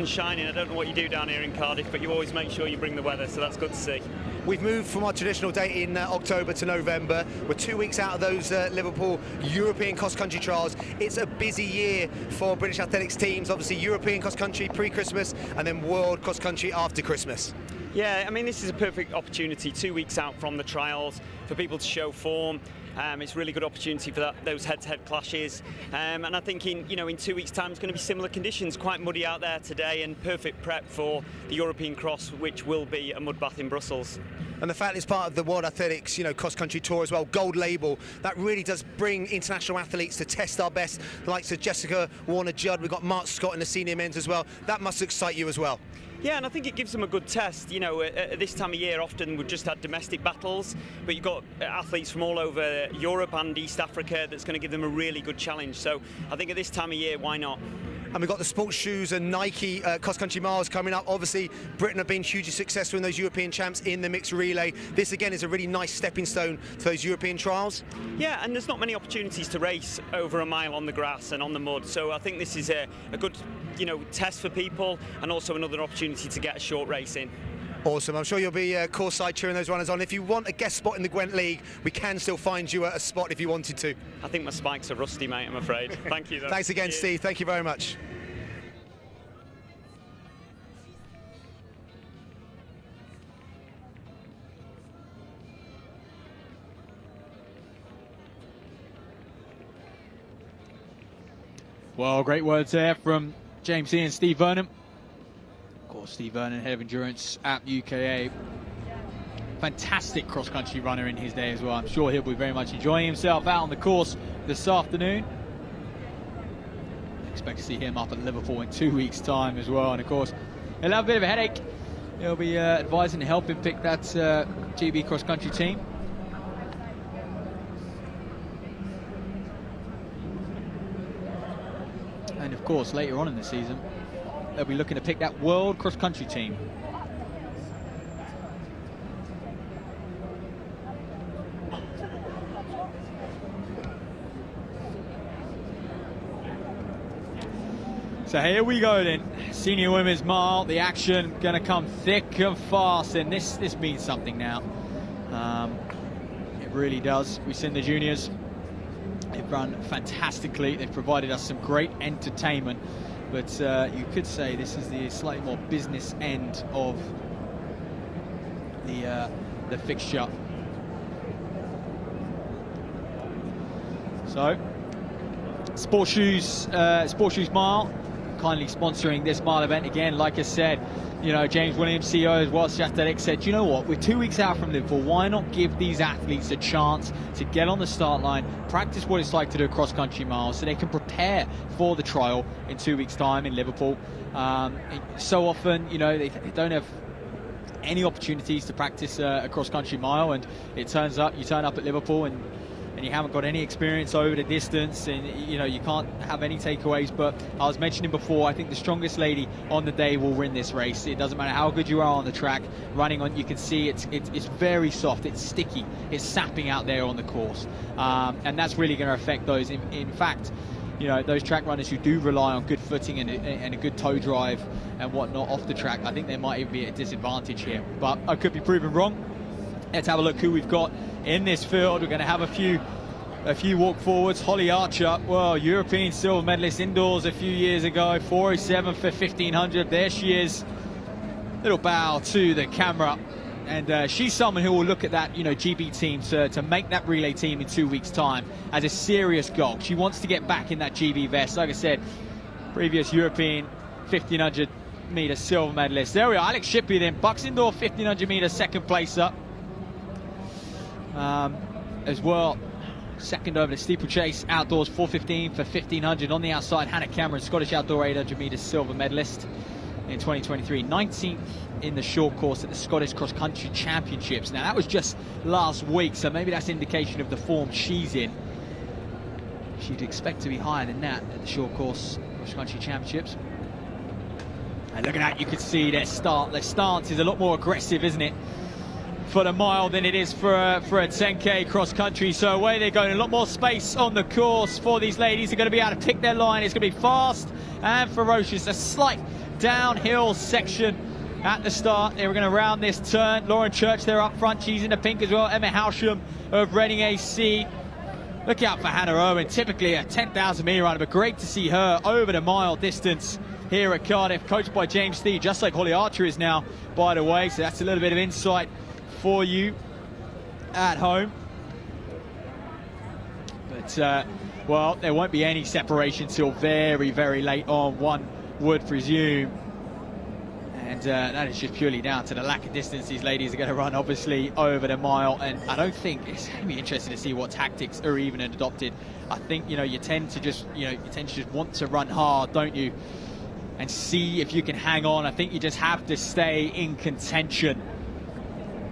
sun's shining. I don't know what you do down here in Cardiff, but you always make sure you bring the weather, so that's good to see. We've moved from our traditional date in October to November. We're 2 weeks out of those Liverpool European cross-country trials. It's a busy year for British athletics teams. Obviously, European cross-country pre-Christmas and then World cross-country after Christmas. Yeah, I mean, this is a perfect opportunity, 2 weeks out from the trials, for people to show form. It's a really good opportunity for those head-to-head clashes, and I think in 2 weeks' time it's going to be similar conditions, quite muddy out there today, and perfect prep for the European Cross, which will be a mud bath in Brussels. And the fact it's part of the World Athletics, cross-country tour as well, gold label, that really does bring international athletes to test our best, the likes of Jessica Warner-Judd. We've got Mark Scott in the senior men's as well. That must excite you as well. Yeah, and I think it gives them a good test. At this time of year, often we've just had domestic battles, but you've got athletes from all over Europe and East Africa that's going to give them a really good challenge. So I think at this time of year, why not? And we've got the sports shoes and Nike cross-country miles coming up. Obviously, Britain have been hugely successful in those European champs in the mixed relay. This, again, is a really nice stepping stone to those European trials. Yeah, and there's not many opportunities to race over a mile on the grass and on the mud. So I think this is a good, test for people, and also another opportunity to get a short race in. Awesome. I'm sure you'll be course-side cheering those runners on. If you want a guest spot in the Gwent League, we can still find you a spot if you wanted to. I think my spikes are rusty, mate, I'm afraid. Thank you, though. Thanks again, Cheers. Steve. Thank you very much. Well, great words there from James Healy and Steve Vernon. Of course, Steve Vernon, head of endurance at UKA. Fantastic cross-country runner in his day as well. I'm sure he'll be very much enjoying himself out on the course this afternoon. Expect to see him up at Liverpool in 2 weeks' time as well. And of course, he'll have a bit of a headache. He'll be advising to help him pick that GB cross-country team. And of course, later on in the season, they'll be looking to pick that world cross-country team. So here we go then, senior women's mile, the action gonna come thick and fast, and this means something now. It really does. We've seen the juniors. They've run fantastically. They've provided us some great entertainment, but you could say this is the slightly more business end of the fixture. So, Sport Shoes Mile, kindly sponsoring this mile event again. Like I said, James Williams, CEO of Welsh Athletics, said, you know what, we're 2 weeks out from Liverpool, why not give these athletes a chance to get on the start line, practice what it's like to do a cross-country mile, so they can prepare for the trial in 2 weeks' time in Liverpool. So often, they don't have any opportunities to practice a cross-country mile, and you turn up at Liverpool and you haven't got any experience over the distance, and you can't have any takeaways. But I was mentioning before, I think the strongest lady on the day will win this race. It doesn't matter how good you are on the track. Running on, you can see it's very soft, it's sticky, it's sapping out there on the course, and that's really going to affect those. In fact, those track runners who do rely on good footing and a good toe drive and whatnot off the track, I think they might even be at a disadvantage here. But I could be proven wrong. Let's have a look who we've got in this field. We're going to have a few walk forwards. Holly Archer, well, European silver medalist indoors a few years ago, 4:07 for 1500. There she is. Little bow to the camera. And she's someone who will look at that, GB team to make that relay team in 2 weeks' time as a serious goal. She wants to get back in that GB vest. Like I said, previous European 1500 meter silver medalist. There we are. Alex Shippey then, Bucks Indoor 1500 meter second place up. As well, second over the steeplechase outdoors, 4:15 for 1500. On the outside, Hannah Cameron, Scottish outdoor 800 metres silver medalist in 2023, 19th in the short course at the Scottish Cross Country Championships. Now that was just last week, so maybe that's an indication of the form she's in. She'd expect to be higher than that at the short course Cross Country Championships. And look at that, you can see their stance is a lot more aggressive, isn't it, for the mile than it is for a 10k cross country. So away they're going, a lot more space on the course for these ladies. They're going to be able to pick their line. It's going to be fast and ferocious. A slight downhill section at the start. They were going to round this turn. Lauren Church there up front. She's in the pink as well. Emma Hausham of Reading AC. Look out for Hannah Owen, typically a 10,000 metre runner, but great to see her over the mile distance here at Cardiff, coached by James Thee, just like Holly Archer is now, by the way. So that's a little bit of insight for you at home. But, well, there won't be any separation till very, very late on, one would presume. And that is just purely down to the lack of distance these ladies are going to run, obviously, over the mile. And I don't think it's going to be interesting to see what tactics are even adopted. I think, you tend to just, want to run hard, don't you? And see if you can hang on. I think you just have to stay in contention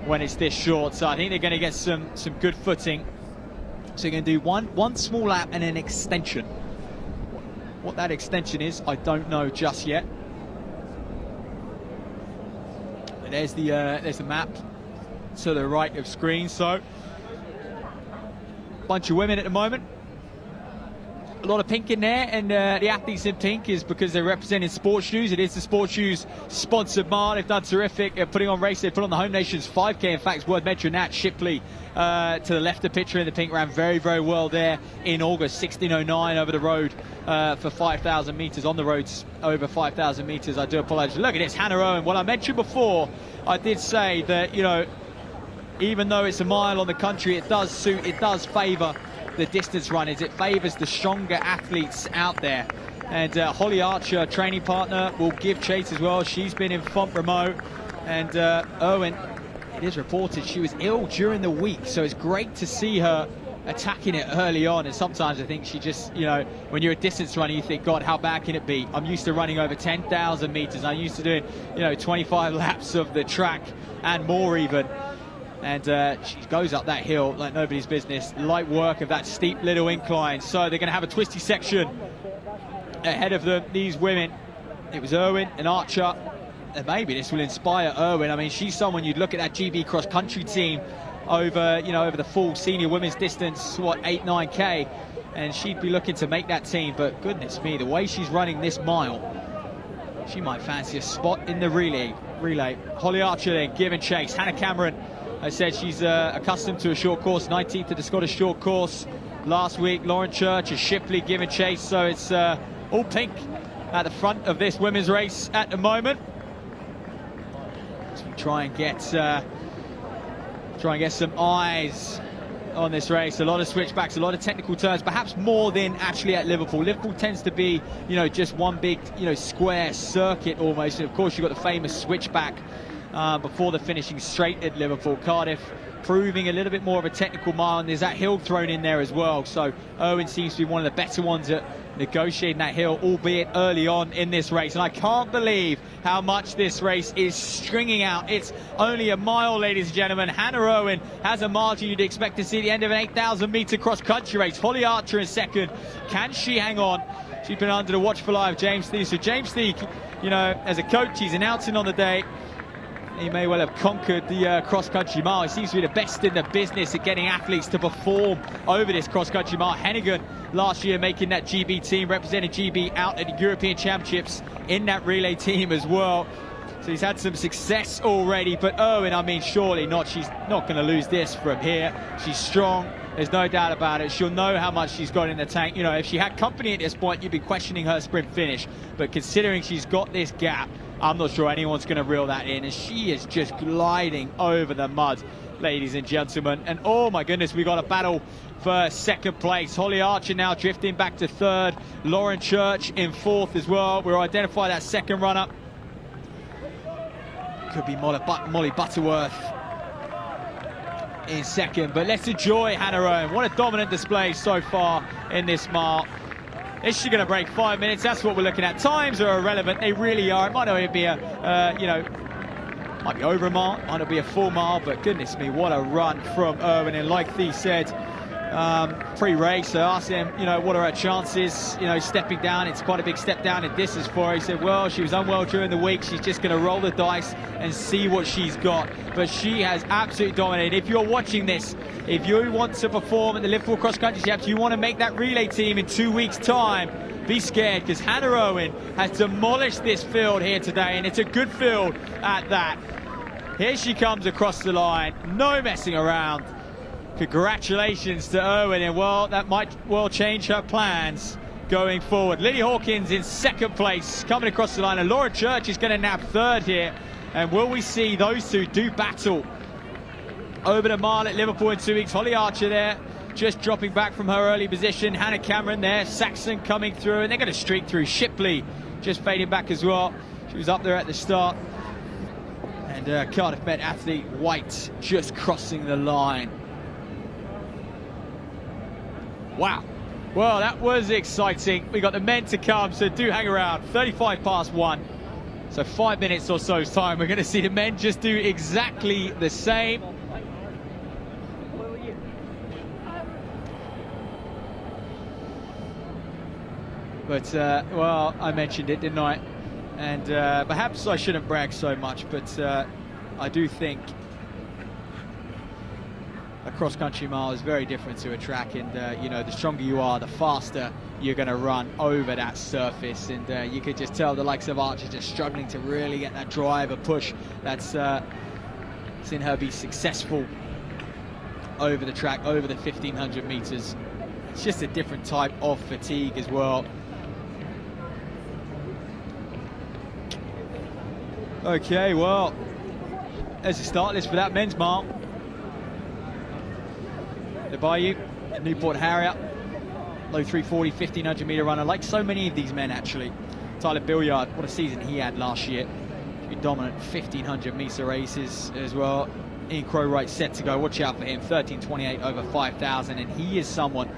when it's this short. So I think they're going to get some good footing. So you're going to do one small lap and an extension. What that extension is, I don't know just yet. There's the map to the right of screen. So, bunch of women at the moment. A lot of pink in there, and the athletes in pink is because they're representing Sports Shoes. It is the Sports Shoes sponsored mile. They've done terrific at putting on race. They put on the Home Nations 5K. In fact, World Metro Nat Shipley to the left of picture in the pink ran very, very well there in August. 16:09 over the road for 5,000 metres. On the roads over 5,000 metres. I do apologise. Look at this, Hannah Owen. Well, I mentioned before, I did say that, even though it's a mile on the country, it does favour the distance runners. It favours the stronger athletes out there. And Holly Archer, training partner, will give chase as well. She's been in front remote. And Owen, it is reported she was ill during the week, so it's great to see her attacking it early on. And sometimes I think she just, when you're a distance runner, you think, God, how bad can it be? I'm used to running over 10,000 metres. I'm used to doing, 25 laps of the track and more even. And she goes up that hill like nobody's business. Light work of that steep little incline. So they're going to have a twisty section ahead of them, these women. It was Irwin and Archer. And maybe this will inspire Irwin. I mean, she's someone you'd look at that GB cross-country team over, over the full senior women's distance, 8-9K. And she'd be looking to make that team. But goodness me, the way she's running this mile, she might fancy a spot in the relay. Holly Archer then giving chase. Hannah Cameron, I said she's accustomed to a short course, 19th to the Scottish short course last week. Lauren Church and Shipley giving chase, so it's all pink at the front of this women's race at the moment. So we try and get some eyes on this race. A lot of switchbacks, a lot of technical turns, perhaps more than actually at Liverpool. Liverpool tends to be, just one big, square circuit almost. And of course, you've got the famous switchback before the finishing straight at Liverpool. Cardiff proving a little bit more of a technical mile, and there's that hill thrown in there as well. So Owen seems to be one of the better ones at negotiating that hill, albeit early on in this race. And I can't believe how much this race is stringing out. It's only a mile, ladies and gentlemen. Hannah Owen has a margin you'd expect to see at the end of an 8,000 metre cross-country race. Holly Archer in second. Can she hang on? She's been under the watchful eye of James Thee. So James Thee, as a coach, he's announcing on the day he may well have conquered the cross-country mile. He seems to be the best in the business at getting athletes to perform over this cross-country mile. Hennigan last year making that GB team, representing GB out at the European Championships in that relay team as well. So he's had some success already, but Owen, I mean, surely not. She's not going to lose this from here. She's strong. There's no doubt about it. She'll know how much she's got in the tank. If she had company at this point, you'd be questioning her sprint finish. But considering she's got this gap, I'm not sure anyone's going to reel that in. And she is just gliding over the mud, ladies and gentlemen. And oh my goodness, we got a battle for second place. Holly Archer now drifting back to third. Lauren Church in fourth as well. We'll identify that second runner. Could be Molly Butterworth in second. But let's enjoy Hannah Owen. What a dominant display so far in this mile. Is she going to break 5 minutes? That's what we're looking at. Times are irrelevant. They really are. It might not even be might be over a mile, might not be a full mile, but goodness me, what a run from Irwin. And like Thee said, pre-race, I asked him, what are her chances, stepping down. It's quite a big step down in distance for her. He said, well, she was unwell during the week. She's just going to roll the dice and see what she's got. But she has absolutely dominated. If you're watching this, if you want to perform at the Liverpool Cross Country Champs, you want to make that relay team in 2 weeks' time, be scared, because Hannah Owen has demolished this field here today, and it's a good field at that. Here she comes across the line, no messing around. Congratulations to Owen, and well, that might well change her plans going forward. Lily Hawkins in second place, coming across the line, and Laura Church is going to nab third here. And will we see those two do battle over the mile at Liverpool in 2 weeks? Holly Archer there, just dropping back from her early position. Hannah Cameron there, Saxon coming through, and they're going to streak through. Shipley just fading back as well. She was up there at the start. And Cardiff Met athlete White just crossing the line. Wow. Well, that was exciting. We got the men to come, so do hang around. 35 past 1. So 5 minutes or so's time. We're going to see the men just do exactly the same. But, well, I mentioned it, didn't I? And perhaps I shouldn't brag so much, but I do think a cross-country mile is very different to a track, and you know, the stronger you are, the faster you're going to run over that surface. And you could just tell the likes of Archer just struggling to really get that drive, a push that's seen her be successful over the track, over the 1500 meters. It's just a different type of fatigue as well. Okay, well, there's the start list for that men's mile. The Bayou, Newport Harrier, low 340, 1500 meter runner, like so many of these men actually. Tyler Billiard, what a season he had last year. Dominant 1500 meter races as well. Ian Crowright set to go, watch out for him, 13:28 over 5,000, and he is someone,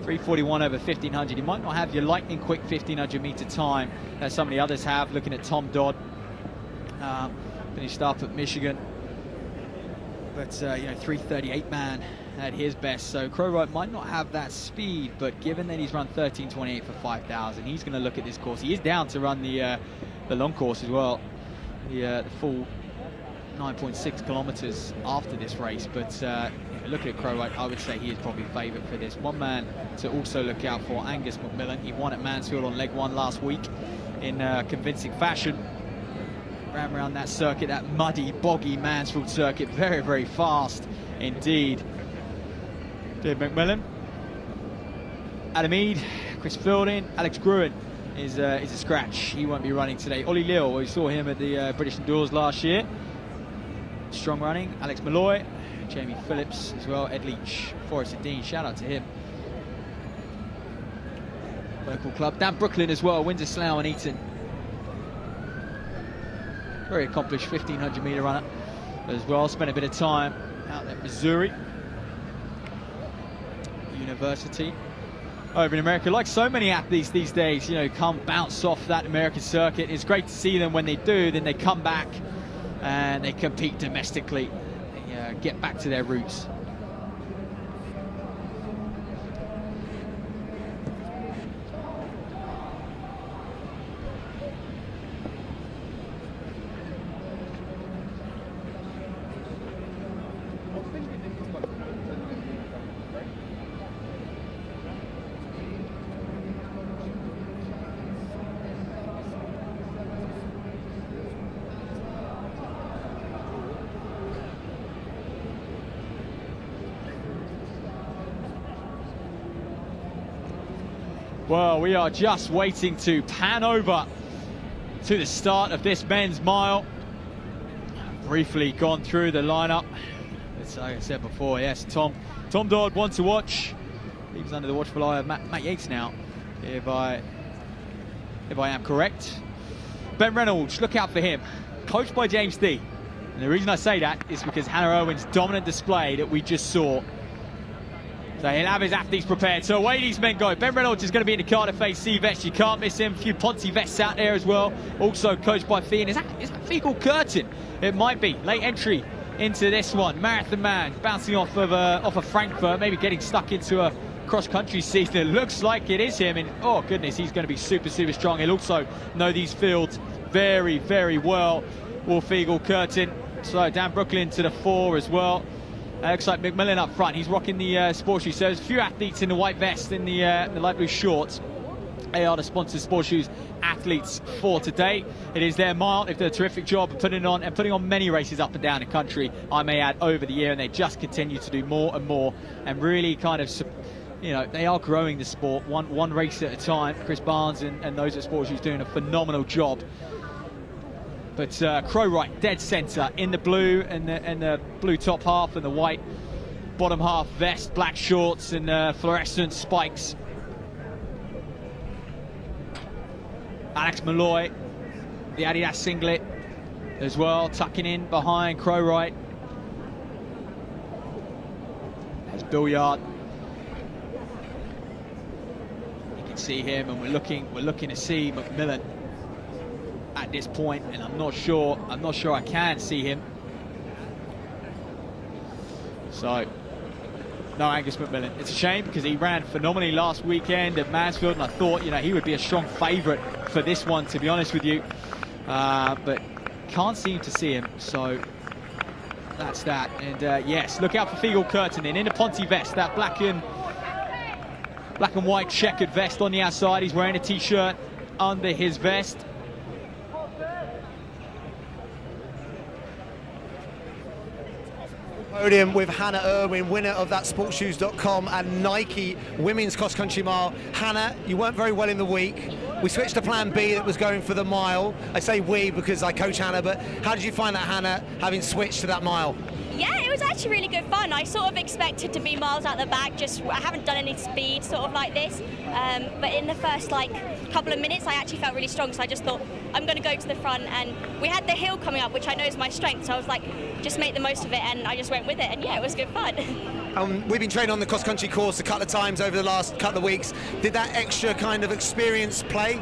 3:41 over 1500. He might not have your lightning quick 1500 meter time that some of the others have. Looking at Tom Dodd, finished up at Michigan, but you know, 3:38 man at his best. So Crowright might not have that speed, but given that he's run 13:28 for 5,000, he's going to look at this course. He is down to run the long course as well, the full 9.6 kilometers after this race. But looking at Crowright, I would say he is probably favourite for this. One man to also look out for, Angus McMillan. He won at Mansfield on leg one last week in convincing fashion. Ran around that circuit, that muddy, boggy Mansfield circuit, very, very fast indeed. Dave McMillan, Adam Eade, Chris Fielding, Alex Gruen is a scratch. He won't be running today. Ollie Lill, we saw him at the British Indoors last year. Strong running. Alex Malloy, Jamie Phillips as well, Ed Leach, Forrest Dean, shout out to him. Local club. Dan Brooklyn as well, Windsor, Slough and Eton. Very accomplished 1500 meter runner as well. Spent a bit of time out at Missouri University over in America. Like so many athletes these days, you know, come bounce off that American circuit. It's great to see them when they do, then they come back and they compete domestically. They get back to their roots. Well, we are just waiting to pan over to the start of this men's mile. Briefly gone through the lineup. It's, like I said before, yes, Tom Dodd, one to watch. He was under the watchful eye of Matt Yates now, if I am correct. Ben Reynolds, look out for him. Coached by James Thee. And the reason I say that is because Hannah Owen's dominant display that we just saw. So he'll have his athletes prepared. So away these men go. Ben Reynolds is going to be in the Cardiff AC vest. You can't miss him. A few Ponty vests out there as well. Also coached by Fee. And is that Fee called Curtin? It might be. Late entry into this one. Marathon man bouncing off of Frankfurt. Maybe getting stuck into a cross-country season. It looks like it is him. And oh goodness, he's going to be super, super strong. He'll also know these fields very, very well. Wolf Eagle, Curtin. So Dan Brooklyn to the fore as well. Looks like McMillan up front. He's rocking the sports shoes. So there's a few athletes in the white vest, in the light blue shorts. They are the sponsored sports shoes athletes for today. It is their mile. They've done a terrific job of putting on many races up and down the country, I may add, over the year, and they just continue to do more and more, and really kind of, you know, they are growing the sport one race at a time. Chris Barnes and those at Sports Shoes doing a phenomenal job. But Crowright dead centre in the blue and the blue top half and the white bottom half vest, black shorts and fluorescent spikes. Alex Malloy, the Adidas singlet as well, tucking in behind Crowright. There's Billiard. You can see him, and we're looking to see McMillan at this point, and I'm not sure I can see him. So no Angus McMillan. It's a shame because he ran phenomenally last weekend at Mansfield, and I thought, you know, he would be a strong favourite for this one, to be honest with you. But can't seem to see him, so that's that. And yes, look out for Fiegel Curtin in the Ponte vest, that black and white checkered vest on the outside. He's wearing a t-shirt under his vest. Podium with Hannah Irwin, winner of that sportshoes.com and Nike women's cross country mile. Hannah, you weren't very well in the week. We switched to plan B that was going for the mile. I say we because I coach Hannah, but how did you find that, Hannah, having switched to that mile? Yeah, it was actually really good fun. I sort of expected to be miles out the back, I haven't done any speed sort of like this, but in the first couple of minutes I actually felt really strong, so I just thought I'm going to go to the front, and we had the hill coming up, which I know is my strength, so I was like, just make the most of it, and I just went with it, and yeah, it was good fun. We've been training on the cross country course a couple of times over the last couple of weeks. Did that extra kind of experience play?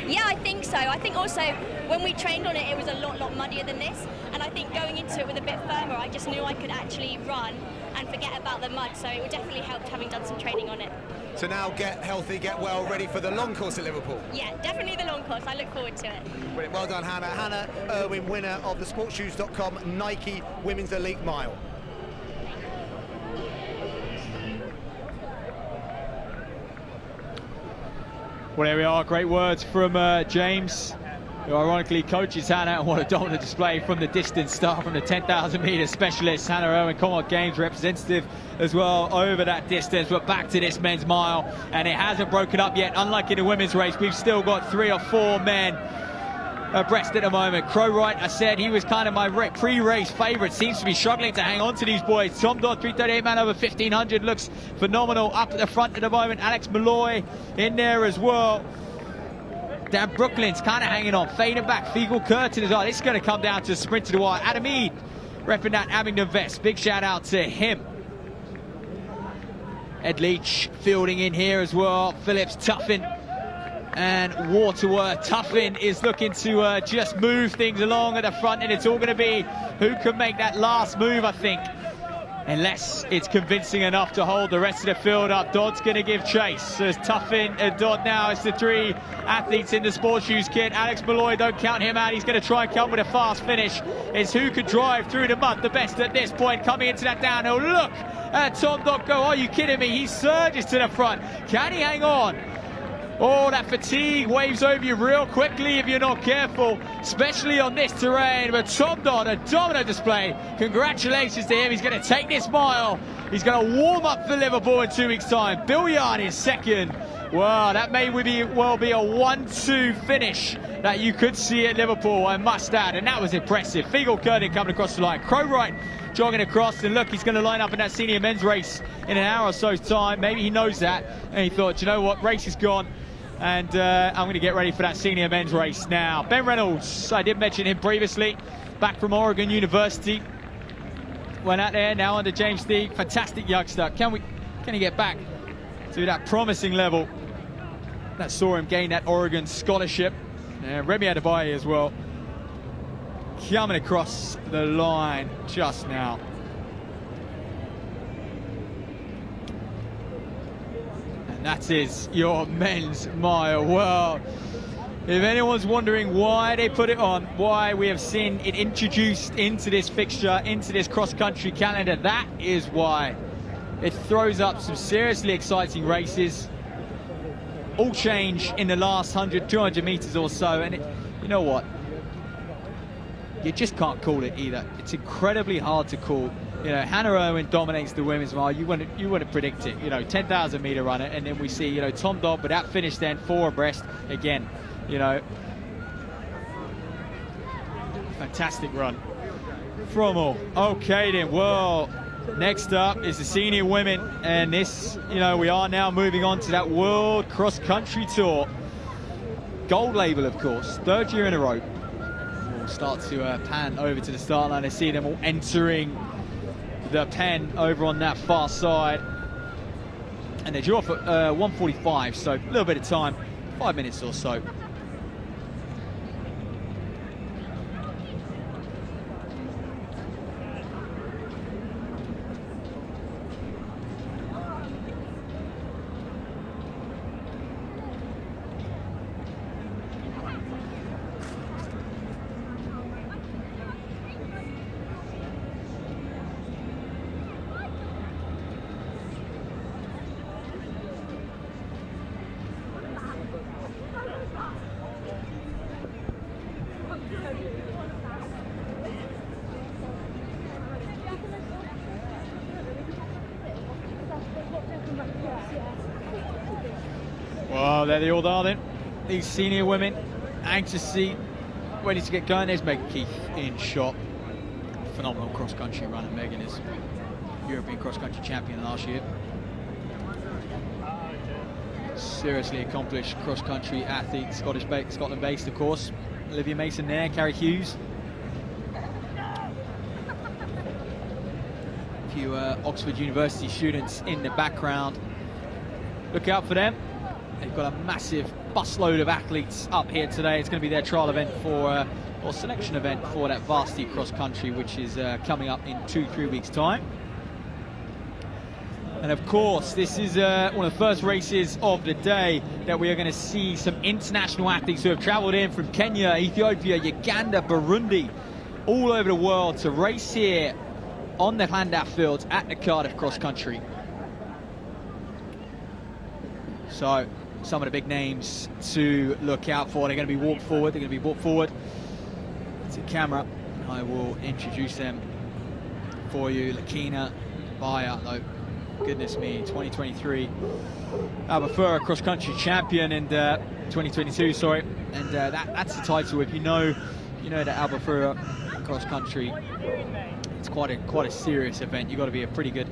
Yeah, I think so. I think also when we trained on it, it was a lot muddier than this, and I think going into it with a bit firmer, I just knew I could actually run and forget about the mud, so it would definitely helped having done some training on it. So now get healthy, get well, ready for the long course at Liverpool. Yeah, definitely the long course. I look forward to it. Brilliant. Well done, Hannah. Hannah Irwin, winner of the sportshoes.com Nike Women's Elite Mile. Well, there we are. Great words from James, who ironically coaches Hannah, and what a dominant display from the distance star, from the 10,000 metre specialist. Hannah Irwin, Commonwealth Games representative as well over that distance. But back to this men's mile, and it hasn't broken up yet. Unlike in the women's race, we've still got 3 or 4 men abreast at the moment. Crowright, I said he was kind of my pre-race favourite, seems to be struggling to hang on to these boys. Tom Dodd, 3:38 man over 1500, looks phenomenal up at the front at the moment. Alex Malloy in there as well. Dan Brooklyn's kind of hanging on, fading back. Fiegel Curtin as well. It's going to come down to a sprint to the wire. Adam Eade repping that Abingdon vest. Big shout out to him. Ed Leach fielding in here as well. Phillips, Tuffin and Waterworth. Tuffin is looking to just move things along at the front, and it's all going to be who can make that last move, I think. Unless it's convincing enough to hold the rest of the field up. Dodd's going to give chase. So it's Tuffin and Dodd now. It's the 3 athletes in the sports shoes kit. Alex Malloy, don't count him out. He's going to try and come with a fast finish. It's who could drive through the mud the best at this point, coming into that downhill. Look at Tom Dodd go. Are you kidding me? He surges to the front. Can he hang on? Oh, that fatigue waves over you real quickly if you're not careful, especially on this terrain. But Tom Dodd, a dominant display. Congratulations to him. He's going to take this mile. He's going to warm up for Liverpool in 2 weeks' time. Billiard is second. Wow, that may well be a 1-2 finish that you could see at Liverpool, I must add, and that was impressive. Fiegel Curtin coming across the line. Crowright jogging across, and look, he's going to line up in that senior men's race in an hour or so's time. Maybe he knows that, and he thought, you know what, race is gone. And I'm going to get ready for that senior men's race now. Ben Reynolds, I did mention him previously, back from Oregon University. Went out there now under James Steig, fantastic youngster. Can he get back to that promising level that saw him gain that Oregon scholarship? And Remy Adebayo as well, coming across the line just now. That is your men's mile. Well, if anyone's wondering why they put it on, why we have seen it introduced into this fixture, into this cross-country calendar, that is why. It throws up some seriously exciting races. all change in the last 100, 200 meters or so, and you know what? You just can't call it either. It's incredibly hard to call. You know, Hannah Owen dominates the women's mile. You wouldn't predict it. You know, 10,000 meter runner, and then we see, you know, Tom Dodd, but that finish then 4 abreast again. You know, fantastic run from all. Okay then, well, next up is the senior women, and this, you know, we are now moving on to that World Cross Country Tour. Gold label, of course, 3rd year in a row. We'll start to pan over to the start line and see them all entering the pen over on that far side. And they're due off at 1:45, so a little bit of time, 5 minutes or so. Well, there they all are then. These senior women, anxious to see, ready to get going. There's Megan Keith in shot. Phenomenal cross-country runner. Megan is European cross-country champion last year. Seriously accomplished cross-country athlete, Scotland-based, of course. Olivia Mason there, Carrie Hughes. A few Oxford University students in the background. Look out for them. They've got a massive busload of athletes up here today. It's going to be their trial event for, or selection event for that varsity cross country, which is coming up in 2-3 weeks' time. And of course, this is one of the first races of the day that we are going to see some international athletes who have traveled in from Kenya, Ethiopia, Uganda, Burundi, all over the world to race here on the Llandaf fields at the Cardiff cross country. So some of the big names to look out for. They're going to be walked forward. They're going to be brought forward to camera. I will introduce them for you. Lakina Baya, though, goodness me, 2023 Albufeira cross-country champion, and 2022, sorry, and that's the title. If you know that Albufeira cross-country, it's quite a serious event. You've got to be a pretty good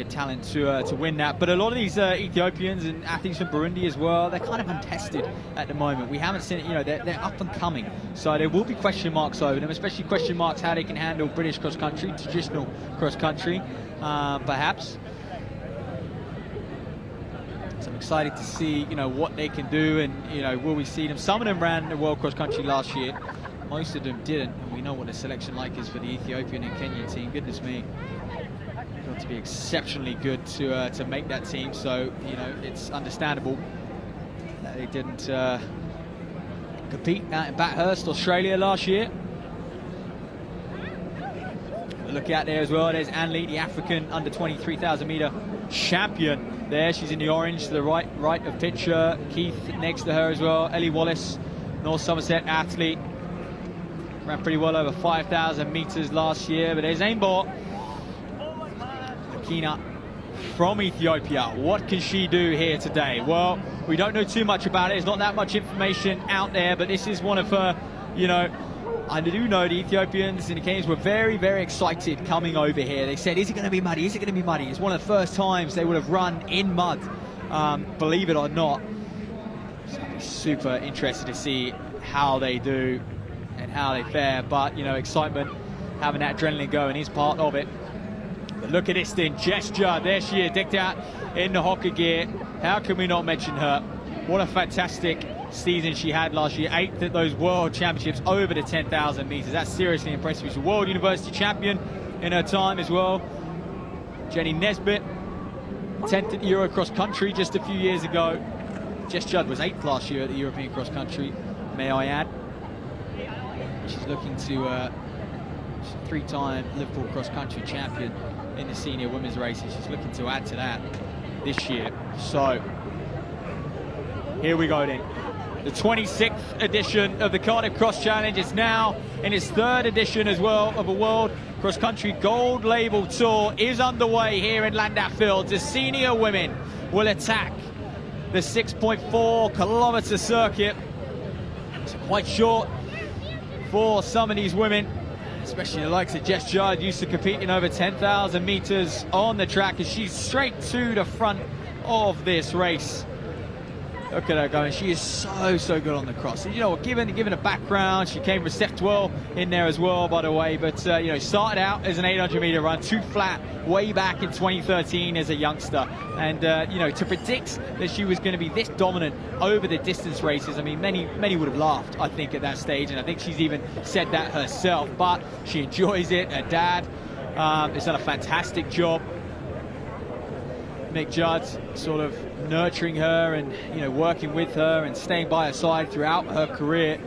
talent to win that. But a lot of these Ethiopians and athletes from Burundi as well, they're kind of untested at the moment. We haven't seen it, you know, they're up and coming. So there will be question marks over them, especially question marks how they can handle British cross-country, traditional cross-country, perhaps. So I'm excited to see, you know, what they can do, and, you know, will we see them? Some of them ran the World Cross Country last year. Most of them didn't, and we know what the selection like is for the Ethiopian and Kenyan team. Goodness me. Got to be exceptionally good to make that team, so, you know, it's understandable that they didn't compete out in Bathurst, Australia last year. But look out there as well, there's Anne Lee, the African under 23,000 meter champion there. She's in the orange to the right of picture. Keith next to her as well. Ellie Wallace, North Somerset athlete, ran pretty well over 5,000 meters last year. But there's Aimbot Kina from Ethiopia. What can she do here today? Well, we don't know too much about it. There's not that much information out there, but this is one of her, you know, I do know the Ethiopians and the Kenyans were very, very excited coming over here. They said, is it going to be muddy? Is it going to be muddy? It's one of the first times they would have run in mud, believe it or not. So I'll be super interested to see how they do and how they fare. But, you know, excitement, having that adrenaline going is part of it. But look at this thing, Gesture. There she is, decked out in the hockey gear. How can we not mention her? What a fantastic season she had last year. 8th at those World Championships over the 10,000 meters. That's seriously impressive. She's a World University champion in her time as well. Jenny Nesbitt, 10th at the Euro Cross Country just a few years ago. Jess Judd was 8th last year at the European Cross Country, may I add. She's looking to, she's a 3-time Liverpool Cross Country champion in the senior women's races. She's looking to add to that this year. So Here we go then. The 26th edition of the Cardiff Cross Challenge is now in its 3rd edition as well of a World Cross Country Gold Label Tour is underway here in Landau Fields. The senior women will attack the 6.4 kilometer circuit. It's quite short for some of these women, especially the likes of Jess Judd, used to competing over 10,000 meters on the track, and she's straight to the front of this race. Look at her going. She is so good on the cross. And, you know, given a background, she came with Steph 12 in there as well, by the way. But, you know, started out as an 800-meter run, 2 flat, way back in 2013 as a youngster. And, you know, to predict that she was going to be this dominant over the distance races, I mean, many would have laughed, I think, at that stage. And I think she's even said that herself. But she enjoys it. Her dad has done a fantastic job. Mick Judd sort of nurturing her and, you know, working with her and staying by her side throughout her career.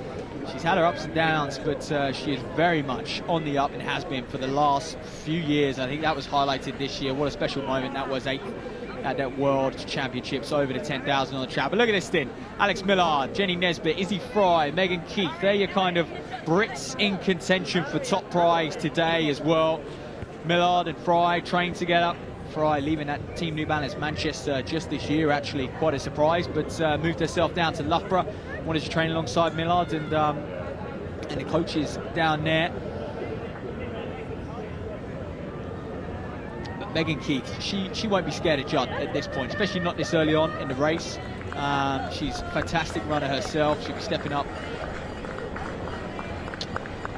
She's had her ups and downs, but she is very much on the up and has been for the last few years. I think that was highlighted this year. What a special moment that was, 8th at that World Championships, over the 10,000 on the track. But look at this thing. Alex Millard, Jenny Nesbitt, Izzy Fry, Megan Keith. They're your kind of Brits in contention for top prize today as well. Millard and Fry trained together. Fry leaving that Team New Balance Manchester just this year, actually quite a surprise, but moved herself down to Loughborough, wanted to train alongside Millard and the coaches down there. But Megan Keith, she won't be scared of Judd at this point, especially not this early on in the race. She's a fantastic runner herself. She'll be stepping up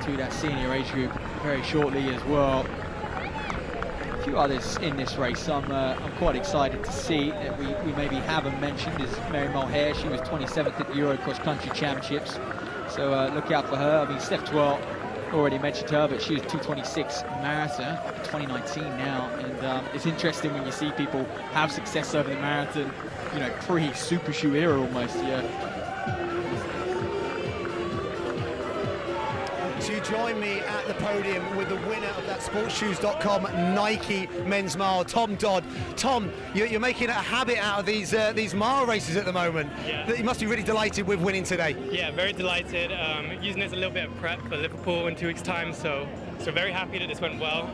to that senior age group very shortly as well. A few others in this race I'm quite excited to see that we maybe haven't mentioned is Mary Mulhare. She was 27th at the Euro Cross Country Championships, so look out for her. I mean, Steph 12 already mentioned her, but she was 2:26 marathon 2019 now, and it's interesting when you see people have success over the marathon, you know, pre-super shoe era almost. To join me at the podium with the winner of that sportshoes.com Nike men's mile, Tom Dodd. Tom, you're making a habit out of these mile races at the moment. Yeah. You must be really delighted with winning today. Yeah, very delighted. Using it as a little bit of prep for Liverpool in 2 weeks' time, so very happy that this went well.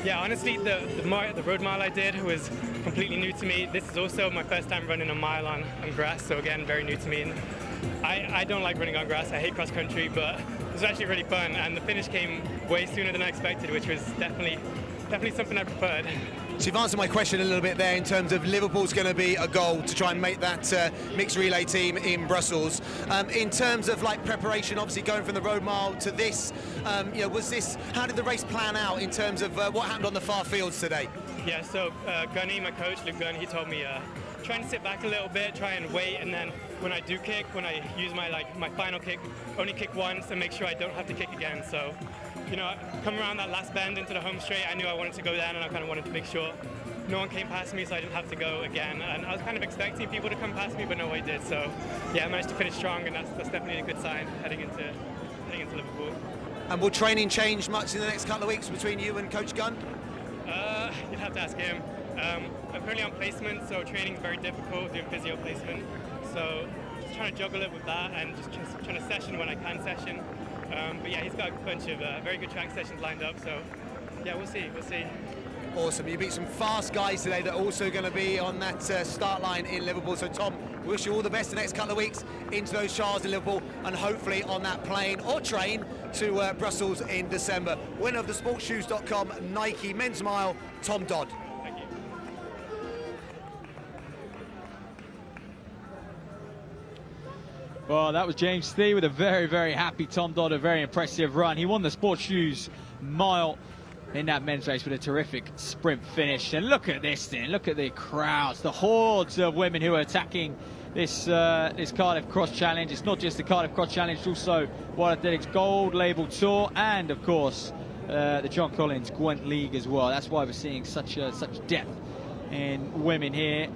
Yeah, honestly, the road mile I did was completely new to me. This is also my first time running a mile on grass, so again, very new to me. And I don't like running on grass. I hate cross country, but it was actually really fun, and the finish came way sooner than I expected, which was definitely something I preferred. So you've answered my question a little bit there in terms of Liverpool's going to be a goal to try and make that mixed relay team in Brussels. In terms of like preparation, obviously going from the road mile to this, you know, how did the race plan out in terms of what happened on the far fields today? Yeah, so Gunny, my coach, Luke Gunn, he told me trying to sit back a little bit, try and wait, and then when I do kick, when I use my final kick, only kick once and make sure I don't have to kick again. So, you know, coming around that last bend into the home straight, I knew I wanted to go down, and I kind of wanted to make sure no one came past me, so I didn't have to go again. And I was kind of expecting people to come past me, but no one did. So, yeah, I managed to finish strong, and that's definitely a good sign heading into Liverpool. And will training change much in the next couple of weeks between you and Coach Gunn? You'd have to ask him. I'm currently on placement, so training is very difficult, doing physio placement. So just trying to juggle it with that and just trying to session when I can session. But yeah, he's got a bunch of very good track sessions lined up, so yeah, we'll see. Awesome. You beat some fast guys today that are also going to be on that start line in Liverpool. So Tom, we wish you all the best the next couple of weeks into those trials in Liverpool, and hopefully on that plane or train to Brussels in December. Winner of the sportshoes.com Nike men's mile, Tom Dodd. Thank you. Well, that was James Thie with a very happy Tom Dodd, a very impressive run. He won the Sports Shoes mile in that men's race with a terrific sprint finish. And look at this thing, look at the crowds, the hordes of women who are attacking this Cardiff Cross Challenge. It's not just the Cardiff Cross Challenge, it's also World Athletics Gold Label Tour, and of course the John Collins Gwent League as well. That's why we're seeing such depth in women here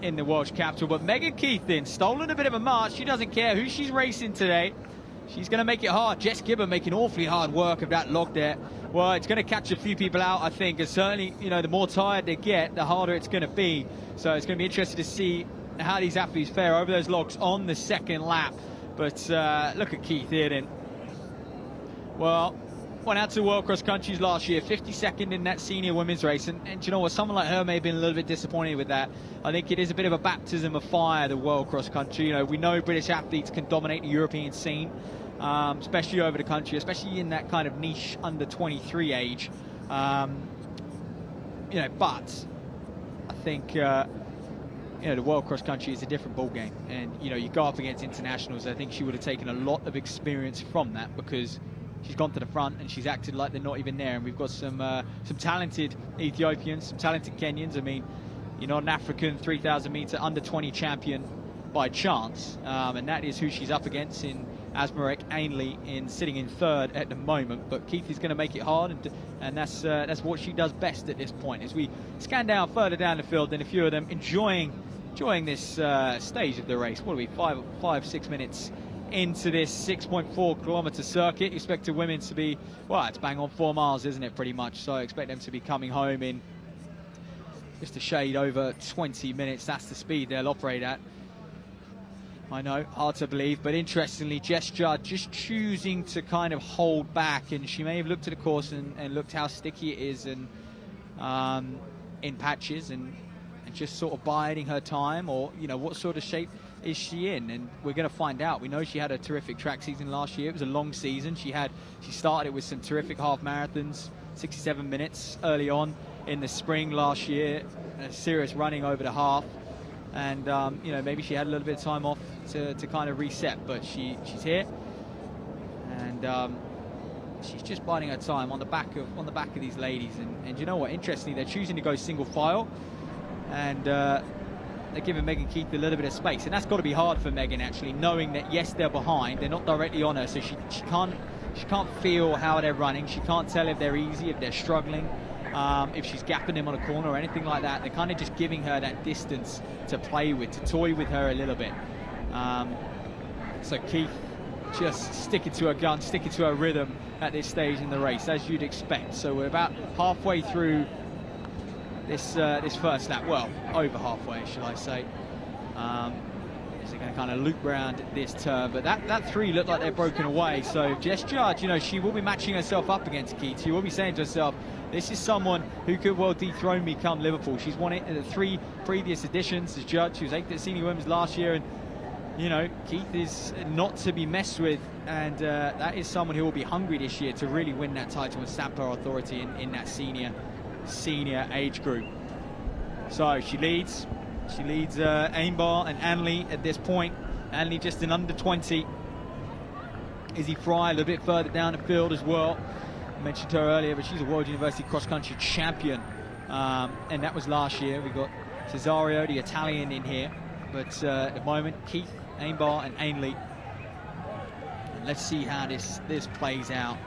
in the Welsh capital. But Megan Keith then stolen a bit of a march. She doesn't care who she's racing today. She's going to make it hard. Jess Gibbon making awfully hard work of that log there. Well, it's going to catch a few people out, I think, and certainly, you know, the more tired they get, the harder it's going to be. So it's going to be interesting to see how these athletes fare over those logs on the second lap. But look at Keith Earden. Well, went out to World Cross Countries last year, 52nd in that senior women's race. And you know what, someone like her may have been a little bit disappointed with that. I think it is a bit of a baptism of fire, the World Cross Country. You know, we know British athletes can dominate the European scene, especially over the country, especially in that kind of niche under 23 age. You know, but I think you know, the World Cross Country is a different ball game, and you know, you go up against internationals. I think she would have taken a lot of experience from that, because she's gone to the front and she's acted like they're not even there. And we've got some talented Ethiopians, some talented Kenyans. I mean, you're not an African 3,000 meter under 20 champion by chance, and that is who she's up against in Asmarek Ainley, in sitting in third at the moment. But Keith is going to make it hard, and that's what she does best at this point. As we scan down further down the field, then a few of them enjoying this stage of the race. What are we, 5-6 minutes into this 6.4 kilometer circuit? You expect the women to be, well, it's bang on 4 miles, isn't it, pretty much? So I expect them to be coming home in just a shade over 20 minutes. That's the speed they'll operate at. I know, hard to believe, but interestingly, Jess Judd just choosing to kind of hold back, and she may have looked at the course and looked how sticky it is, and in patches, and just sort of biding her time, or you know, what sort of shape is she in? And we're going to find out. We know she had a terrific track season last year. It was a long season. She started it with some terrific half marathons, 67 minutes early on in the spring last year, a serious running over the half. And you know, maybe she had a little bit of time off to kind of reset, but she's here, and she's just biding her time on the back of these ladies. And you know what? Interestingly, they're choosing to go single file, and they're giving Megan Keith a little bit of space, and that's got to be hard for Megan, actually, knowing that yes, they're behind, they're not directly on her, so she can't feel how they're running. She can't tell if they're easy, if they're struggling. If she's gapping them on a corner or anything like that. They're kind of just giving her that distance to play with, to toy with her a little bit. So Keith just sticking to her gun, sticking to her rhythm at this stage in the race, as you'd expect. So we're about halfway through this first lap. Well, over halfway, shall I say. They're going to kind of loop around this turn, but that three looked like they're broken away. So Jess Judd, you know, she will be matching herself up against Keith. She will be saying to herself, this is someone who could well dethrone me come Liverpool. She's won it in the 3 previous editions as Judd. She was 8th at Senior Women's last year, and you know, Keith is not to be messed with, and that is someone who will be hungry this year to really win that title and stamp her authority in that senior age group. So she leads Ainbar and Anley at this point. Anley just an under 20. Izzy Fry a little bit further down the field as well. I mentioned her earlier, but she's a World University cross-country champion, and that was last year. We got Cesario, the Italian, in here, but at the moment, Keith, Ainbar and Ainley. And let's see how this plays out.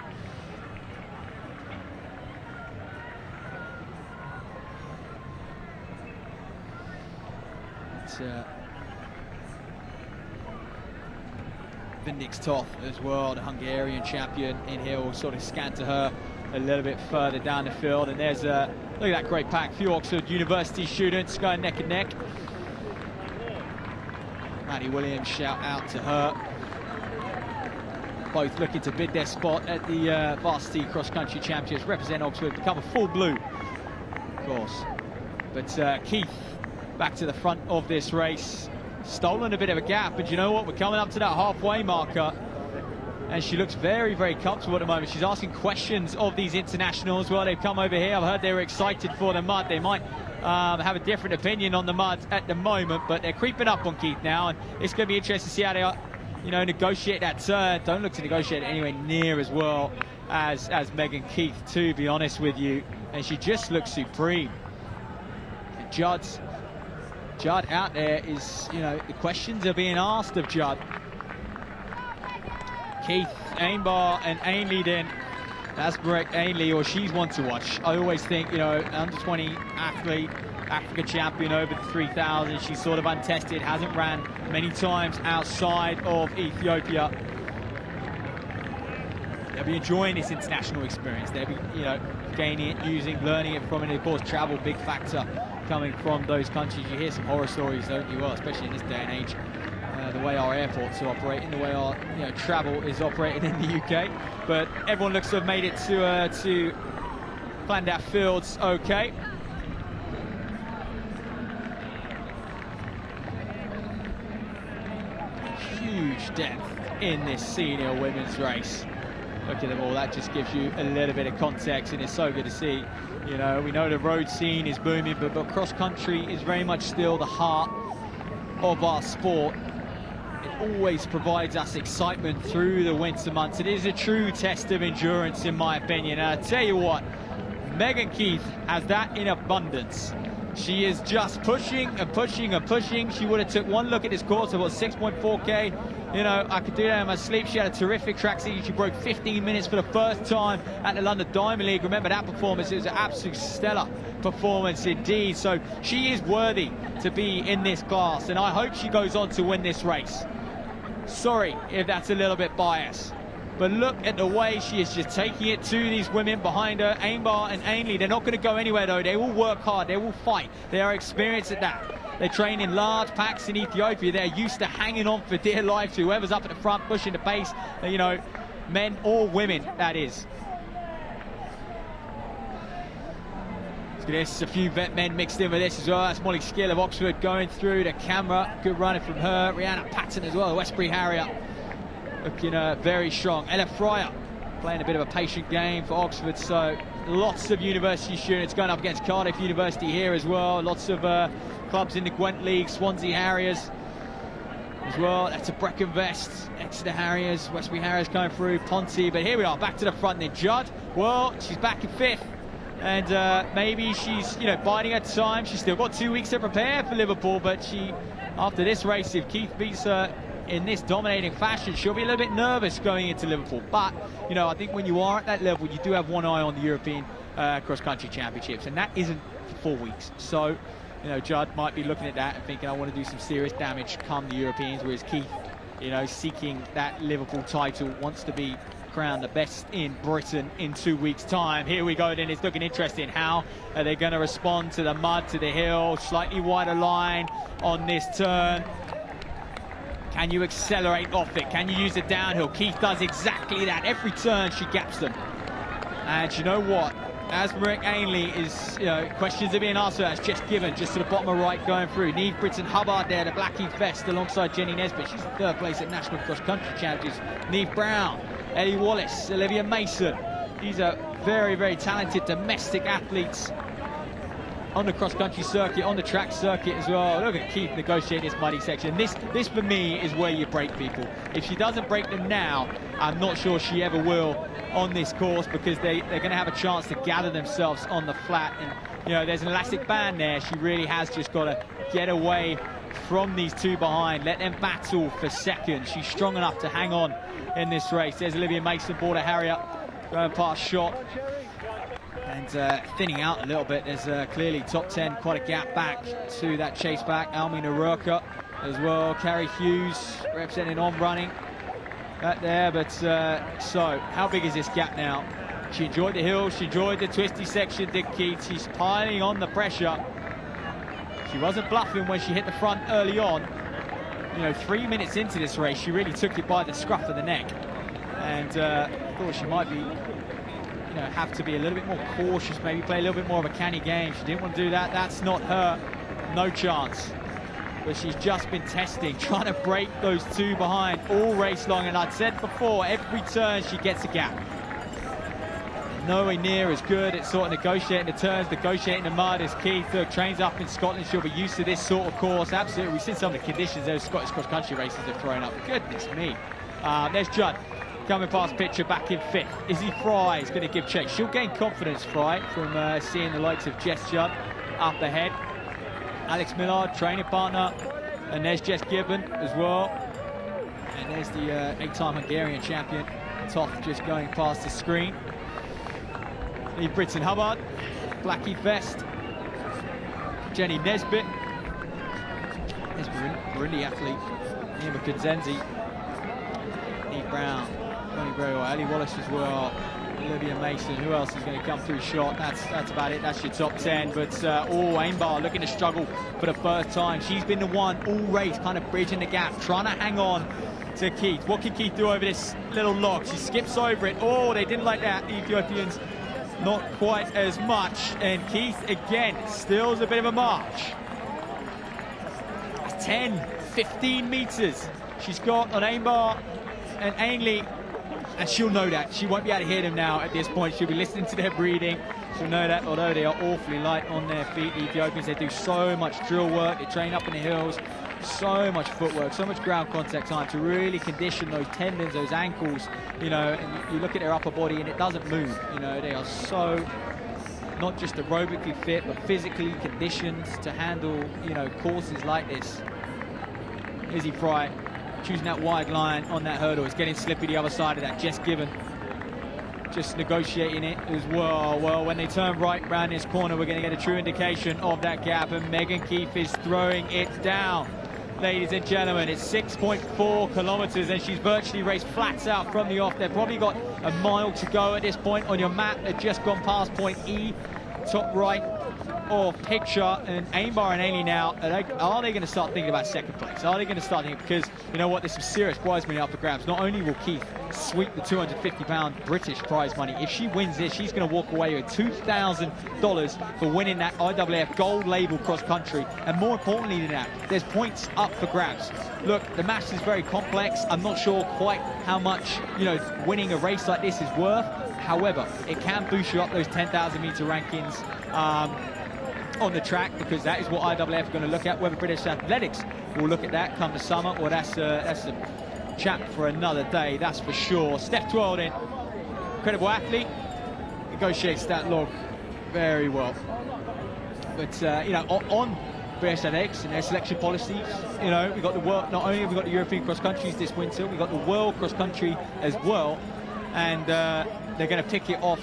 Vindix Toth as well, the Hungarian champion, in here. We'll sort of scan to her a little bit further down the field, and there's look at that great pack. A few Oxford University students going neck and neck. Maddie Williams, shout out to her. Both looking to bid their spot at the Varsity Cross Country Championships, represent Oxford, become a full blue, of course. But Keith back to the front of this race. Stolen a bit of a gap, but you know what? We're coming up to that halfway marker, and she looks very, very comfortable at the moment. She's asking questions of these internationals. Well, they've come over here. I've heard they were excited for the mud. They might have a different opinion on the mud at the moment, but they're creeping up on Keith now, and it's going to be interesting to see how they are, you know, negotiate that turn. Don't look to negotiate it anywhere near as well as Megan Keith, to be honest with you, and she just looks supreme. And Judd out there is, you know, the questions are being asked of Judd. Keith, Ainbar and Ainley then. That's Brett Ainley, or she's one to watch. I always think, you know, under 20 athlete, Africa champion over the 3,000. She's sort of untested, hasn't ran many times outside of Ethiopia. they'll be enjoying this international experience. They'll be, you know, gaining it, learning it from it. And of course, travel, big factor coming from those countries. You hear some horror stories, don't you? Well, especially in this day and age, the way our airports are operating, the way our travel is operating in the UK. But everyone looks to have made it to Clondat Fields okay. Huge depth in this senior women's race. Look at them all. That just gives you a little bit of context, and it's so good to see. You know, we know the road scene is booming, but cross country is very much still the heart of our sport. It always provides us excitement through the winter months. It is a true test of endurance, in my opinion. And I tell you what, Megan Keith has that in abundance. She is just pushing and pushing and pushing. She would have took one look at this course, about 6.4K. You know, I could do that in my sleep. She had a terrific track season. She broke 15 minutes for the first time at the London Diamond League. Remember that performance? It was an absolute stellar performance indeed. So she is worthy to be in this class, and I hope she goes on to win this race. Sorry if that's a little bit biased, but look at the way she is just taking it to these women behind her. Ainbar and Ainley, they're not going to go anywhere though. They will work hard, they will fight. They are experienced at that. They train in large packs in Ethiopia. They're used to hanging on for dear life to whoever's up at the front, pushing the pace, you know, men or women, that is. Look at this, a few vet men mixed in with this as well. That's Molly Skill of Oxford going through the camera. Good running from her. Rihanna Patton as well, Westbury Harrier. Looking very strong. Ella Fryer playing a bit of a patient game for Oxford. So lots of university students going up against Cardiff University here as well. Lots of clubs in the Gwent League. Swansea Harriers as well. That's a Brecon Vest. Exeter Harriers. Westbury Harriers going through. Ponty. But here we are, back to the front then. Judd, well, she's back in 5th. And maybe she's, you know, biding her time. She's still got 2 weeks to prepare for Liverpool, but she, after this race, if Keith beats her in this dominating fashion, she'll be a little bit nervous going into Liverpool. But, you know, I think when you are at that level, you do have one eye on the European cross-country championships, and that isn't for 4 weeks. So, you know, Judd might be looking at that and thinking, I want to do some serious damage come the Europeans, whereas Keith, you know, seeking that Liverpool title, wants to be crowned the best in Britain in 2 weeks' time. Here we go then, it's looking interesting. How are they going to respond to the mud, to the hill? Slightly wider line on this turn. Can you accelerate off it? Can you use the downhill? Keith does exactly that. Every turn she gaps them. And you know what? As Marick Ainley is, you know, questions are being asked her. That's Jess Given just to the bottom of right going through. Neve Britton Hubbard there, the Blackheath Vest alongside Jenny Nesbitt. She's in 3rd place at National Cross Country Challenges. Neve Brown, Ellie Wallace, Olivia Mason. These are very, very talented domestic athletes on the cross-country circuit, on the track circuit as well. Look at Keith negotiating this muddy section. This for me is where you break people. If she doesn't break them now, I'm not sure she ever will on this course, because they're going to have a chance to gather themselves on the flat. And, you know, there's an elastic band there. She really has just got to get away from these two behind, let them battle for second. She's strong enough to hang on in this race. There's Olivia Mason, Border Harrier, going past shot. And thinning out a little bit. There's clearly top 10, quite a gap back to that chase back. Almina Rurka as well. Carrie Hughes representing on running. That there, but so how big is this gap now? She enjoyed the hill, she enjoyed the twisty section, Dick Keith. She's piling on the pressure. She wasn't bluffing when she hit the front early on. You know, 3 minutes into this race, she really took it by the scruff of the neck. And thought she might be, you know, have to be a little bit more cautious, maybe play a little bit more of a canny game. She didn't want to do that. That's not her. No chance. But she's just been testing, trying to break those two behind all race long. And I'd said before, every turn she gets a gap. Nowhere near as good at sort of negotiating the turns, negotiating the mud as Keith trains up in Scotland. She'll be used to this sort of course. Absolutely. We've seen some of the conditions those Scottish cross-country races have thrown up. Goodness me. There's Judd coming past picture back in 5th. Izzy Fry is going to give chase. She'll gain confidence, Fry, from seeing the likes of Jess Judd up ahead. Alex Millard, training partner. And there's Jess Gibbon as well. And there's the 8-time Hungarian champion, Toth, just going past the screen. Neve Britton Hubbard, Blackheath Vest. Jenny Nesbitt. There's Burundi athlete, Nima Kunzenzi. Neve Brown, going very well. Ellie Wallace as well. Olivia Mason. Who else is going to come through shot? That's about it. That's your top 10. But Ainbar looking to struggle for the first time. She's been the one all race kind of bridging the gap, trying to hang on to Keith. What can Keith do over this little log? She skips over it. Oh, they didn't like that. The Ethiopians not quite as much. And Keith again steals a bit of a march. 10, 15 meters she's got on Ainbar and Ainley. And she'll know that. She won't be able to hear them now at this point. She'll be listening to their breathing. She'll know that, although they are awfully light on their feet, the Ethiopians, they do so much drill work. They train up in the hills. So much footwork, so much ground contact time to really condition those tendons, those ankles, you know, and you look at their upper body and it doesn't move. You know, they are so not just aerobically fit, but physically conditioned to handle, you know, courses like this. Izzy Fry choosing that wide line on that hurdle. It's getting slippy the other side of that. Jess Given just negotiating it as well. Well, when they turn right round this corner, we're going to get a true indication of that gap, and Megan Keith is throwing it down. Ladies and gentlemen, it's 6.4 kilometers, and she's virtually raced flat out from the off. They've probably got a mile to go at this point on your map. They've just gone past point E, top right of picture, and Ainbar and Ainley now, are they going to start thinking about second place? Are they going to start thinking, because you know what, there's some serious prize money up for grabs. Not only will Keith sweep the £250 British prize money, if she wins this, she's going to walk away with $2,000 for winning that IAAF gold label cross country, and more importantly than that, there's points up for grabs. Look, the match is very complex. I'm not sure quite how much, you know, winning a race like this is worth. However, it can boost you up those 10,000 meter rankings on the track, because that is what IAAF are going to look at. Whether British Athletics will look at that come the summer, or that's a chat for another day, that's for sure. Steph Twirling, incredible athlete, negotiates that log very well. But you know, on British Athletics and their selection policies, you know, we've got the world. Not only have we got the European cross countries this winter, we've got the World Cross Country as well, and they're going to pick it off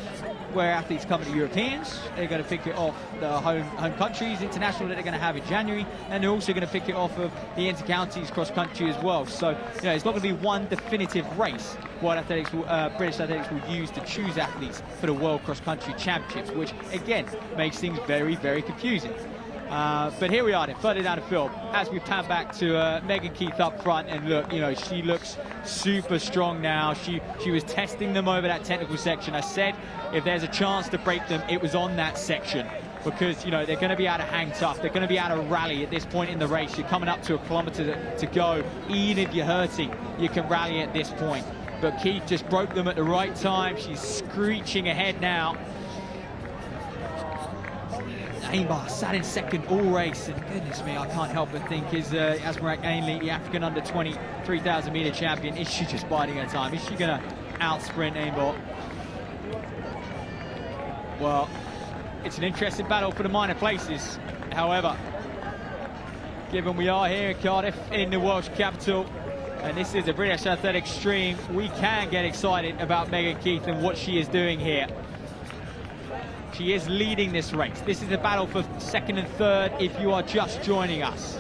where athletes come to the Europeans. They're going to pick it off the home countries, international, that they're going to have in January, and they're also going to pick it off of the inter-counties cross-country as well. So, you know, it's not going to be one definitive race what athletics will, British Athletics will use to choose athletes for the World Cross-Country Championships, which, again, makes things very, very confusing. But here we are then, further down the field, as we pan back to Megan Keith up front, and look, you know, she looks super strong now. She was testing them over that technical section. I said if there's a chance to break them, it was on that section, because, you know, they're going to be able to hang tough. They're going to be able to rally at this point in the race. You're coming up to a kilometre to go. Even if you're hurting, you can rally at this point. But Keith just broke them at the right time. She's screeching ahead now. Ainbar sat in second all race, and goodness me, I can't help but think, is Asmarak Ainley, the African under-20 3,000 metre champion, is she just biding her time? Is she going to out-sprint Ainbar? Well, it's an interesting battle for the minor places. However, given we are here in Cardiff, in the Welsh capital, and this is a British Athletics stream, we can get excited about Megan Keith and what she is doing here. She is leading this race. This is a battle for second and third if you are just joining us.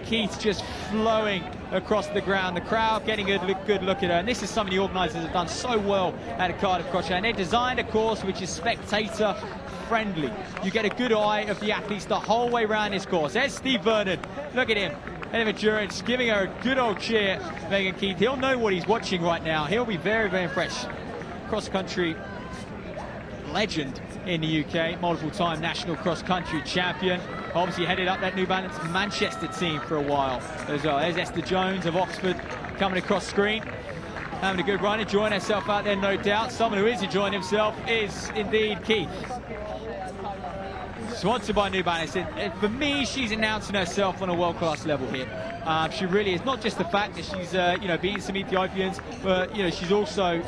Keith just flowing across the ground. The crowd getting a good look at her. And this is something the organisers have done so well at the Cardiff Cross Country. And they designed a course which is spectator friendly. You get a good eye of the athletes the whole way around this course. There's Steve Vernon. Look at him. Head of endurance, giving her a good old cheer. Megan Keith. He'll know what he's watching right now. He'll be very, very impressed. Cross-country legend in the UK, multiple-time national cross-country champion. Obviously headed up that New Balance Manchester team for a while as well. There's Esther Jones of Oxford coming across screen, having a good run, enjoying herself out there, no doubt. Someone who is enjoying himself is indeed Keith. Sponsored by New Balance. And for me, she's announcing herself on a world-class level here. She really is. Not just the fact that she's you know, beating some Ethiopians, but you know, she's also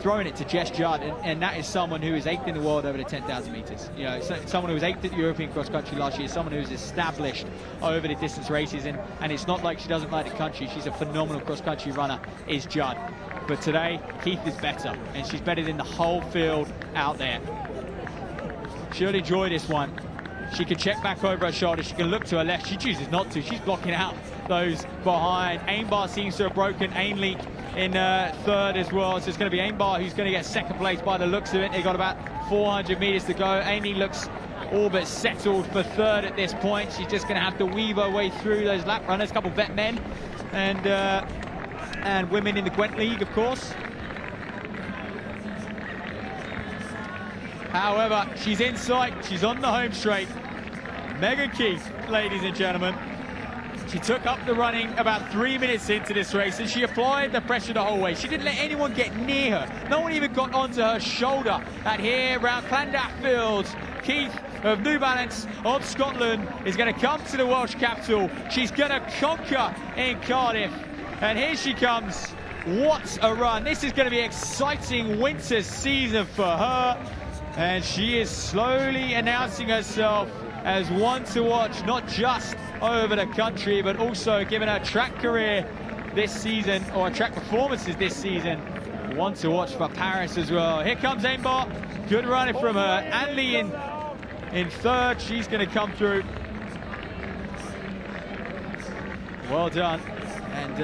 throwing it to Jess Judd, and that is someone who is 8th in the world over the 10,000 metres. You know, someone who was 8th at the European cross country last year, someone who's established over the distance races, and it's not like she doesn't like the country. She's a phenomenal cross country runner, is Judd. But today, Keith is better, and she's better than the whole field out there. She'll enjoy this one. She can check back over her shoulder. She can look to her left. She chooses not to. She's blocking out those behind. Ainbar seems to have broken Ainley in third as well. So it's going to be Aimbar who's going to get second place by the looks of it. They've got about 400 meters to go. Amy looks all but settled for third at this point. She's just going to have to weave her way through those lap runners, a couple of vet men and women in the Gwent League, of course. However, she's in sight. She's on the home straight. Megan Keith, ladies and gentlemen. She took up the running about 3 minutes into this race, and she applied the pressure the whole way. She didn't let anyone get near her. No one even got onto her shoulder. And here, round Clondaff Fields, Keith of New Balance of Scotland is going to come to the Welsh capital. She's going to conquer in Cardiff. And here she comes. What a run. This is going to be an exciting winter season for her. And she is slowly announcing herself as one to watch, not just over the country, but also given her track career this season, or track performances this season, one to watch for Paris as well. Here comes Aimbar. Good running from her. Anley in third. She's going to come through. Well done. And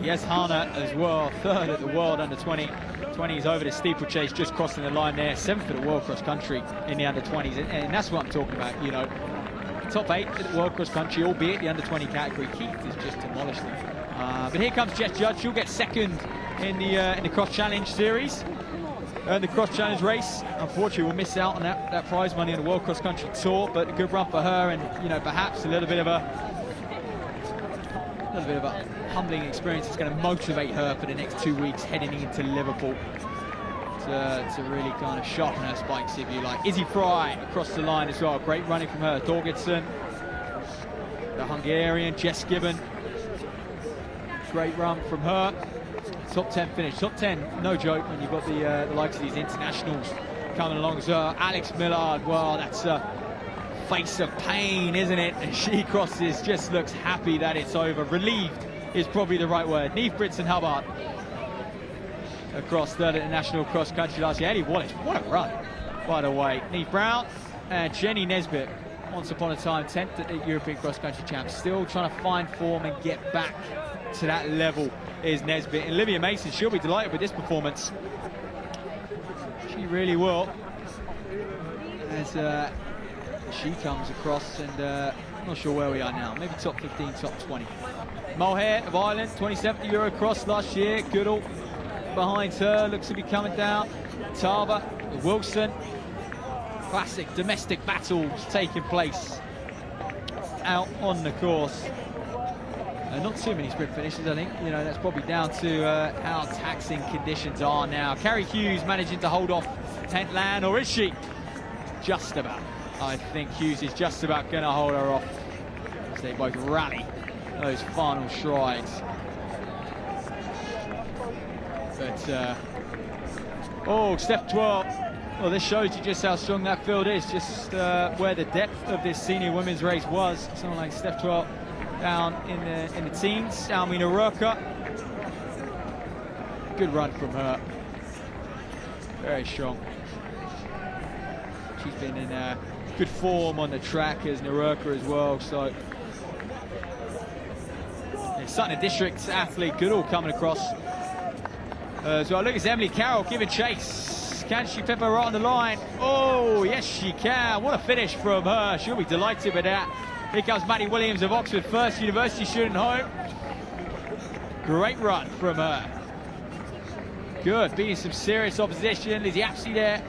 yes, Hannah as well, third at the World Under-20s over the steeplechase, just crossing the line there. Seventh at the World Cross Country in the Under-20s, and that's what I'm talking about, you know. Top 8 at the World Cross Country, albeit the Under-20 category. Keith has just demolished them. But here comes Jess Judd. She'll get second in the Cross Challenge series. The Cross Challenge race. Unfortunately, we'll miss out on that prize money on the World Cross Country Tour, but a good run for her, and you know, perhaps a little bit of a humbling experience is going to motivate her for the next 2 weeks heading into Liverpool to really kind of sharpen her spikes, if you like. Izzy Fry across the line as well. Great running from her. Dorgetson, the Hungarian. Jess Gibbon, great run from her. Top 10 finish. Top 10, no joke when you've got the likes of these internationals coming along as well. Alex Millard, well, that's a face of pain, isn't it? And she crosses, just looks happy that it's over. Relieved is probably the right word. Neve Britson Hubbard across third at the National Cross Country last year. Eddie Wallace, what a run, by the way. Neve Brown and Jenny Nesbitt, once upon a time 10th at the European Cross Country Champs, still trying to find form and get back to that level is Nesbitt. And Olivia Mason, she'll be delighted with this performance. She really will. As she comes across, and I'm not sure where we are now. Maybe top 15, top 20. Mulhare of Ireland, 27th Eurocross last year. Goodall behind her, looks to be coming down. Tarver, Wilson. Classic domestic battles taking place out on the course. Not too many sprint finishes, I think. You know, that's probably down to how taxing conditions are now. Carrie Hughes managing to hold off Tent Land, or is she? Just about. I think Hughes is just about going to hold her off as they both rally those final strides. But, oh, Steph 12. Well, this shows you just how strong that field is, just where the depth of this senior women's race was. Someone like Steph 12 down in the teens. Almina Roca. Good run from her. Very strong. She's been in good form on the track as Naroka as well. So, yeah, Sutton District athlete Goodall coming across. So look, it's Emily Carroll giving chase. Can she pepper right on the line? Oh, yes, she can. What a finish from her. She'll be delighted with that. Here comes Maddie Williams of Oxford, first university student home. Great run from her. Good, beating some serious opposition. Lizzie Apsey there.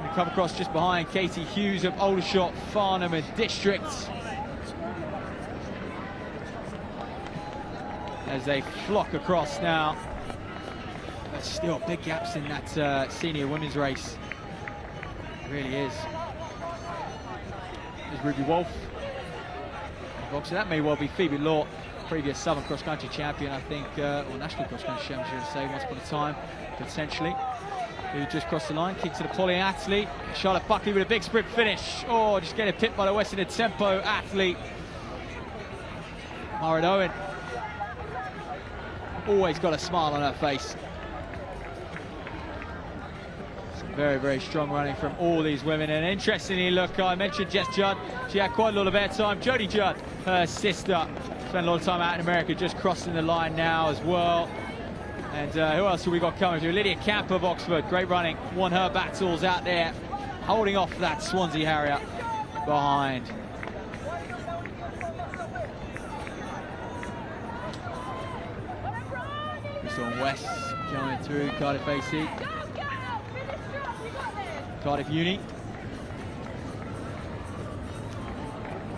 And come across just behind Katie Hughes of Aldershot, Farnham and District. As they flock across now. But still big gaps in that senior women's race. It really is. There's Ruby Wolf. So that may well be Phoebe Law, previous Southern Cross Country champion, I think, or National Cross Country champion, I should say, once upon a time, potentially. Who just crossed the line, kick to the poly athlete. Charlotte Buckley with a big sprint finish. Oh, just getting pipped by the Western Tempo athlete. Mara Owen. Always got a smile on her face. Very, very strong running from all these women. And interestingly, look, I mentioned Jess Judd. She had quite a lot of airtime. Jodie Judd, her sister, spent a lot of time out in America, just crossing the line now as well. And who else have we got coming through? Lydia Camp of Oxford, great running, won her battles out there, holding off that Swansea Harrier behind. Bristol and West coming through, Cardiff AC. Cardiff Uni.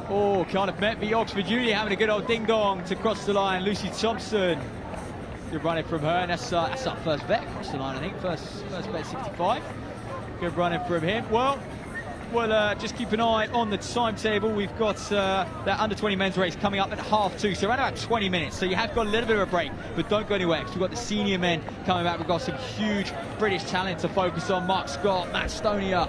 Oh, Cardiff Met v Oxford Uni, having a good old ding-dong to cross the line. Lucy Thompson, good running from her, and that's our first vet across the line, I think. First vet 65. Good running from him. Well, we'll just keep an eye on the timetable. We've got that under-20 men's race coming up at 2:30, so around about 20 minutes. So you have got a little bit of a break, but don't go anywhere, because we've got the senior men coming back. We've got some huge British talent to focus on. Mark Scott, Matt Stonia,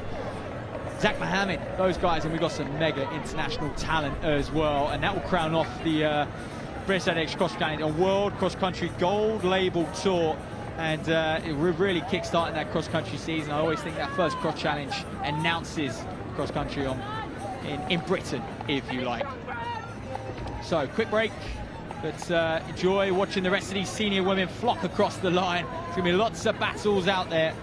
Zach Mohammed, those guys, and we've got some mega international talent as well. And that will crown off the British Athletics Cross Country, a World Cross Country Gold Label Tour. And we're really kick-starting that cross-country season. I always think that first cross challenge announces cross-country in Britain, if you like. So, quick break, but enjoy watching the rest of these senior women flock across the line. There's going to be lots of battles out there.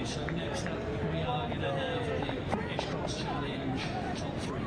So next up we are going to have the British Cross Challenge top 3.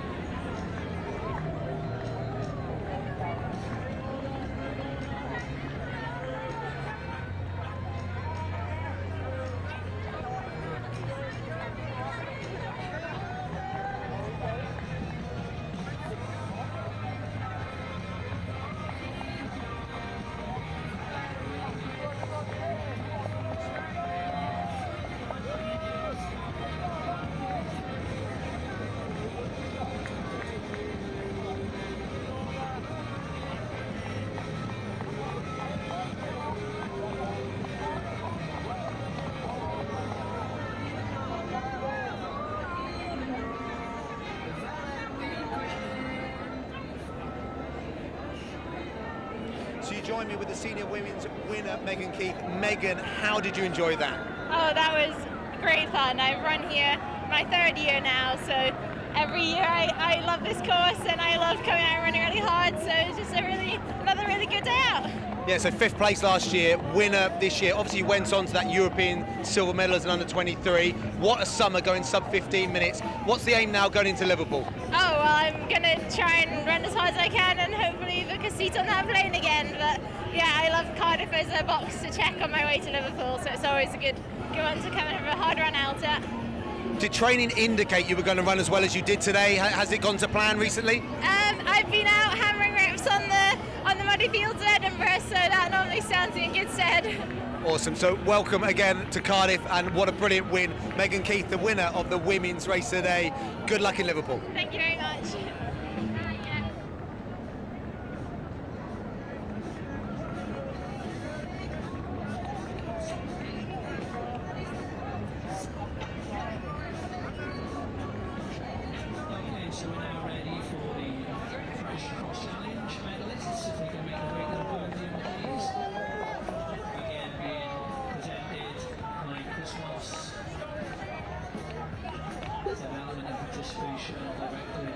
So you join me with the senior women's winner, Megan Keith. Megan, how did you enjoy that? Oh, that was great fun. I've run here my 3rd year now, so every year I love this course and I love coming out and running really hard, so it's just another really good day out. Yeah, so 5th place last year, winner this year. Obviously you went on to that European silver medal as an under 23. What a summer, going sub 15 minutes. What's the aim now going into Liverpool? Oh, well, I'm going to try and run as hard as I can and hopefully book a seat on that plane again. But yeah, I love Cardiff as a box to check on my way to Liverpool, so it's always a good one to come and have a hard run out at. Did training indicate you were going to run as well as you did today? Has it gone to plan recently? I've been out hammering reps on the muddy fields at Edinburgh, so that normally stands me in good stead. Awesome, so welcome again to Cardiff, and what a brilliant win. Megan Keith, the winner of the women's race today. Good luck in Liverpool. Thank you very much. Okay, so we're now ready for the British Cross Challenge medalists. If they can make a quick podium, please. Again, being presented by Chris Moss. Development and participation directly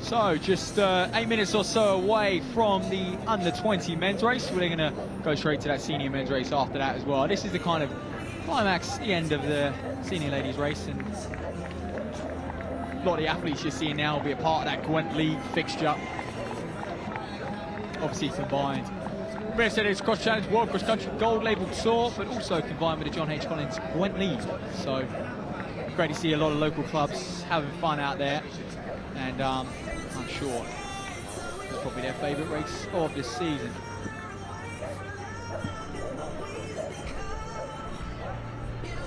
So just 8 minutes or so away from the under-20 men's race. We're going to go straight to that senior men's race after that as well. This is the kind of climax, the end of the senior ladies race, and a lot of the athletes you're seeing now will be a part of that Gwent League fixture. Obviously combined. It's Cross Challenge World Cross Country Gold Label Tour, but also combined with the John H. Collins Gwent League. So great to see a lot of local clubs having fun out there, and I'm sure it's probably their favourite race of this season.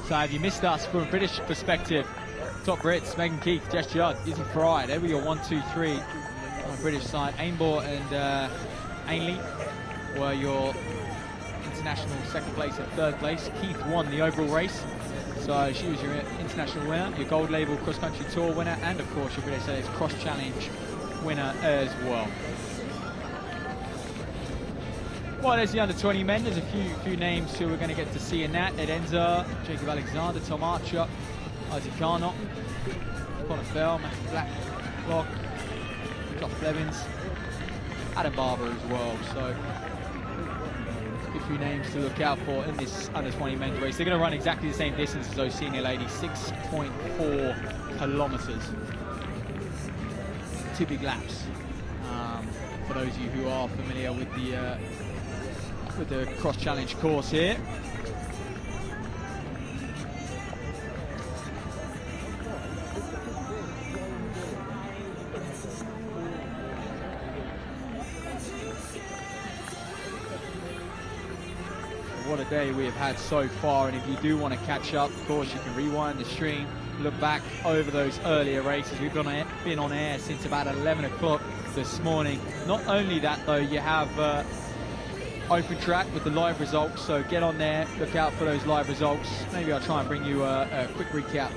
So have you missed us from a British perspective? Top Brits, Megan Keith, Jess Judd, Izzy Fry, there were your 1, 2, 3 on the British side. Ainbor and Ainley were your international second place and third place. Keith won the overall race, so she was your international winner, your gold label cross country tour winner, and of course your British Athletics cross challenge winner as well. Well, there's the under-20 men. There's a few names who we're going to get to see in that. Ed Enzer, Jacob Alexander, Tom Archer, Isaac Carnot, Connor Bell, Matthew Blacklock, Josh Blevins, Adam Barber as well. So a few names to look out for in this under-20 men's race. They're going to run exactly the same distance as those senior ladies, 6.4 kilometres. 2 big laps. For those of you who are familiar with the cross challenge course here. What a day we have had so far, and if you do want to catch up, of course you can rewind the stream, look back over those earlier races. We've been on air since about 11 o'clock this morning. Not only that though, you have open track with the live results, so get on there, look out for those live results. Maybe I'll try and bring you a quick recap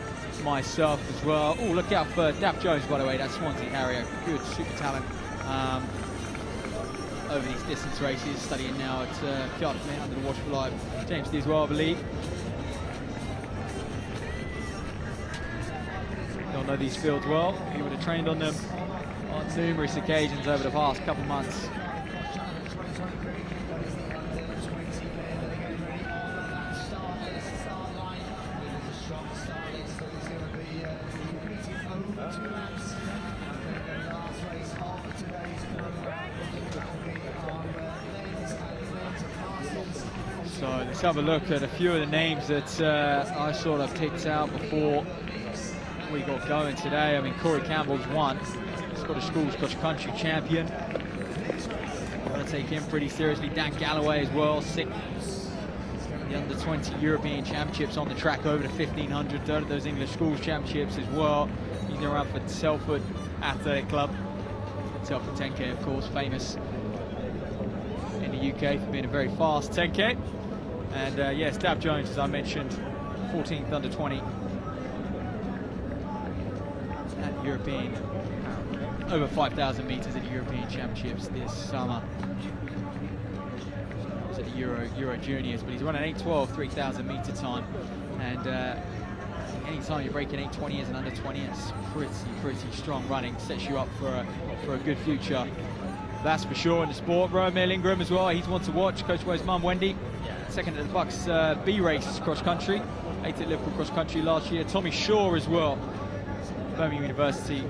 myself as well. Oh, look out for Daff Jones, by the way, that Swansea Harrier, good super talent over these distance races, studying now at Cardiff under the watch for live. James D as well, I believe. You'll know these fields well. You would have trained on them on numerous occasions over the past couple of months. So let's have a look at a few of the names that I sort of picked out before we got going today. I mean, Corey Campbell's won, Scottish Schools Cross Country champion. I'm going to take him pretty seriously. Dan Galloway as well, 6th. The under-20 European Championships on the track over the 1500, third of those English Schools Championships as well. He's been around for Telford Athletic Club. Telford 10K, of course, famous in the UK for being a very fast 10K. And yes, Dav Jones, as I mentioned, 14th under-20 at the European, over 5,000 metres at the European Championships this summer. It was at the Euro Juniors, but he's running 8:12 3,000 metre time, and anytime you're breaking 8:20 as an under-20, it's pretty strong running. Sets you up for a good future, that's for sure in the sport. Romeo Ingram as well, he's one to watch. Coach Woe's mum, Wendy, second at the Bucks B race cross country, 8th at Liverpool cross country last year. Tommy Shaw as well, Birmingham University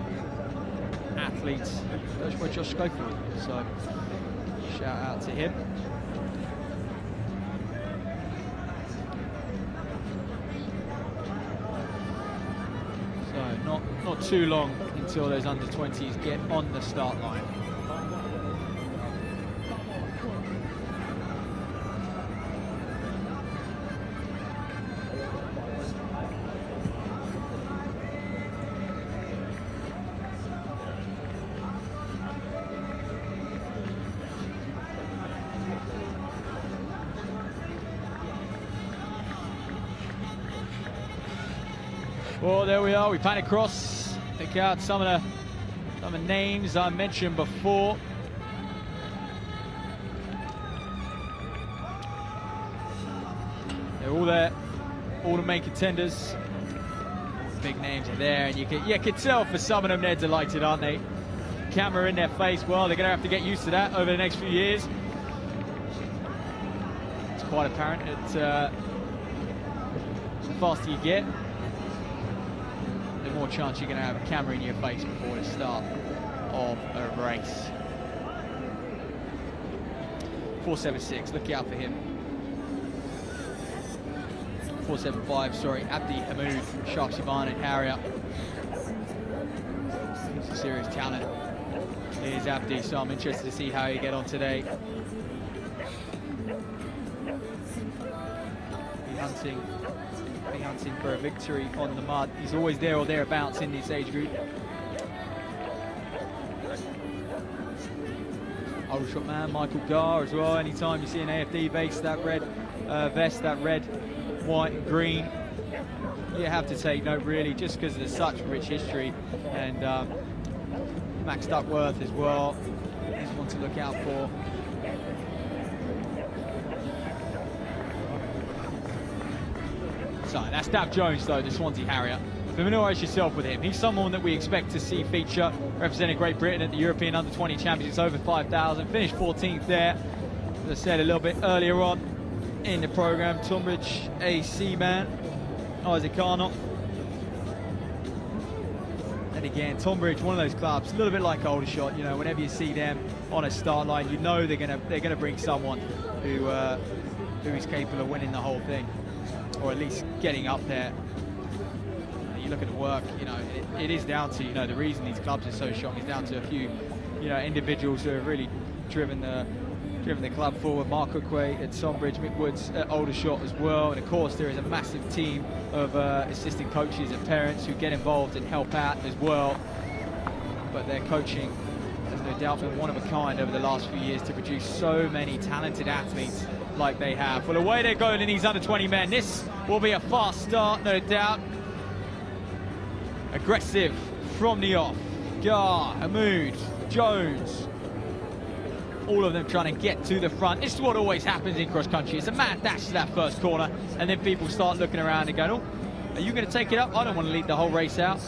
athlete, Coach by Josh Schofield, so shout out to him. So not too long until those under-20s get on the start line. Well, there we are. We pan across, pick out some of the names I mentioned before. They're all there, all the main contenders. Big names are there, and you can tell for some of them they're delighted, aren't they? Camera in their face. Well, they're going to have to get used to that over the next few years. It's quite apparent that the faster you get, the more chance you're going to have a camera in your face before the start of a race. 476, look out for him. 475, sorry, Abdi Hamoud, Sharkshivan and Harrier. He's a serious talent. Here's Abdi, so I'm interested to see how he get on today. Be hunting for a victory on the mud. He's always there or thereabouts in this age group. Aldershot man, Michael Gar as well. Anytime you see an AFD base, that red vest, that red, white and green, you have to take note really, just because there's such rich history. And Max Duckworth as well, he's one to look out for. So that's Dav Jones though, the Swansea Harrier. Familiarise yourself with him. He's someone that we expect to see feature representing Great Britain at the European Under-20 Championships over 5,000. Finished 14th there, as I said a little bit earlier on in the programme. Tunbridge AC man, Isaac Arnott. And again, Tunbridge, one of those clubs, a little bit like Aldershot. You know, whenever you see them on a start line, you know they're gonna bring someone who is capable of winning the whole thing, or at least getting up there. You look at the work, you know, it is down to, you know, the reason these clubs are so strong is down to a few, you know, individuals who have really driven the club forward. Mark Cookway at Tonbridge, Mick Woods at Aldershot as well, and of course there is a massive team of assistant coaches and parents who get involved and help out as well. But their coaching has no doubt been one of a kind over the last few years to produce so many talented athletes like they have. Well, away they're going in these under-20 men. This will be a fast start, no doubt. Aggressive from the off. Gar, Hamoud, Jones, all of them trying to get to the front. This is what always happens in cross country. It's a mad dash to that first corner, and then people start looking around and going, oh, are you going to take it up? I don't want to lead the whole race out.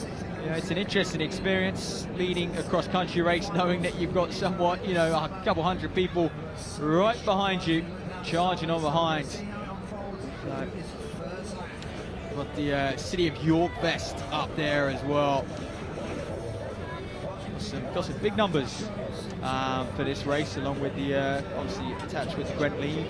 You know, it's an interesting experience leading a cross country race, knowing that you've got somewhat, you know, a couple hundred people right behind you, charging on behind. So, got the City of York vest up there as well. Got some big numbers for this race, along with the obviously attached with the Grant League.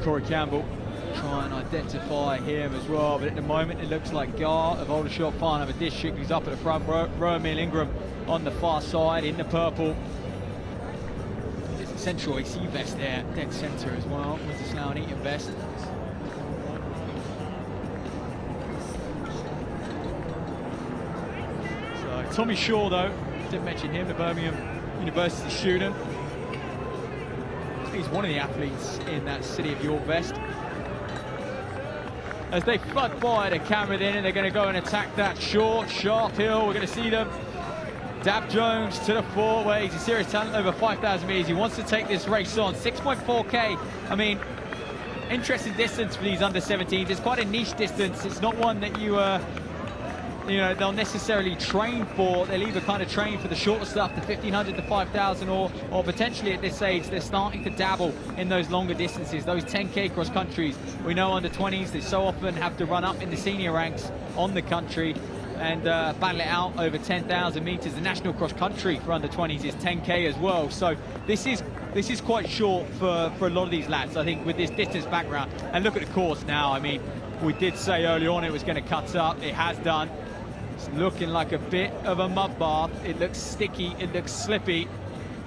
Corey Campbell try and identify him as well, but at the moment it looks like Gar of Aldershot Farnham District, who's up at the front row. Emil Ingram on the far side in the purple. There's a Central AC vest there, dead centre as well, with the Slough and Eton vest. So Tommy Shaw though, didn't mention him, the Birmingham University student. He's one of the athletes in that City of York vest. As they flood by the camera then, and they're going to go and attack that short, sharp hill. We're going to see them. Dav Jones to the fore, where he's a serious talent over 5,000 metres. He wants to take this race on. 6.4k. I mean, interesting distance for these under-17s. It's quite a niche distance. It's not one that you know, they'll necessarily train for. They'll either kind of train for the shorter stuff, the 1,500 to 5,000, or potentially at this age, they're starting to dabble in those longer distances, those 10k cross countries. We know under 20s, they so often have to run up in the senior ranks on the country and battle it out over 10,000 meters. The national cross country for under 20s is 10k as well. So this is quite short for a lot of these lads, I think, with this distance background. And look at the course now. I mean, we did say early on it was going to cut up. It has done. It's looking like a bit of a mud bath. It looks sticky, it looks slippy,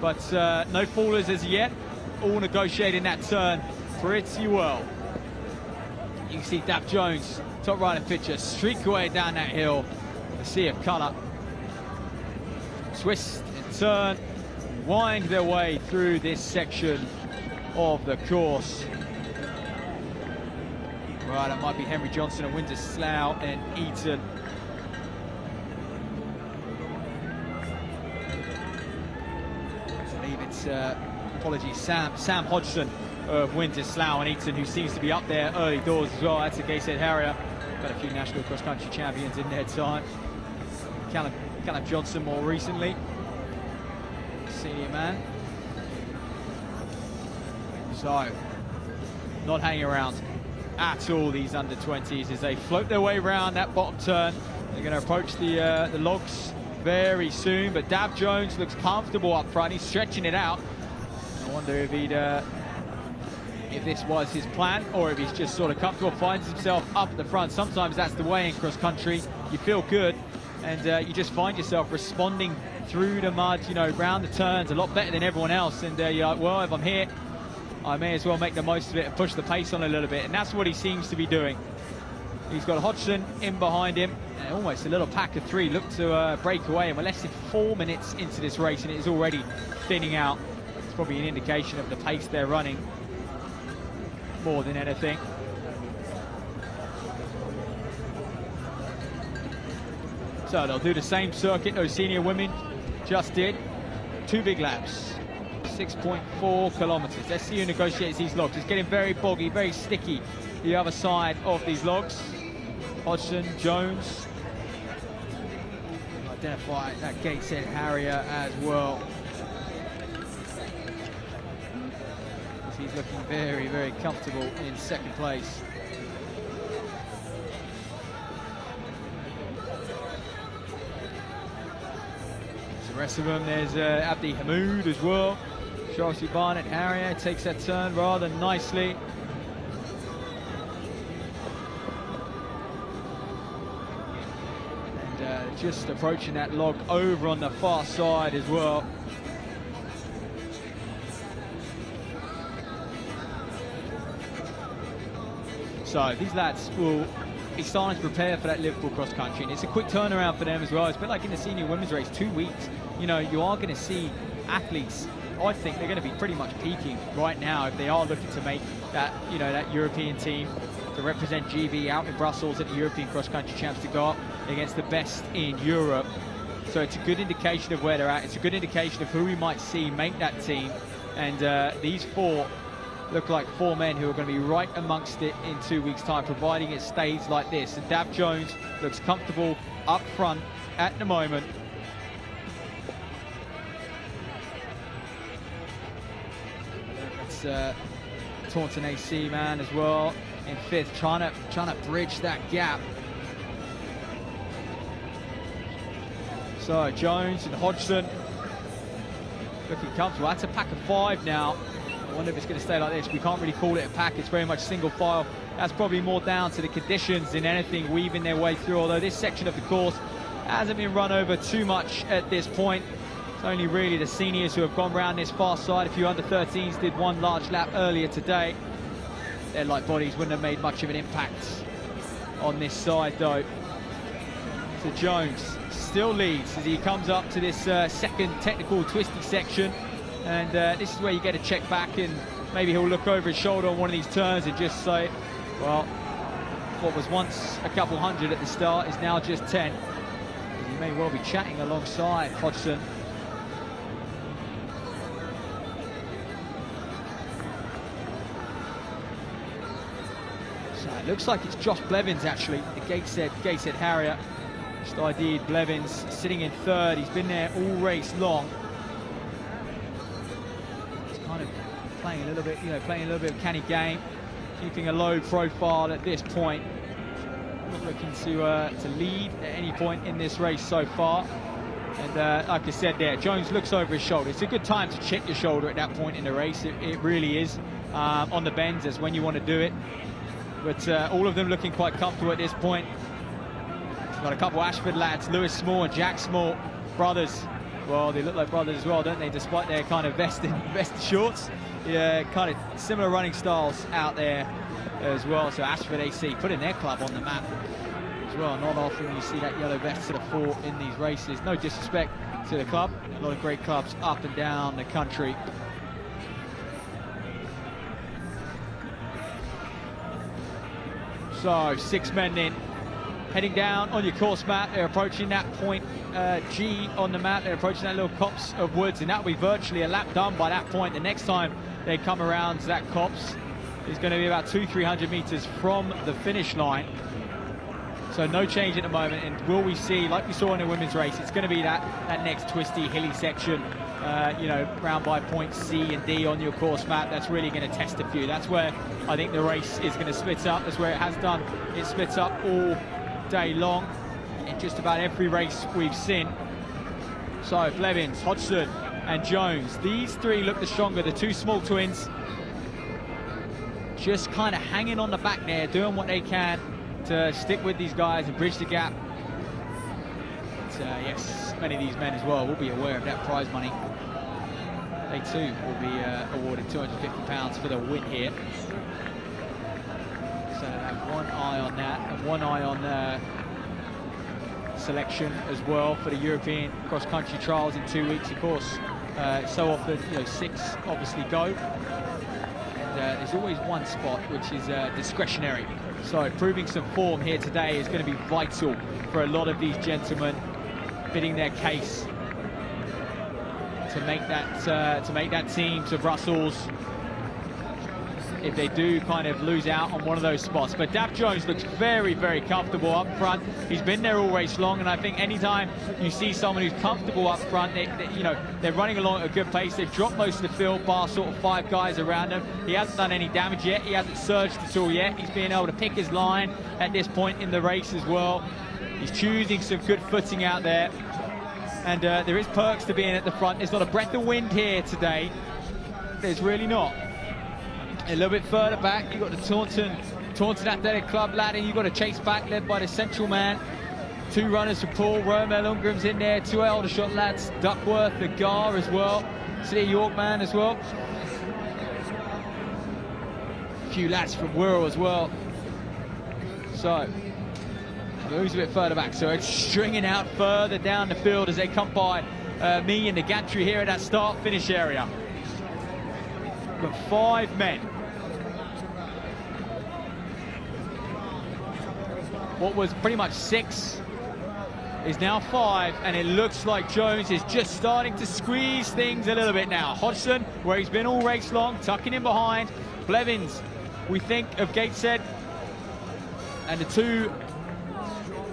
but no fallers as yet. All negotiating that turn pretty well. You can see Dav Jones, top right of picture, streak away down that hill. The sea of colour. Twist and turn, wind their way through this section of the course. Right, that might be Henry Johnson and Windsor Slough and Eaton. I believe it's, apologies, Sam Hodgson of Windsor Slough and Eaton, who seems to be up there early doors as well. That's a Gateshead Harrier. Got a few national cross-country champions in their time. Callum Johnson more recently, senior man. So, not hanging around at all, these under-20s, as they float their way around that bottom turn. They're going to approach the logs very soon, but Dav Jones looks comfortable up front. He's stretching it out. I wonder if he'd if this was his plan, or if he's just sort of comfortable, finds himself up at the front. Sometimes that's the way in cross-country. You feel good, and you just find yourself responding through the mud, you know, round the turns a lot better than everyone else. And you're like, well, if I'm here, I may as well make the most of it and push the pace on a little bit. And that's what he seems to be doing. He's got Hodgson in behind him, and almost a little pack of three look to break away. And we're less than 4 minutes into this race, and it is already thinning out. It's probably an indication of the pace they're running more than anything. So they'll do the same circuit those senior women just did. 2 big laps, 6.4 kilometers. Let's see who negotiates these logs. It's getting very boggy, very sticky, the other side of these logs. Hodgson, Jones. Identify that Gateshead Harrier as well. He's looking very, very comfortable in second place. The rest of them, there's Abdi Hamoud as well. Chelsea Barnett Harrier takes that turn rather nicely. And just approaching that log over on the far side as well. So these lads will be starting to prepare for that Liverpool cross country, and it's a quick turnaround for them as well. It's a bit like in the senior women's race, 2 weeks. You know, you are going to see athletes, I think they're going to be pretty much peaking right now if they are looking to make that, you know, that European team to represent GB out in Brussels at the European cross country champs, to go up against the best in Europe. So it's a good indication of where they're at. It's a good indication of who we might see make that team. And these four look like 4 men who are going to be right amongst it in 2 weeks' time, providing it stays like this. And Dav Jones looks comfortable up front at the moment. It's Taunton AC man as well in 5th, trying to bridge that gap. So Jones and Hodgson looking comfortable. That's a pack of 5 now. I wonder if it's going to stay like this. We can't really call it a pack. It's very much single file. That's probably more down to the conditions than anything weaving their way through, although this section of the course hasn't been run over too much at this point. It's only really the seniors who have gone round this far side. A few under-13s did one large lap earlier today. Their light bodies wouldn't have made much of an impact on this side, though. So Jones still leads as he comes up to this second technical twisty section. And this is where you get a check back, and maybe he'll look over his shoulder on one of these turns and just say, well, what was once a couple hundred at the start is now just 10. He may well be chatting alongside Hodgson. So it looks like it's Josh Blevins, actually, the Gateshead Harrier. Just ID'd Blevins, sitting in 3rd. He's been there all race long. Playing a little bit, playing a little bit of canny game, keeping a low profile at this point. Not looking to lead at any point in this race so far. And like I said there, Jones looks over his shoulder. It's a good time to check your shoulder at that point in the race. It really is. On the bends is when you want to do it. But all of them looking quite comfortable at this point. Got a couple Ashford lads, Lewis Small and Jack Small, brothers. Well, they look like brothers as well, don't they, despite their kind of vest and shorts. Yeah, kind of similar running styles out there. as well. So Ashford AC putting their club on the map as well. Not often you see that yellow vest to the fore in these races. No disrespect to the club, a lot of great clubs up and down the country. So 6 men in, heading down on your course map. They're approaching that point G on the map. They're approaching that little copse of woods, and that'll be virtually a lap done by that point. The next time they come around that copse is going to be about 200-300 meters from the finish line. So no change at the moment. And will we see, like we saw in the women's race, it's going to be that next twisty, hilly section, you know, round by points C and D on your course map. That's really going to test a few. That's where I think the race is going to split up. That's where it has done. It splits up all day long in just about every race we've seen. So Blevins, Hodgson and Jones, these three look the stronger. The two small twins just kind of hanging on the back there, doing what they can to stick with these guys and bridge the gap. But, yes, many of these men as well will be aware of that prize money. They too will be awarded £250 for the win here. So have one eye on that, and one eye on selection as well for the European cross-country trials in 2 weeks. Of course, so often, you know, 6 obviously go, and there's always one spot which is discretionary. So proving some form here today is going to be vital for a lot of these gentlemen, bidding their case to make that team to Brussels if they do kind of lose out on one of those spots. But Dav Jones looks very, very comfortable up front. He's been there all race long, and I think anytime you see someone who's comfortable up front, you know, they're running along at a good pace. They've dropped most of the field, bar sort of 5 guys around them. He hasn't done any damage yet. He hasn't surged at all yet. He's being able to pick his line at this point in the race as well. He's choosing some good footing out there. And there is perks to being at the front. There's not a breath of wind here today. There's really not. A little bit further back, you've got the Taunton Athletic Club lad, and you've got a chase back led by the central man. 2 runners for Paul, Romel Ungram's in there, 2 Aldershot lads, Duckworth, the Gar as well, City of York man as well. A few lads from Wirral as well. So, moves a bit further back, so it's stringing out further down the field as they come by me and the gantry here at that start-finish area. But 5 men. What was pretty much 6 is now 5, and it looks like Jones is just starting to squeeze things a little bit now. Hodgson, where he's been all race long, tucking in behind. Blevins, we think of Gateshead, and the 2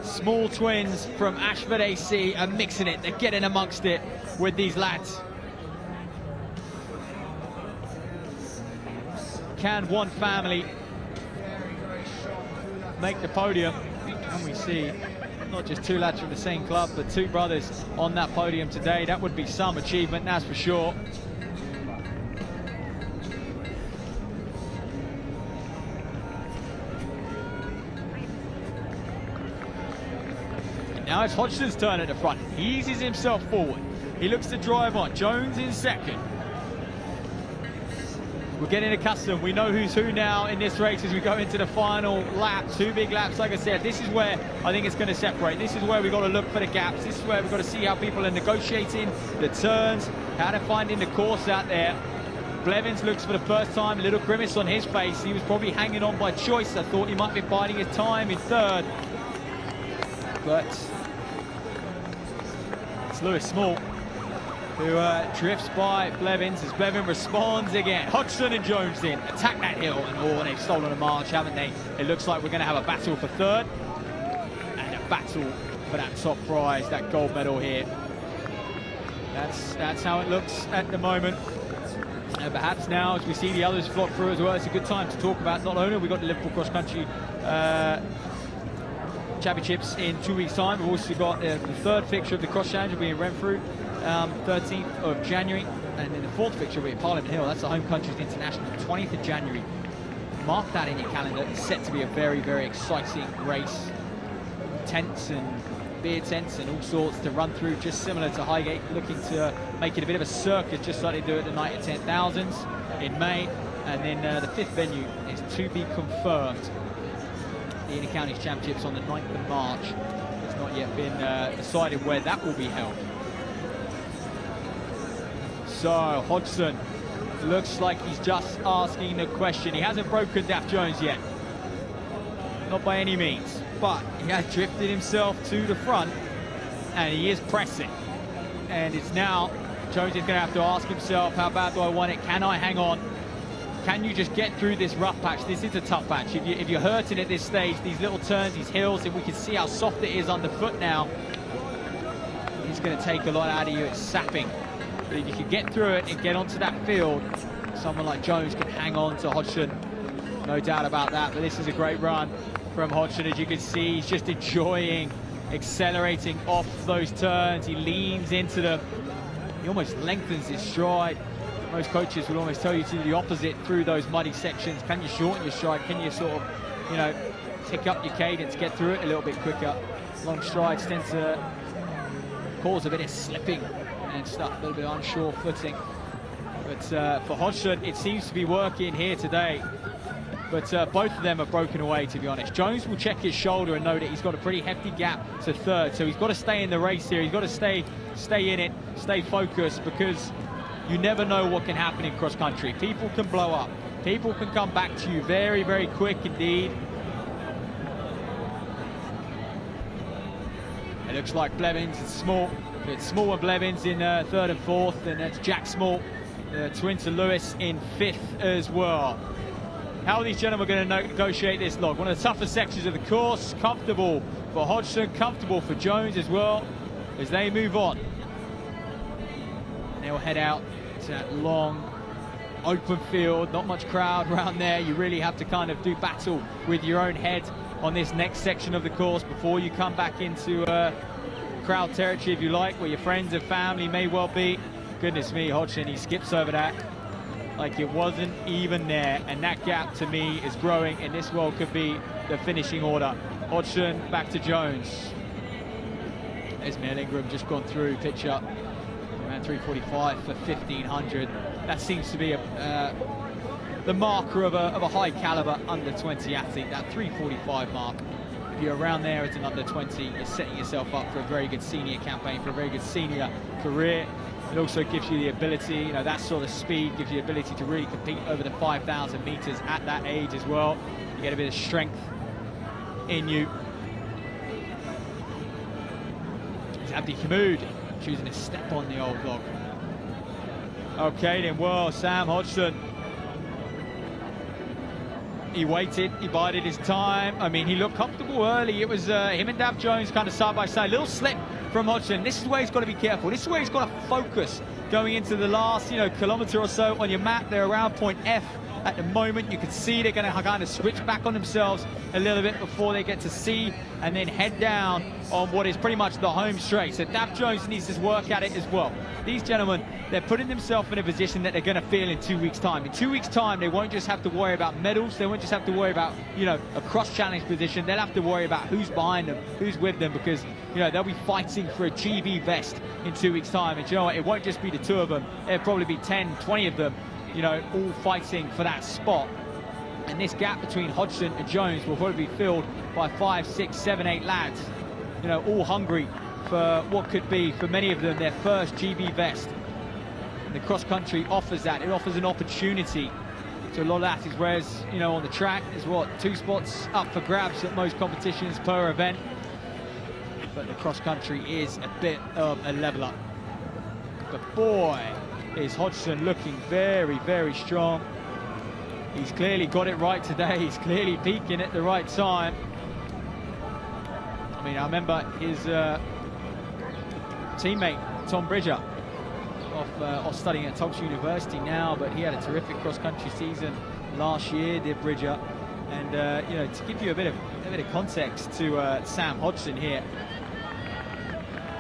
small twins from Ashford AC are mixing it. They're getting amongst it with these lads. Can one family make the podium? And we see not just 2 lads from the same club, but 2 brothers on that podium today. That would be some achievement, that's for sure. And now it's Hodgson's turn at the front. He eases himself forward. He looks to drive on. Jones in second. We're getting accustomed. We know who's who now in this race as we go into the final lap. 2 big laps, like I said. This is where I think it's going to separate. This is where we've got to look for the gaps. This is where we've got to see how people are negotiating the turns, how they're finding the course out there. Blevins looks for the first time, a little grimace on his face. He was probably hanging on by choice. I thought he might be biding his time in third. But it's Lewis Small who drifts by Blevins as Blevin responds again. Hodgson and Jones in, attack that hill, and they've stolen a march, haven't they? It looks like we're going to have a battle for third, and a battle for that top prize, that gold medal here. That's how it looks at the moment. And perhaps now, as we see the others flock through as well, it's a good time to talk about, not only have we got the Liverpool Cross Country Championships in 2 weeks' time, we've also got the 3rd fixture of the Cross Challenge will be in Renfrew, 13th of January, and then the 4th fixture will be at Parliament Hill. That's the home country's international, 20th of January. Mark that in your calendar. It's set to be a very, very exciting race. Tents and beer tents and all sorts to run through, just similar to Highgate, looking to make it a bit of a circuit, just like they do at the Night of 10,000s in May. And then the 5th venue is to be confirmed. The Inter-Counties Championships on the 9th of March. It's not yet been decided where that will be held. So Hodgson looks like he's just asking the question. He hasn't broken Daph Jones yet. Not by any means. But he has drifted himself to the front and he is pressing. And it's now, Jones is going to have to ask himself, how bad do I want it? Can I hang on? Can you just get through this rough patch? This is a tough patch. If you're hurting at this stage, these little turns, these hills, if we can see how soft it is underfoot now, it's going to take a lot out of you. It's sapping. But if you can get through it and get onto that field, someone like Jones can hang on to Hodgson. No doubt about that. But this is a great run from Hodgson. As you can see, he's just enjoying accelerating off those turns. He leans into them. He almost lengthens his stride. Most coaches would almost tell you to do the opposite through those muddy sections. Can you shorten your stride? Can you sort of, you know, tick up your cadence, get through it a little bit quicker? Long strides tend to cause a bit of slipping and stuff, a little bit of unsure footing. But for Hodgson, it seems to be working here today. But both of them are broken away, to be honest. Jones will check his shoulder and know that he's got a pretty hefty gap to 3rd. So he's got to stay in the race here. He's got to stay in it, stay focused, because you never know what can happen in cross country. People can blow up. People can come back to you very, very quick indeed. It looks like Blevins and Small. It's Small and Blevins in 3rd and 4th, and that's Jack Small, twin to Lewis, in 5th as well. How are these gentlemen going to negotiate this log? One of the toughest sections of the course. Comfortable for Hodgson, comfortable for Jones as well, as they move on. And they'll head out to that long, open field. Not much crowd around there. You really have to kind of do battle with your own head on this next section of the course before you come back into crowd territory, if you like, where your friends and family may well be. Goodness me, Hodgson, he skips over that like it wasn't even there, and that gap to me is growing, and this well could be the finishing order. Hodgson back to Jones. There's Mel Ingram just gone through, pitch up around 3:45 for 1500. That seems to be the marker of a high caliber under 20 athlete, that 3:45 mark. If you're around there as an under 20, you're setting yourself up for a very good senior campaign, for a very good senior career. It also gives you the ability, you know, that sort of speed gives you the ability to really compete over the 5,000 meters at that age as well. You get a bit of strength in you. It's Abdi Hamoud choosing to step on the old log. Okay then, well, Sam Hodgson, he waited, he bided his time. I mean, he looked comfortable early. It was him and Daph Jones kind of side by side. Little slip from Hodgson. This is where he's got to be careful. This is where he's got to focus going into the last, kilometre or so on your map. They're around point F at the moment. You can see they're going to kind of switch back on themselves a little bit before they get to C and then head down on what is pretty much the home straight. So Daph Jones needs to work at it as well. These gentlemen, they're putting themselves in a position that they're going to feel in 2 weeks' time. In 2 weeks' time, they won't just have to worry about medals. They won't just have to worry about, a cross-challenge position. They'll have to worry about who's behind them, who's with them, because, they'll be fighting for a GB vest in 2 weeks' time. And you know what? It won't just be the two of them. There'll probably be 10, 20 of them, all fighting for that spot. And this gap between Hodgson and Jones will probably be filled by 5, 6, 7, 8 lads, all hungry for what could be, for many of them, their first GB vest. And the cross-country offers that. It offers an opportunity to a lot of athletes, whereas, on the track, there's 2 spots up for grabs at most competitions per event. But the cross-country is a bit of a leveler. But boy, is Hodgson looking very, very strong. He's clearly got it right today. He's clearly peaking at the right time. I mean, I remember his teammate, Tom Bridger, off studying at Tulsa University now, but he had a terrific cross-country season last year, did Bridger. And, to give you a bit of context to Sam Hodgson here,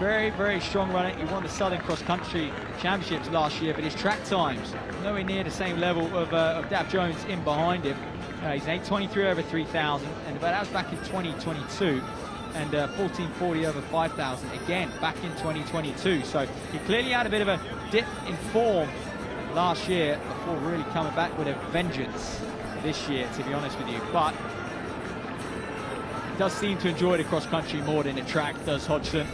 very, very strong runner. He won the Southern Cross Country Championships last year, but his track times nowhere near the same level of Daph Jones in behind him. He's 8:23 over 3,000, and that was back in 2022, and 14:40 over 5,000 again back in 2022. So he clearly had a bit of a dip in form last year before really coming back with a vengeance this year, to be honest with you. But he does seem to enjoy the cross-country more than the track, does Hodgson.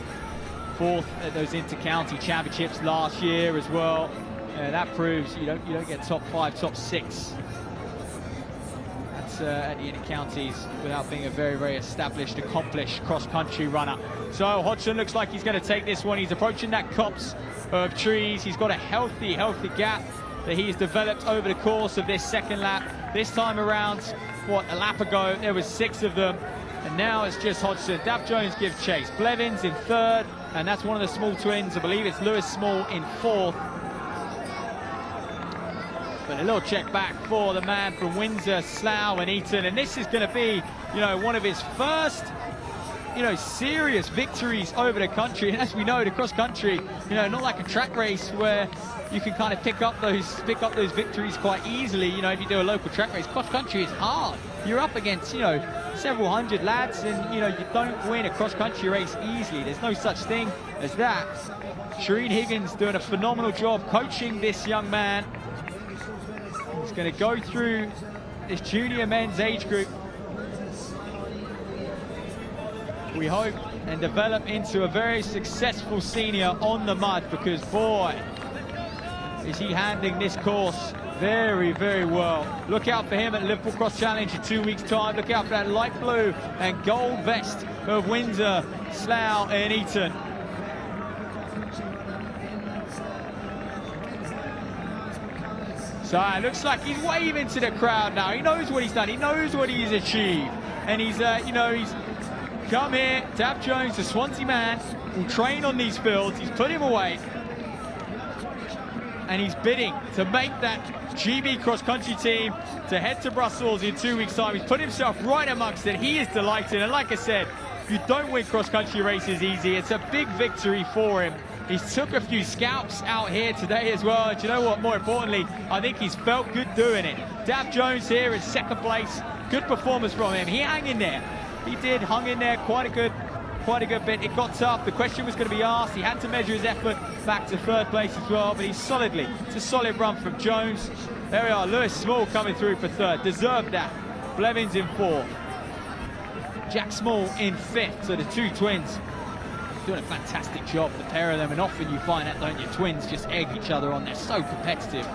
4th at those inter-county championships last year as well. That proves you don't get top 5, top 6 at the inter-counties without being a very, very established, accomplished cross-country runner. So Hodgson looks like he's going to take this one. He's approaching that copse of trees. He's got a healthy gap that he's developed over the course of this second lap. This time around, what, a lap ago, there was 6 of them, and now it's just Hodgson. Dav Jones gives chase. Blevins in 3rd, and that's one of the Small twins. I believe it's Lewis Small in 4th. But a little check back for the man from Windsor, Slough and Eton, and this is going to be, one of his first, serious victories over the country. And as we know, the cross country, not like a track race where you can kind of pick up those victories quite easily. If you do a local track race, cross country is hard. You're up against, several hundred lads, and you don't win a cross country race easily. There's no such thing as that. Shireen Higgins doing a phenomenal job coaching this young man. He's going to go through this junior men's age group, we hope, and develop into a very successful senior on the mud, because boy, is he handling this course very, very well. Look out for him at Liverpool Cross Challenge in 2 weeks' time. Look out for that light blue and gold vest of Windsor, Slough and Eton. So it looks like he's waving to the crowd now. He knows what he's done. He knows what he's achieved. And he's, he's come here. Dav Jones, the Swansea man, will train on these fields. He's put him away. And he's bidding to make that GB cross-country team to head to Brussels in 2 weeks' time. He's put himself right amongst it. He is delighted. And like I said, you don't win cross-country races easy. It's a big victory for him. He's took a few scalps out here today as well. And do you know what? More importantly, I think he's felt good doing it. Dav Jones here in 2nd place. Good performance from him. He hung in there. He hung in there quite a good bit. It got tough. The question was going to be asked. He had to measure his effort back to 3rd place as well. But it's a solid run from Jones. There we are. Lewis Small coming through for 3rd. Deserved that. Blevins in 4th. Jack Small in 5th. So the 2 twins doing a fantastic job, the pair of them, and often you find that, don't you? Twins just egg each other on. They're so competitive.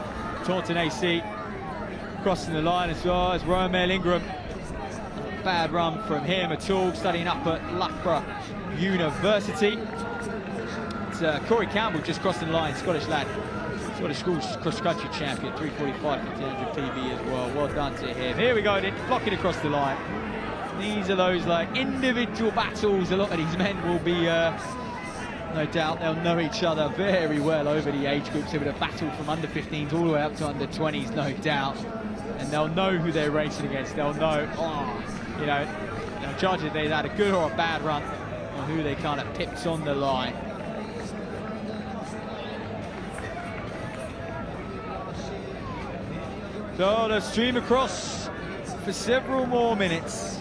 Taunton AC crossing the line as well as Romel Ingram. Bad run from him at all, studying up at Loughborough University. It's Corey Campbell just crossing the line, Scottish lad. Scottish schools cross-country champion, 3:45, 1500 PB as well. Well done to him. Here we go, flocking across the line. These are those like individual battles. A lot of these men will be, no doubt, they'll know each other very well over the age groups. They would have battled from under 15s all the way up to under 20s, no doubt. And they'll know who they're racing against. They'll know, they'll judge if they've had a good or a bad run, or who they kind of pipped on the line. So they'll stream across for several more minutes.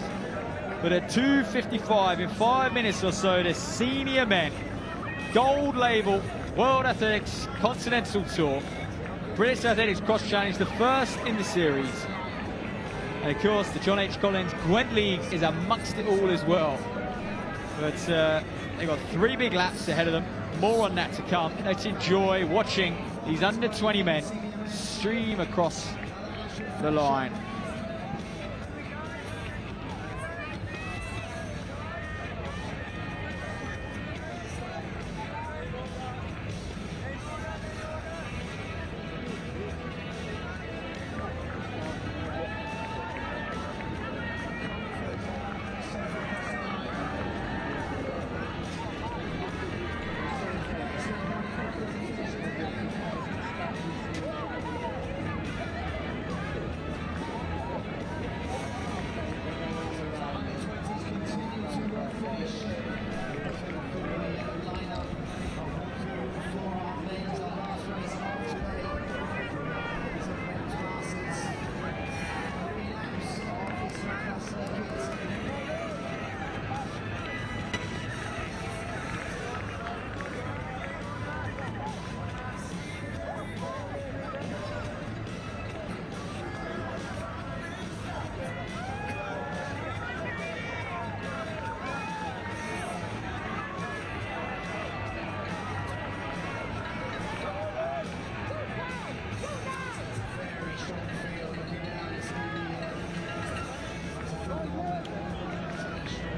But at 2:55, in 5 minutes or so, the senior men, gold label, World Athletics Continental Tour, British Athletics Cross Challenge, the first in the series. And of course, the John H. Collins Gwent League is amongst it all as well. But they've got 3 big laps ahead of them. More on that to come. Let's enjoy watching these under 20 men stream across the line.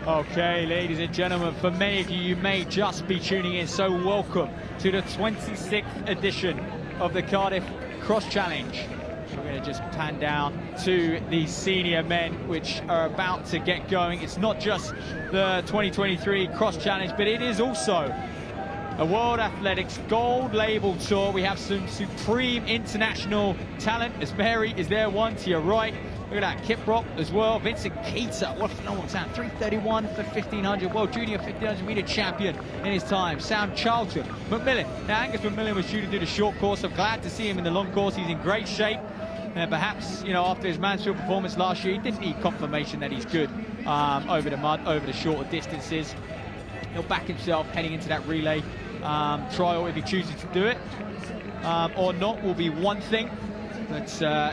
Okay, ladies and gentlemen, for many of you, you may just be tuning in, so welcome to the 26th edition of the Cardiff Cross Challenge. We're going to just pan down to the senior men, which are about to get going. It's not just the 2023 Cross Challenge, but it is also a World Athletics Gold Label Tour. We have some supreme international talent, as Mary is there, one to your right. Look at that, Kiprop as well. Vincent Keita, what a phenomenal talent. 3:31 for 1500, World Junior 1500 meter champion in his time. Sam Charlton, McMillan. Now, Angus McMillan was due to do the short course. I'm glad to see him in the long course. He's in great shape. And perhaps, you know, after his Mansfield performance last year, he didn't need confirmation that he's good over the mud, over the shorter distances. He'll back himself heading into that relay trial if he chooses to do it. Or not will be one thing. But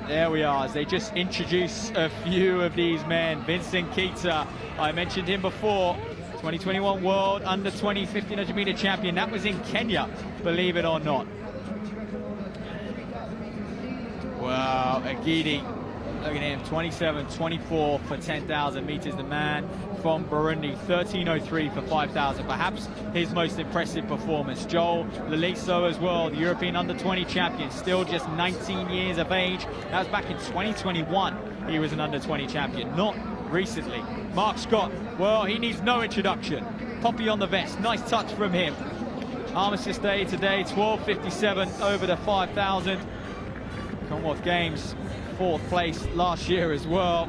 there we are, as they just introduce a few of these men. Vincent Keita, I mentioned him before, 2021 World Under-20 1500 meter champion. That was in Kenya, believe it or not. Wow, Agidi, look at him, 27-24 for 10,000 meters. The man from Burundi, 13:03 for 5,000. Perhaps his most impressive performance. Joel Laliso as well, the European Under-20 champion, still just 19 years of age. That was back in 2021. He was an Under-20 champion, not recently. Mark Scott, well, he needs no introduction. Poppy on the vest, nice touch from him. Armistice Day today, 12:57 over the 5,000. Commonwealth Games, 4th place last year as well.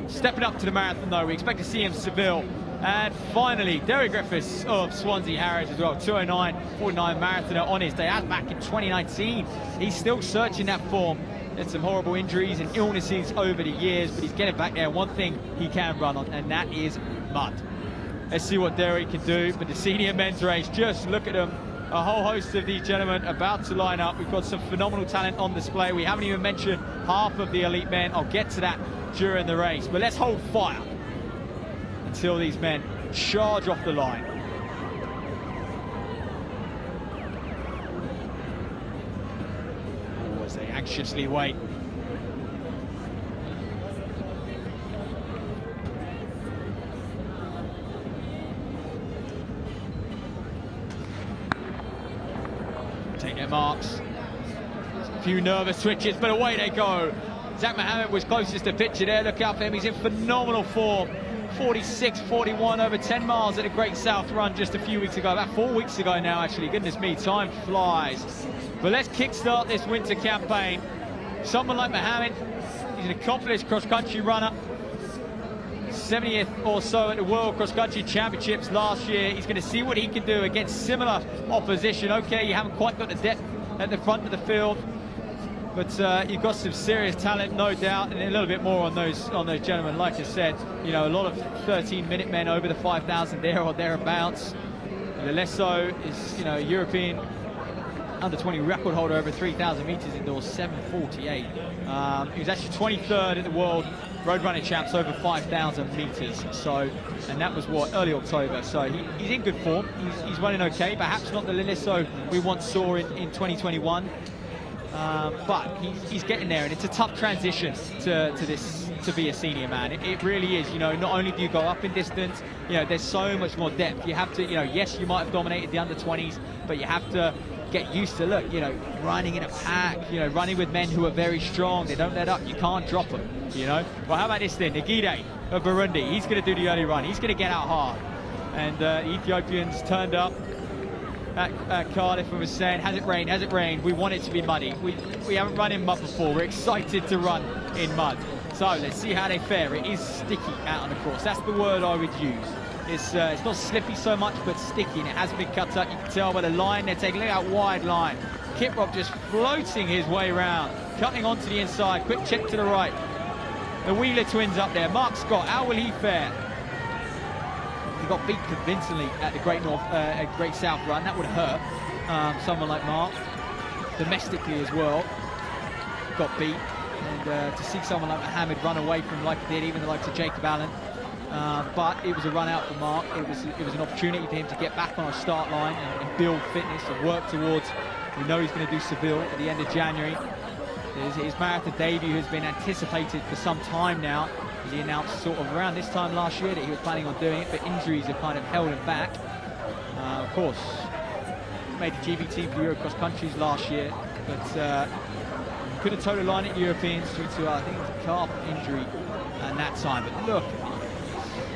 Stepping up to the marathon though, we expect to see him Seville. And finally, Derry Griffiths of Swansea Harriers as well, 2:09.49 marathoner on his day, as back in 2019. He's still searching that form. Had some horrible injuries and illnesses over the years, but he's getting back there. One thing he can run on, and that is mud. Let's see what Derry can do. But the senior men's race, just look at them. A whole host of these gentlemen about to line up. We've got some phenomenal talent on display. We haven't even mentioned half of the elite men. I'll get to that during the race. But let's hold fire until these men charge off the line. Oh, as they anxiously wait. Take their marks. A few nervous twitches, but away they go. Zach Mohammed was closest to picture there. Look out for him, he's in phenomenal form. 46.41 over 10 miles at the Great South Run just a few weeks ago, about 4 weeks ago now actually. Goodness me, time flies. But let's kickstart this winter campaign. Someone like Mohammed, he's an accomplished cross-country runner. 70th or so at the World Cross Country Championships last year. He's going to see what he can do against similar opposition. Okay, you haven't quite got the depth at the front of the field, but you've got some serious talent, no doubt, and a little bit more on those gentlemen. Like I said, you know, a lot of 13-minute men over the 5,000 there or thereabouts. Lalesso is, you know, a European Under-20 record holder over 3,000 meters indoors, 7:48. He was actually 23rd at the World Road Running Champs over 5,000 meters. So, and that was what, early October. So he's in good form. He's running okay. Perhaps not the Laliso we once saw in 2021. But he's getting there, and it's a tough transition to be a senior man. It really is. You know, not only do you go up in distance, you know, there's so much more depth. You have to, you know, yes, you might have dominated the under-20s, but you have to get used to, look, you know, running in a pack, you know, running with men who are very strong. They don't let up. You can't drop them, you know. Well, how about this then? Nagide of Burundi. He's going to do the early run. He's going to get out hard. And the Ethiopians turned up at Cardiff and was saying, has it rained? Has it rained? We want it to be muddy. We haven't run in mud before. We're excited to run in mud. So let's see how they fare. It is sticky out on the course. That's the word I would use. It's not slippy so much, but sticky, and it hasn't been cut up. You can tell by the line they're taking. Look at that wide line. Kiprop just floating his way around, cutting onto the inside. Quick check to the right. The Wheeler twins up there. Mark Scott, how will he fare? He got beat convincingly at the Great South Run. That would hurt someone like Mark. Domestically as well, got beat. And to see someone like Mohammed run away from like he did, even the likes of Jacob Allen. But it was a run out for Mark. It was an opportunity for him to get back on a start line and build fitness and work towards. We know he's going to do Seville at the end of January. His marathon debut has been anticipated for some time now. He announced sort of around this time last year that he was planning on doing it, but injuries have kind of held him back. Of course, made the GB team for Euro Cross Countries last year, but couldn't toe the line at Europeans due to, I think, it was a calf injury at that time. But look,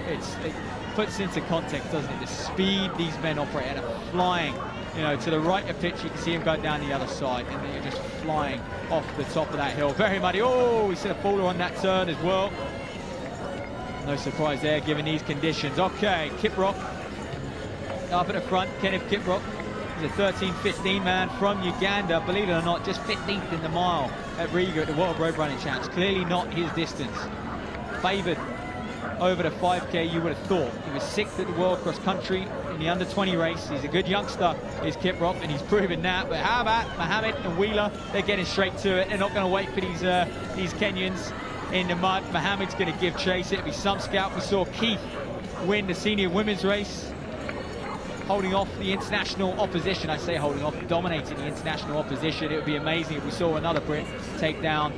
it puts into context, doesn't it? The speed these men operate at, are flying. You know, to the right of pitch, you can see him going down the other side, and then you're just flying off the top of that hill. Very muddy. Oh, we see a faller on that turn as well. No surprise there, given these conditions. Okay, Kiprop up at the front. Kenneth Kiprop. He's a 13-15 man from Uganda. Believe it or not, just 15th in the mile at Riga at the World Road Running Champs. Clearly not his distance. Favoured over the 5K, you would have thought. He was 6th at the World Cross Country in the under-20 race. He's a good youngster, is Kiprop, and he's proven that. But how about Mohammed and Wheeler? They're getting straight to it. They're not going to wait for these Kenyans in the mud. Mohammed's going to give chase. It'll be some scout. We saw Keith win the senior women's race, holding off the international opposition. I say holding off, dominating the international opposition. It would be amazing if we saw another Brit take down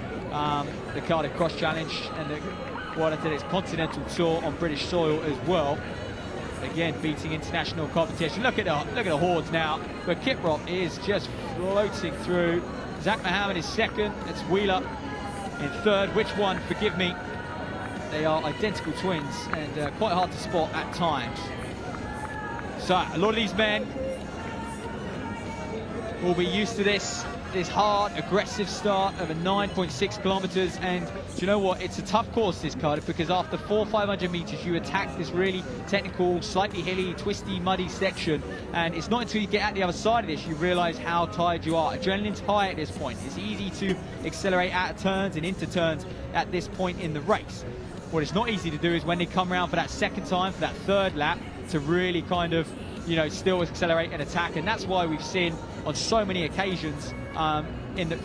the Cardiff Cross Challenge and the World Athletics Continental Tour on British soil as well. Again, beating international competition. Look at the hordes now. But Kiprop is just floating through. Zach Mohammed is second. It's Wheeler in third. Which one? Forgive me. They are identical twins and quite hard to spot at times. So a lot of these men will be used to this hard, aggressive start of a 9.6 kilometers. And do you know what? It's a tough course, this, Cardiff, because after 400-500 meters, you attack this really technical, slightly hilly, twisty, muddy section. And it's not until you get out the other side of this you realize how tired you are. Adrenaline's high at this point. It's easy to accelerate out of turns and into turns at this point in the race. What it's not easy to do is when they come around for that second time, for that third lap, to really kind of, you know, still accelerate and attack. And that's why we've seen on so many occasions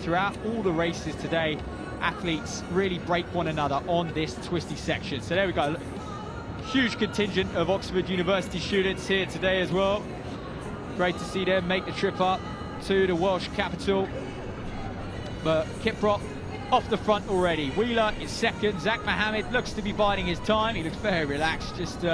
throughout all the races today, athletes really break one another on this twisty section. So there we go. Huge contingent of Oxford University students here today as well. Great to see them make the trip up to the Welsh capital. But Kiprop off the front already. Wheeler is second. Zach Mohammed looks to be biding his time. He looks very relaxed, just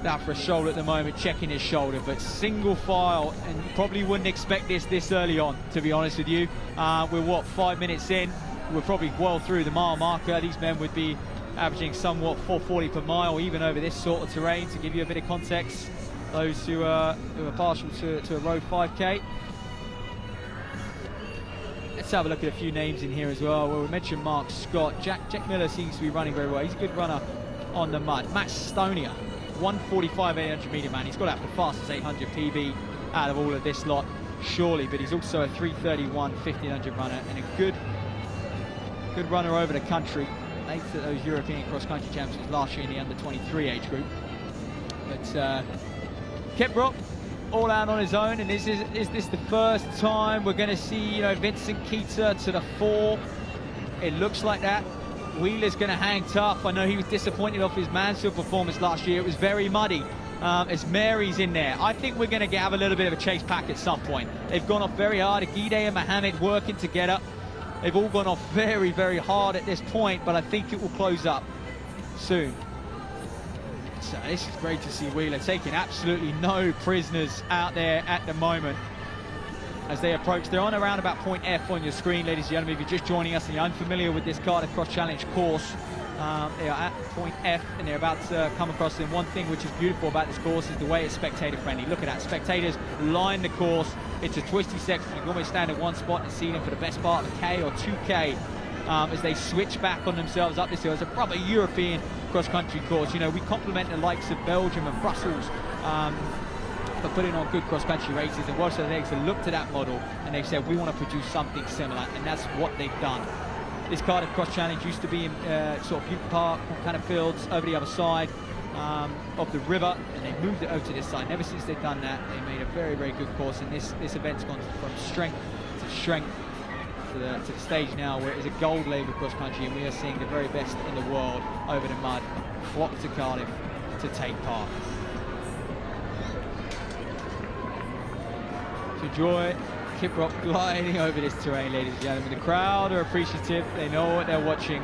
out for a shoulder at the moment, checking his shoulder, but single file, and you probably wouldn't expect this early on, to be honest with you. We're what, 5 minutes in? We're probably well through the mile marker. These men would be averaging somewhat 440 per mile, even over this sort of terrain, to give you a bit of context, those who are partial to a road 5K. Let's have a look at a few names in here as well. Well, we mentioned Mark Scott. Jack Miller seems to be running very well. He's a good runner on the mud. Matt Stonia, 145 800 meter man. He's got out the fastest 800 PB out of all of this lot, surely, but he's also a 331 1500 runner and a good runner over the country. 8th at those European cross-country championships last year in the under-23 age group. But Kiprop all out on his own, and is this the first time we're going to see, you know, Vincent Keita to the fore? It looks like that. Wheeler's going to hang tough. I know he was disappointed off his Mansfield performance last year. It was very muddy. As Mary's in there, I think we're going to have a little bit of a chase pack at some point. They've gone off very hard. Agide and Mohammed working together. They've all gone off very, very hard at this point, but I think it will close up soon. So this is great to see Wheeler taking absolutely no prisoners out there at the moment as they approach. They're on around about point F on your screen, ladies and gentlemen. If you're just joining us and you're unfamiliar with this Cardiff Cross Challenge course, they are at point F and they're about to come across. And one thing which is beautiful about this course is the way it's spectator friendly. Look at that, spectators line the course. It's a twisty section. You can almost stand at one spot and see them for the best part of a K or 2K as they switch back on themselves up this hill. It's a proper European cross-country course. You know, we compliment the likes of Belgium and Brussels for putting on good cross-country races, and Welsh Athletics have looked at that model and they've said we want to produce something similar, and that's what they've done. This Cardiff Cross Challenge used to be in sort of Butte Park kind of fields over the other side of the river, and they moved it over to this side. And ever since they've done that, they made a very, very good course, and this event's gone from strength to strength to the stage now where it is a gold label cross country, and we are seeing the very best in the world over the mud flock to Cardiff to take part. To Joy, Kiprop gliding over this terrain, ladies and gentlemen. The crowd are appreciative. They know what they're watching.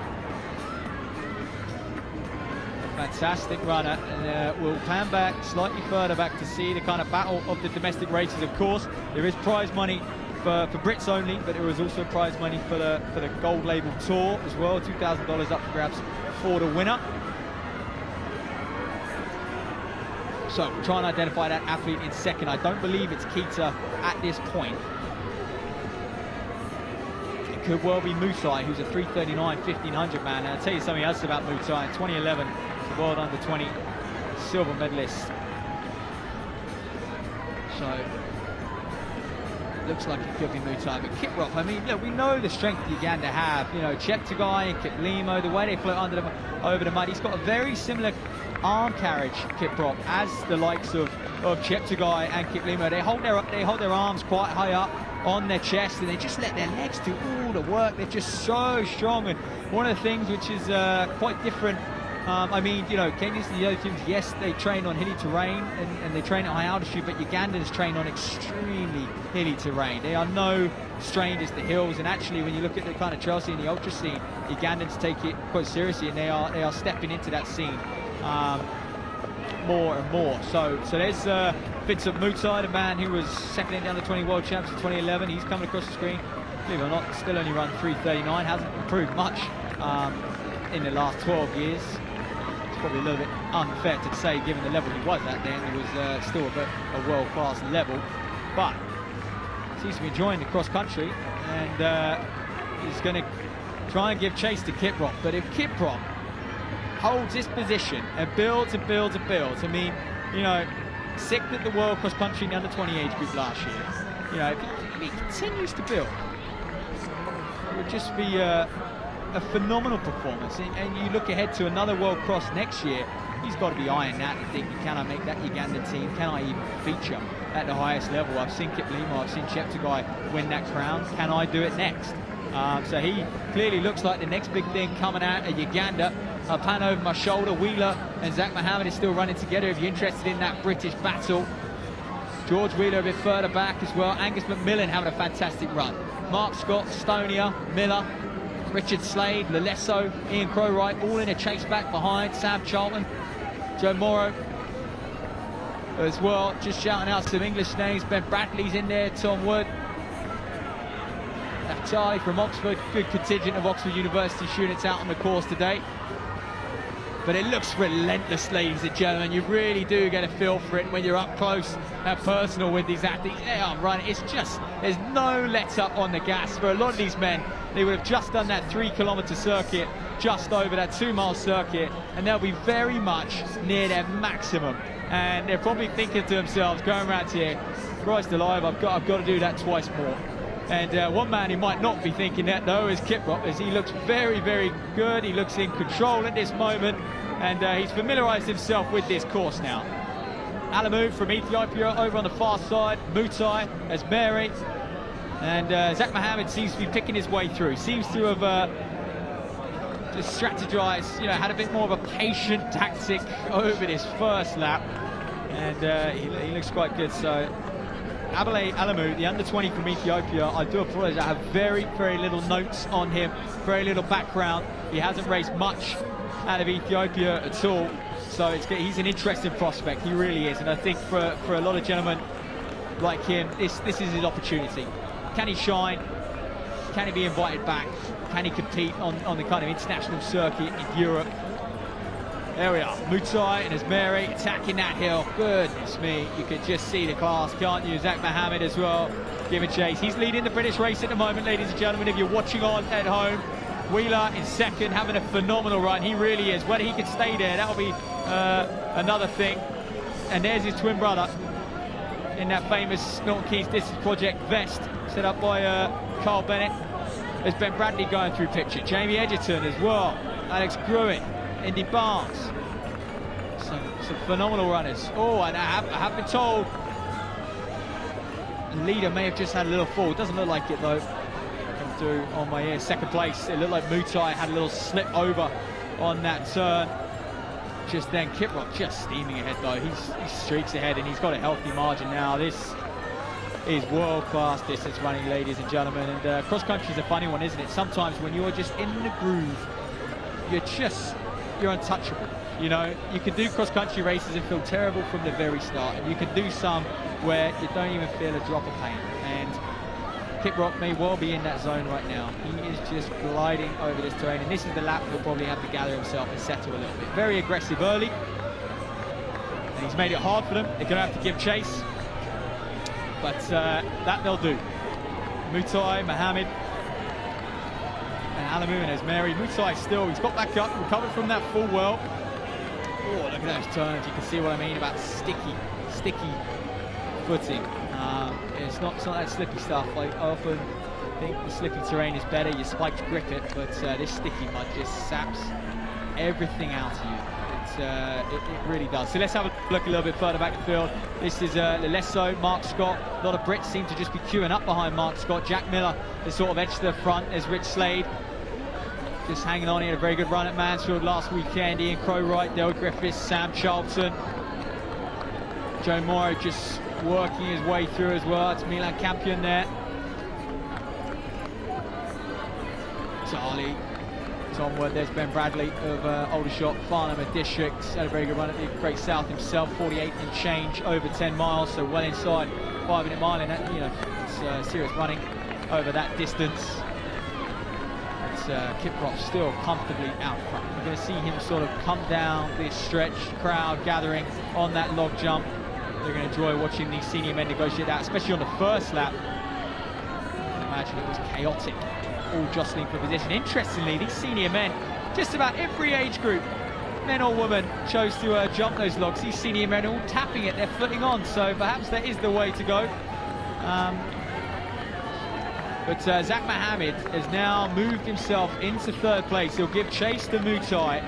Fantastic runner, and we'll pan back slightly further back to see the kind of battle of the domestic races. Of course, there is prize money for Brits only, but there is also prize money for the gold label tour as well. $2,000 up for grabs for the winner. So we'll try and identify that athlete in second. I don't believe it's Keita at this point. It could well be Mutai, who's a 3:39 1500 man. And I'll tell you something else about Mutai. In 2011, the World Under-20 silver medalist. So looks like it could be Mutai. But Kiprop, I mean, look, we know the strength Uganda have. You know, Cheptegei and Kiplimo, the way they float over the mud. He's got a very similar arm carriage, Kiprop, as the likes of Cheptegei and Kiplimo. They hold their arms quite high up on their chest, and they just let their legs do all the work. They're just so strong. And one of the things which is quite different, I mean, you know, Kenyans and the other teams, yes, they train on hilly terrain and they train at high altitude, but Ugandans train on extremely hilly terrain. They are no strangers to hills, and actually when you look at the kind of trail scene, the ultra scene, Ugandans take it quite seriously, and they are stepping into that scene more and more. So there's Vincent Mutai, the man who was second in the Under-20 World Champs in 2011. He's coming across the screen. Believe it or not, still only run 3:39. Hasn't improved much in the last 12 years. It's probably a little bit unfair to say, given the level he was at then. He was still a world-class level, but seems to be enjoying the cross-country, and he's going to try and give chase to Kiprop. But if Kiprop holds this position and builds and builds and builds, I mean, you know, sixth at the World Cross Country in the Under-20 age group last year. You know, if he continues to build, it would just be a phenomenal performance. And you look ahead to another World Cross next year, he's got to be eyeing that and thinking, can I make that Ugandan team? Can I even feature at the highest level? I've seen Kiplimo, I've seen Cheptegei win that crown. Can I do it next? So he clearly looks like the next big thing coming out of Uganda. I'll pan over my shoulder. Wheeler and Zach Mohammed is still running together if you're interested in that British battle. George Wheeler a bit further back as well. Angus McMillan having a fantastic run. Mark Scott, Stonia, Miller, Richard Slade, Lalesso, Ian Crowright, all in a chase back behind. Sam Charlton, Joe Morrow as well. Just shouting out some English names. Ben Bradley's in there, Tom Wood. Charlie from Oxford, good contingent of Oxford University students out on the course today. But it looks relentless, ladies and gentlemen. You really do get a feel for it when you're up close and personal with these athletes. They are running. It's just, there's no let up on the gas. For a lot of these men, they would have just done that 3-kilometre circuit, just over that 2-mile circuit, and they'll be very much near their maximum. And they're probably thinking to themselves, going around here, Christ alive, I've got to do that twice more. And one man who might not be thinking that, though, is Kiprop, as he looks very, very good. He looks in control at this moment, and he's familiarised himself with this course now. Alamu from Ethiopia over on the far side, Mutai as Mary, and Zach Mohammed seems to be picking his way through. Seems to have just strategized, you know, had a bit more of a patient tactic over this first lap, and he looks quite good. So Abele Alamu, the under-20 from Ethiopia, I do apologise, I have very, very little notes on him, very little background. He hasn't raced much out of Ethiopia at all, so he's an interesting prospect, he really is. And I think for a lot of gentlemen like him, this is his opportunity. Can he shine? Can he be invited back? Can he compete on the kind of international circuit in Europe? There we are, Mutai and Esmeri attacking that hill. Goodness me, you can just see the class, can't you? Zach Mohammed as well, giving chase. He's leading the British race at the moment, ladies and gentlemen, if you're watching on at home. Wheeler in second, having a phenomenal run, he really is. Whether he can stay there, that'll be another thing. And there's his twin brother in that famous Norton Keys Distance Project vest, set up by Carl Bennett. There's Ben Bradley going through picture, Jamie Edgerton as well, Alex Gruitt, Indy Barnes, some phenomenal runners. Oh, and I have been told the leader may have just had a little fall. It doesn't look like it though. Come through on my ear. Second place, it looked like Mutai had a little slip over on that turn. Just then, Kiprop just steaming ahead though. He streaks ahead and he's got a healthy margin now. This is world-class distance running, ladies and gentlemen. And cross-country is a funny one, isn't it? Sometimes when you're just in the groove, you're untouchable. You know, you can do cross-country races and feel terrible from the very start, and you can do some where you don't even feel a drop of pain. And Kiprop may well be in that zone right now. He is just gliding over this terrain, and this is the lap he'll probably have to gather himself and settle a little bit. Very aggressive early, and he's made it hard for them. They're going to have to give chase, but that they'll do. Mutai, Mohammed, and Alamu and Esmeri. Mutai still, he's got back up, recovered from that fall well. Oh, look at those turns. You can see what I mean about sticky footing. It's not that slippy stuff. Like, I often think the slippy terrain is better. You spiked grip it, but this sticky mud just saps everything out of you. It really does. So let's have a look a little bit further back the field. This is Lesso, Mark Scott. A lot of Brits seem to just be queuing up behind Mark Scott. Jack Miller is sort of edged to the front. There's Rich Slade, just hanging on. He had a very good run at Mansfield last weekend. Ian Crowright, Dale Griffiths, Sam Charlton. Joe Morrow just working his way through as well. It's Milan Campion there. Charlie, Tom Wood, there's Ben Bradley of Aldershot, Farnham District. Had a very good run at the Great South himself, 48 and change over 10 miles, so well inside 5-minute mile, and that, you know, it's serious running over that distance. Kiprop still comfortably out front. We're going to see him sort of come down this stretch, crowd gathering on that log jump. They're going to enjoy watching these senior men negotiate that, especially on the first lap. I imagine it was chaotic, all jostling for position. Interestingly, these senior men, just about every age group, men or women, chose to jump those logs. These senior men are all tapping it, they're footing on, so perhaps that is the way to go. But Zach Mohammed has now moved himself into third place. He'll give chase to Mutai.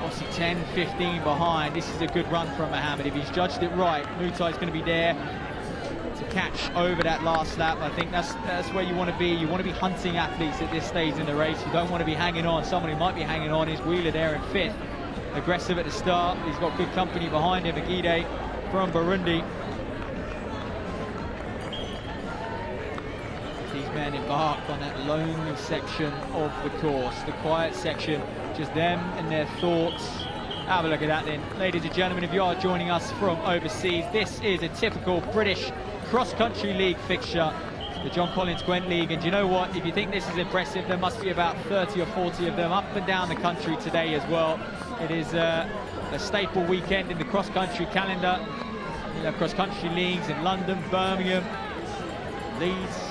Obviously 10-15 behind. This is a good run from Mohammed. If he's judged it right, Mutai's going to be there to catch over that last lap. I think that's where you want to be. You want to be hunting athletes at this stage in the race. You don't want to be hanging on. Someone who might be hanging on is Wheeler there in 5th. Aggressive at the start. He's got good company behind him. Agide from Burundi. These men embark on that lonely section of the course, the quiet section, just them and their thoughts. Have a look at that then. Ladies and gentlemen, if you are joining us from overseas, this is a typical British cross-country league fixture, the John Collins Gwent League, and you know what, if you think this is impressive, there must be about 30 or 40 of them up and down the country today as well. It is a staple weekend in the cross-country calendar. You have cross-country leagues in London, Birmingham, Leeds,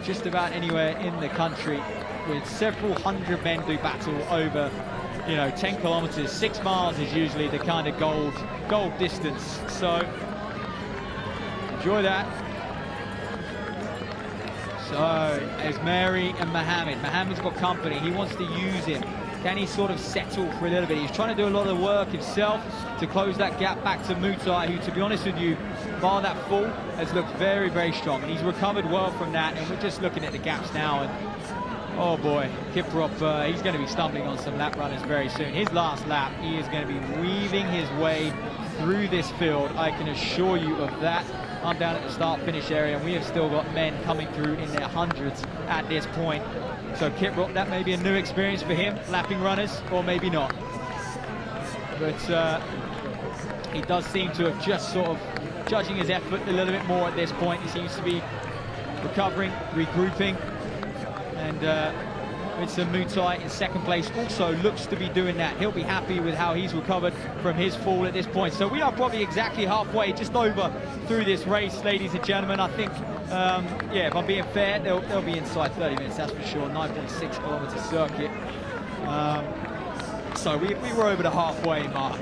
just about anywhere in the country, with several hundred men do battle over, you know, 10 kilometers. 6 miles is usually the kind of gold distance, so enjoy that. So there's Mary and Mohammed. Mohammed's got company, he wants to use him. Can he sort of settle for a little bit? He's trying to do a lot of work himself to close that gap back to Mutai, who, to be honest with you, bar that fall, has looked very, very strong. And he's recovered well from that, and we're just looking at the gaps now. And oh boy, Kiprop, he's going to be stumbling on some lap runners very soon. His last lap, he is going to be weaving his way through this field. I can assure you of that. I'm down at the start-finish area, and we have still got men coming through in their hundreds at this point. So Kiprop, that may be a new experience for him, lapping runners, or maybe not. But he does seem to have just sort of judging his effort a little bit more at this point. He seems to be recovering, regrouping, and Vincent Mutai in second place also looks to be doing that. He'll be happy with how he's recovered from his fall at this point. So we are probably exactly halfway, just over through this race, ladies and gentlemen. I think, yeah, if I'm being fair, they'll be inside 30 minutes, that's for sure. 9.6 kilometer circuit. So we were over the halfway mark.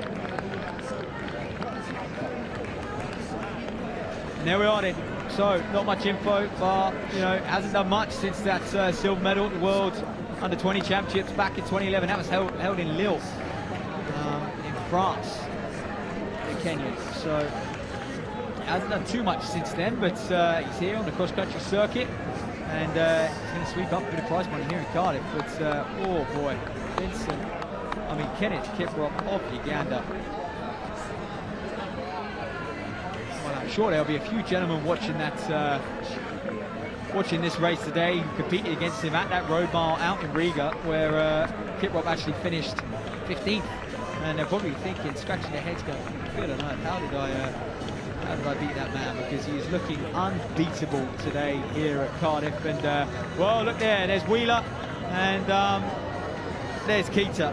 And there we are then. So not much info, but you know, hasn't done much since that silver medal at the World Under-20 Championships back in 2011. That was held in Lille, in France, the Kenyan. So hasn't done too much since then, but he's here on the cross-country circuit, and he's going to sweep up a bit of prize money here in Cardiff. But oh boy, Kenneth Kiprop of Uganda. Well, I'm sure there'll be a few gentlemen watching that, watching this race today, who competed against him at that road mile out in Riga, where Kiprop actually finished 15th And they're probably thinking, scratching their heads, going, good on earth, how did I beat that man? Because he is looking unbeatable today here at Cardiff. And well, look there's Wheeler, and there's Keita.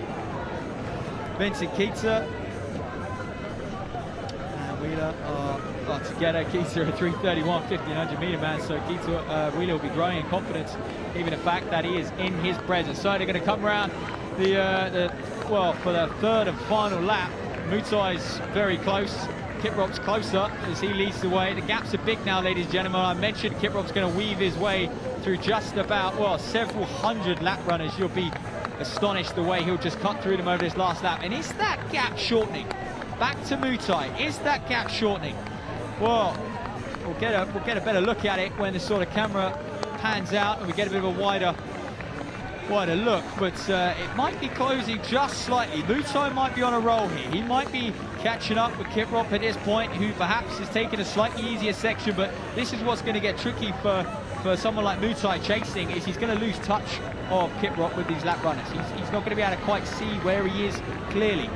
Vincent Keita and Wheeler are together. Keita a 3:31 1500 meter man, so Keita Wheeler will be growing in confidence, even the fact that he is in his presence. So they're going to come around well, for the third and final lap. Mutai's very close. Kiprop's closer as he leads the way. The gaps are big now, ladies and gentlemen. I mentioned Kiprop's going to weave his way through just about, well, several hundred lap runners. You'll be astonished the way he'll just cut through them over this last lap. And is that gap shortening? Back to Mutai. Is that gap shortening? Well, we'll get a better look at it when the sort of camera pans out and we get a bit of a wider look, but it might be closing just slightly. Mutai might be on a roll here. He might be catching up with Kiprop at this point, who perhaps is taking a slightly easier section, but this is what's going to get tricky for someone like Mutai chasing, is he's going to lose touch of Kiprop with these lap runners. He's not going to be able to quite see where he is clearly.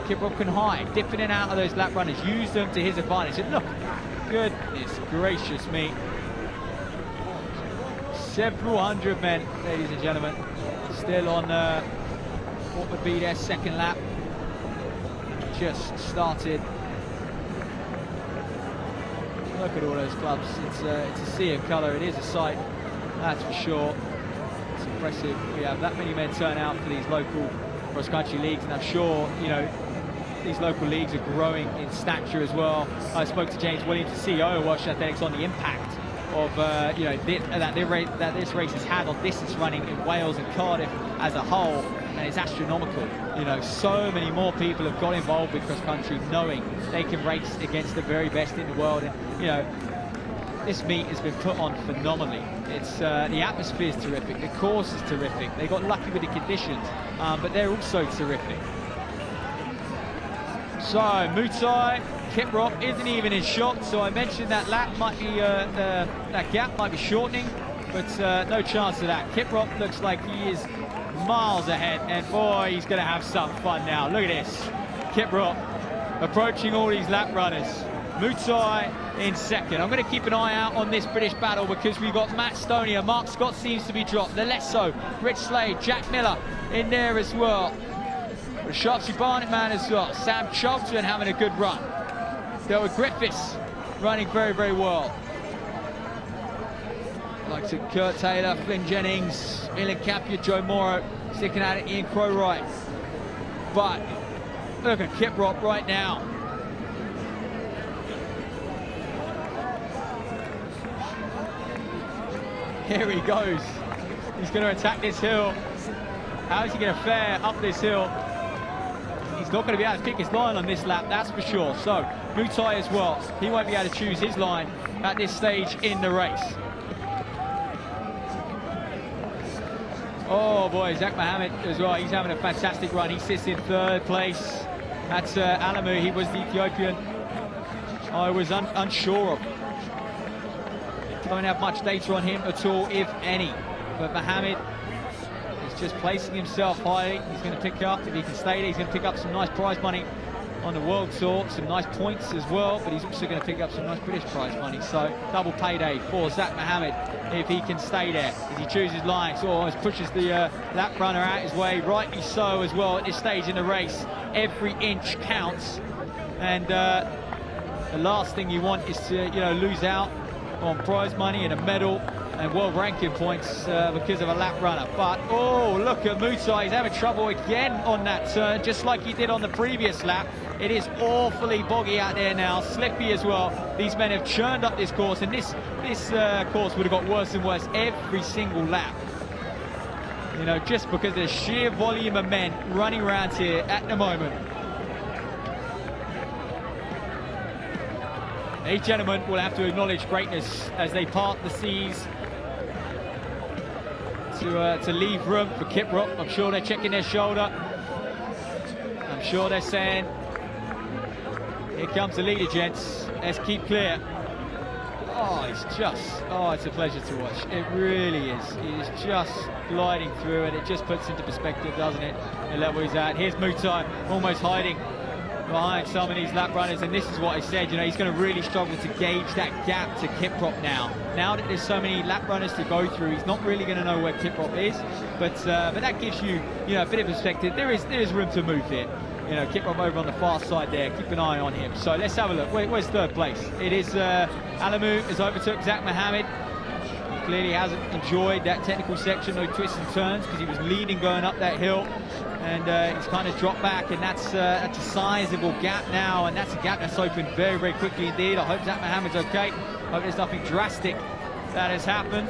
Kiprop can hide, dip in and out of those lap runners, use them to his advantage. And look, goodness gracious me. Several hundred men, ladies and gentlemen, still on what would be their second lap. Just started. Look at all those clubs. It's a sea of colour. It is a sight, that's for sure. It's impressive. We have that many men turn out for these local cross-country leagues, and I'm sure, you know, these local leagues are growing in stature as well. I spoke to James Williams, the CEO of Welsh Athletics, on the impact of you know, that this race has had on distance running in Wales and Cardiff as a whole, and it's astronomical. You know, so many more people have got involved with cross country, knowing they can race against the very best in the world. And you know, this meet has been put on phenomenally. It's the atmosphere is terrific, the course is terrific. They got lucky with the conditions, but they're also terrific. So Mutai, Kiprop isn't even in shot, so I mentioned that lap might be that gap might be shortening, but no chance of that. Kiprop looks like he is miles ahead, and boy, he's going to have some fun now. Look at this, Kiprop approaching all these lap runners. Mutai in second. I'm going to keep an eye out on this British battle, because we've got Matt Stoney, Mark Scott seems to be dropped, Lesso, Rich Slade, Jack Miller in there as well. The Sharpsy Barnett man as well. Sam Charlton having a good run. Delwood Griffiths running very, very well. Like to Kurt Taylor, Flynn Jennings, Ilan Capia, Joe Morrow sticking at it, Ian Crowright. But look at Kiprop right now. Here he goes. He's going to attack this hill. How is he going to fare up this hill? He's not going to be able to pick his line on this lap, that's for sure. So Mutai as well, he won't be able to choose his line at this stage in the race. Oh boy, Zach Mohammed as well, he's having a fantastic run. He sits in third place. That's Alamu, he was the Ethiopian I was unsure of. Don't have much data on him at all, if any. But Mohammed is just placing himself high. He's going to pick up, if he can stay there, he's going to pick up some nice prize money on the World Tour, some nice points as well, but he's also going to pick up some nice British prize money. So double payday for Zach Mohammed if he can stay there, as he chooses line. So almost pushes the lap runner out his way, rightly so as well at this stage in the race. Every inch counts, and the last thing you want is to, you know, lose out on prize money and a medal and world ranking points because of a lap runner. But oh, look at Mutai, he's having trouble again on that turn, just like he did on the previous lap. It is awfully boggy out there now, slippy as well. These men have churned up this course, and this course would have got worse and worse every single lap. You know, just because of the sheer volume of men running around here at the moment. These gentlemen will have to acknowledge greatness as they part the seas to leave room for Kiprop. I'm sure they're checking their shoulder. I'm sure they're saying, here comes the leader, gents. Let's keep clear. Oh, it's a pleasure to watch. It really is. He's just gliding through, and it just puts into perspective, doesn't it, the level he's at. Here's Mutai almost hiding behind some of these lap runners, and this is what I said, you know, he's going to really struggle to gauge that gap to Kiprop now. Now that there's so many lap runners to go through, he's not really going to know where Kiprop is, but that gives you, you know, a bit of perspective. There is room to move here. You know, Kiprop over on the far side there. Keep an eye on him. So let's have a look. Where's third place? It is Alamu has overtook Zach Mohammed. Clearly hasn't enjoyed that technical section, no twists and turns, because he was leading going up that hill, and he's kind of dropped back, and that's a sizable gap now, and that's a gap that's opened very, very quickly indeed. I hope Zach Mohammed's okay. Hope there's nothing drastic that has happened.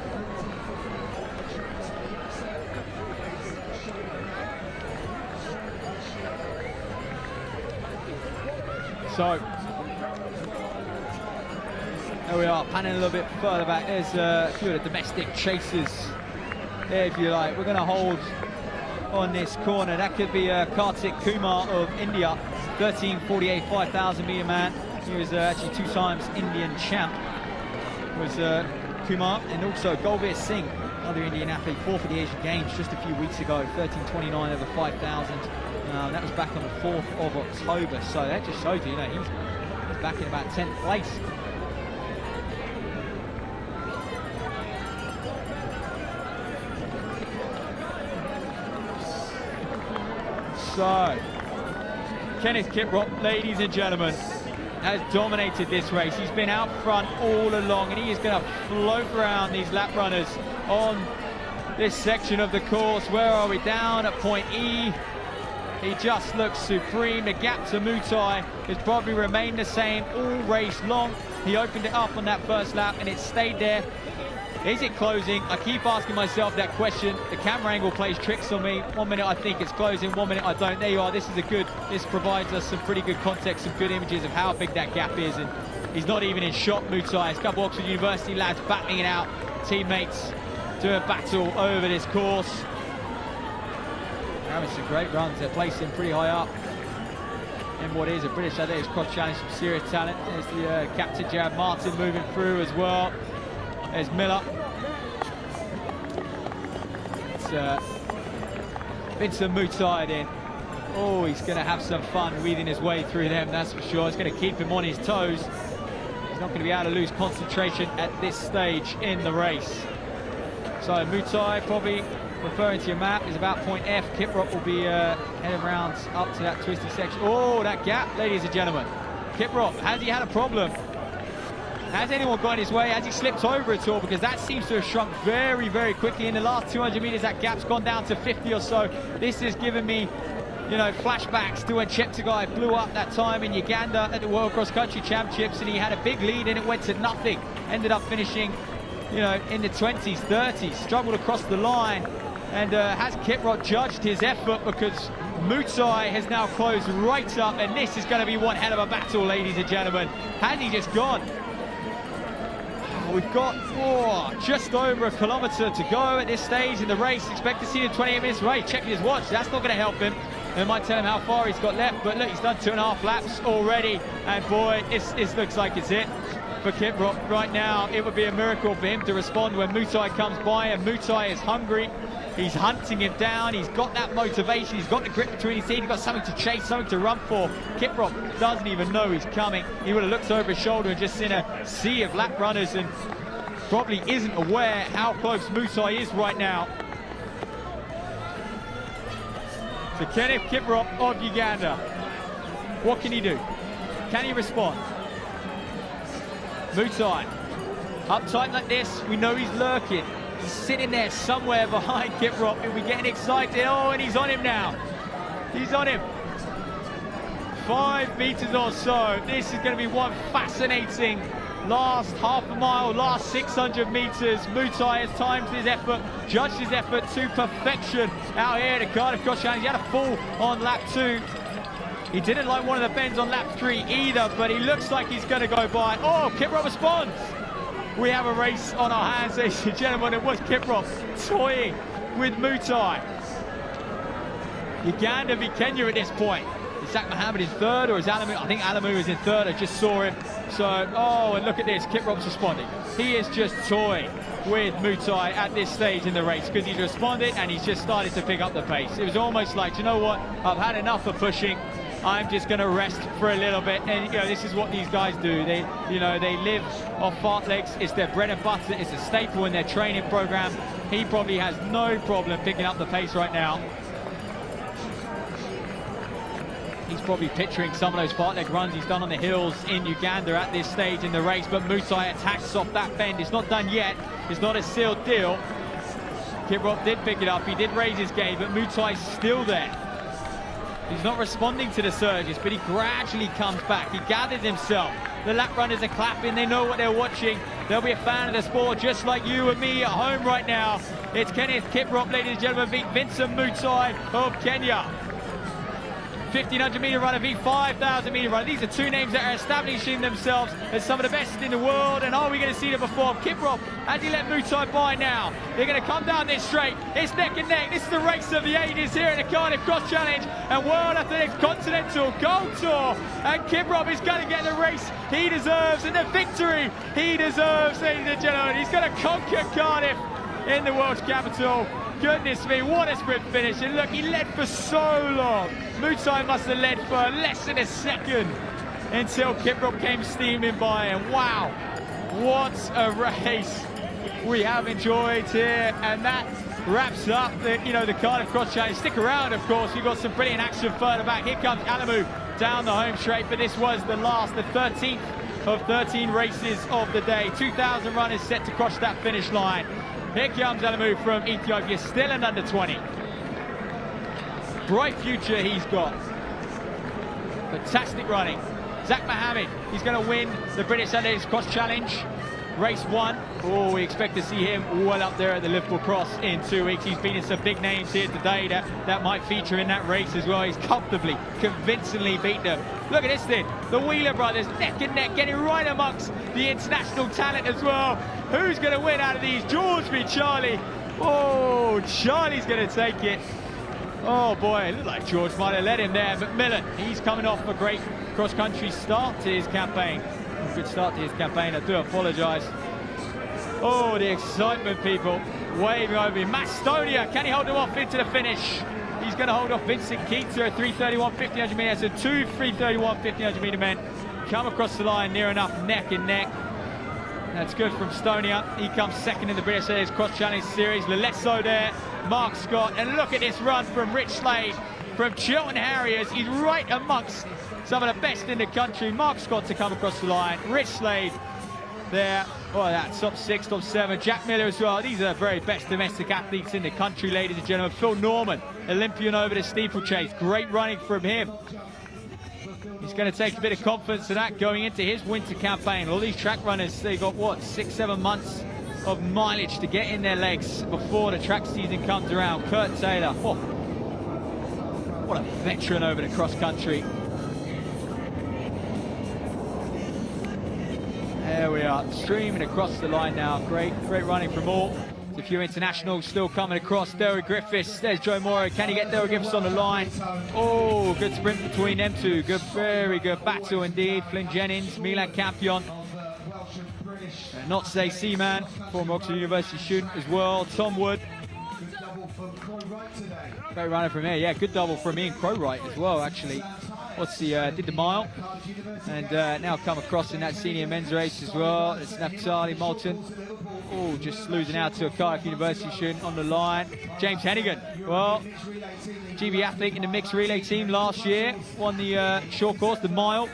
So there we are, panning a little bit further back. There's a few of the domestic chasers there, if you like. We're going to hold on this corner. That could be Kartik Kumar of India, 13:48, 5,000 meter man. He was actually 2 times Indian champ, was Kumar, and also Golveer Singh, another Indian athlete, 4th for the Asian Games just a few weeks ago, 13:29 over 5,000. That was back on the 4th of October, so that just shows you, you know, he's back in about 10th place. So, Kenneth Kiprop, ladies and gentlemen, has dominated this race. He's been out front all along, and he is going to float around these lap runners on this section of the course. Where are we? Down at point E. He just looks supreme. The gap to Mutai has probably remained the same all race long. He opened it up on that first lap, and it stayed there. Is it closing? I keep asking myself that question. The camera angle plays tricks on me. 1 minute I think it's closing, 1 minute I don't. There you are. This provides us some pretty good context, some good images of how big that gap is, and he's not even in shot, Mutai. It's a couple Oxford University lads battling it out. Teammates do a battle over this course. Having some great runs. They're placing pretty high up in what is a British Athletics Cross Challenge, some serious talent. There's the captain Jared Martin moving through as well. There's Miller. It's Vincent Mutai in. Oh, he's going to have some fun weaving his way through them, that's for sure. It's going to keep him on his toes. He's not going to be able to lose concentration at this stage in the race. So Mutai, probably referring to your map, is about point F. Kiprop will be heading round up to that twisty section. Oh, that gap, ladies and gentlemen. Kiprop, has he had a problem? Has anyone gone his way? Has he slipped over at all? Because that seems to have shrunk very, very quickly. In the last 200 meters, that gap's gone down to 50 or so. This has given me, you know, flashbacks to when Cheptegei blew up that time in Uganda at the World Cross Country Championships, and he had a big lead and it went to nothing. Ended up finishing, you know, in the 20s, 30s, struggled across the line. And has Kiprop judged his effort, because Mutai has now closed right up, and this is going to be one hell of a battle, ladies and gentlemen. Has he just gone? We've got just over a kilometre to go at this stage in the race. Expect to see the 28 minutes race. Checking his watch, that's not going to help him. It might tell him how far he's got left, but look, he's done 2.5 laps already, and boy, this looks like it's it for Kiprop right now. It would be a miracle for him to respond when Mutai comes by, and Mutai is hungry. He's hunting him down. He's got that motivation. He's got the grip between his teeth. He's got something to chase, something to run for. Kiprop doesn't even know he's coming. He would have looked over his shoulder and just seen a sea of lap runners, and probably isn't aware how close Mutai is right now. So Kenneth Kiprop of Uganda, what can he do? Can he respond? Mutai, uptight like this, we know he's lurking. He's sitting there somewhere behind Kiprop, and we're getting excited. Oh, and he's on him now. He's on him. 5 meters or so. This is going to be one fascinating last half a mile, last 600 meters. Mutai has timed his effort, judged his effort to perfection out here at the Cardiff Cross Challenge. He had a fall on lap 2. He didn't like one of the bends on lap 3 either, but he looks like he's going to go by. Oh, Kiprop responds. We have a race on our hands, ladies and gentlemen. It was Kiprop toying with Mutai. Uganda v Kenya at this point. Is Zach Mohammed in third, or is Alamu? I think Alamu is in third. I just saw him So, oh, and look at this, Kip Rob's responding. He is just toying with Mutai at this stage in the race because he's responded and he's just started to pick up the pace. It was almost like, you know what, I've had enough of pushing. I'm just going to rest for a little bit. And, you know, this is what these guys do. They live off fartlegs. It's their bread and butter. It's a staple in their training program. He probably has no problem picking up the pace right now. He's probably picturing some of those fartleg runs he's done on the hills in Uganda at this stage in the race, but Mutai attacks off that bend. It's not done yet. It's not a sealed deal. Kip Rob did pick it up. He did raise his game, but Mutai's still there. He's not responding to the surges, but he gradually comes back. He gathers himself. The lap runners are clapping. They know what they're watching. They'll be a fan of the sport, just like you and me at home right now. It's Kenneth Kiprop, ladies and gentlemen, beat Vincent Mutai of Kenya. 1500 meter runner, v 5000 meter runner. These are two names that are establishing themselves as some of the best in the world. And are we going to see them perform? Kiprop, has he let Mutai by now? They're going to come down this straight. It's neck and neck. This is the race of the ages here in the Cardiff Cross Challenge and World Athletics Continental Gold Tour. And Kiprop is going to get the race he deserves and the victory he deserves, ladies and gentlemen. He's going to conquer Cardiff in the world's capital. Goodness me, what a sprint finish. And look, he led for so long. Mutai must have led for less than a second until Kiprop came steaming by. And wow, what a race we have enjoyed here. And that wraps up the Cardiff Cross Challenge. Stick around, of course. We've got some brilliant action further back. Here comes Alamu down the home straight, but this was the 13th of 13 races of the day. 2,000 runners set to cross that finish line. Here comes Alamu from Ethiopia, still an under 20. Bright future he's got. Fantastic running. Zach Mohammed, he's going to win the British Athletics Cross Challenge. Race 1. Oh, we expect to see him well up there at the Liverpool Cross in 2 weeks. He's beaten some big names here today that might feature in that race as well. He's comfortably, convincingly beat them. Look at this thing. The Wheeler brothers, neck and neck, getting right amongst the international talent as well. Who's going to win out of these? George v. Charlie. Oh, Charlie's going to take it. Oh boy, it looked like George might have led him there. Macmillan, he's coming off a great cross-country start to his campaign. Good start to his campaign, I do apologise. Oh, the excitement, people, waving over him. Matt Stonia, can he hold him off into the finish? He's going to hold off Vincent Keita, 3:31 1500 metres. So two 3:31 1500 metre men come across the line near enough, neck and neck. That's good from Stonia. He comes second in the British Athletics Cross Challenge Series. Lelesso there, Mark Scott, and look at this run from Rich Slade from Chiltern Harriers. He's right amongst some of the best in the country. Mark Scott to come across the line. Rich Slade there. Oh, that's top 6, top 7. Jack Miller as well. These are the very best domestic athletes in the country, ladies and gentlemen. Phil Norman, Olympian over the steeplechase. Great running from him. He's going to take a bit of confidence to that going into his winter campaign. All these track runners, they've got, what, 6-7 months of mileage to get in their legs before the track season comes around. Kurt Taylor, oh, what a veteran over the cross country. There we are, streaming across the line now. Great running from all. A few internationals still coming across. Derry Griffiths, there's Joe Morrow. Can he get Derry Griffiths on the line? Oh, good sprint between them two. Good, very good battle indeed. Flynn Jennings, Milan Campion. Not Say Seaman, former Oxford University student as well. Tom Wood. Great runner from here. Yeah, good double from Ian Crowright as well, actually. What's the did the mile and now come across in that senior men's race as well. It's Naftali Moulton. Oh, just losing out to a Cardiff University student on the line. James Hennigan, well, GB athlete in the mixed relay team last year. Won the short course, the mile.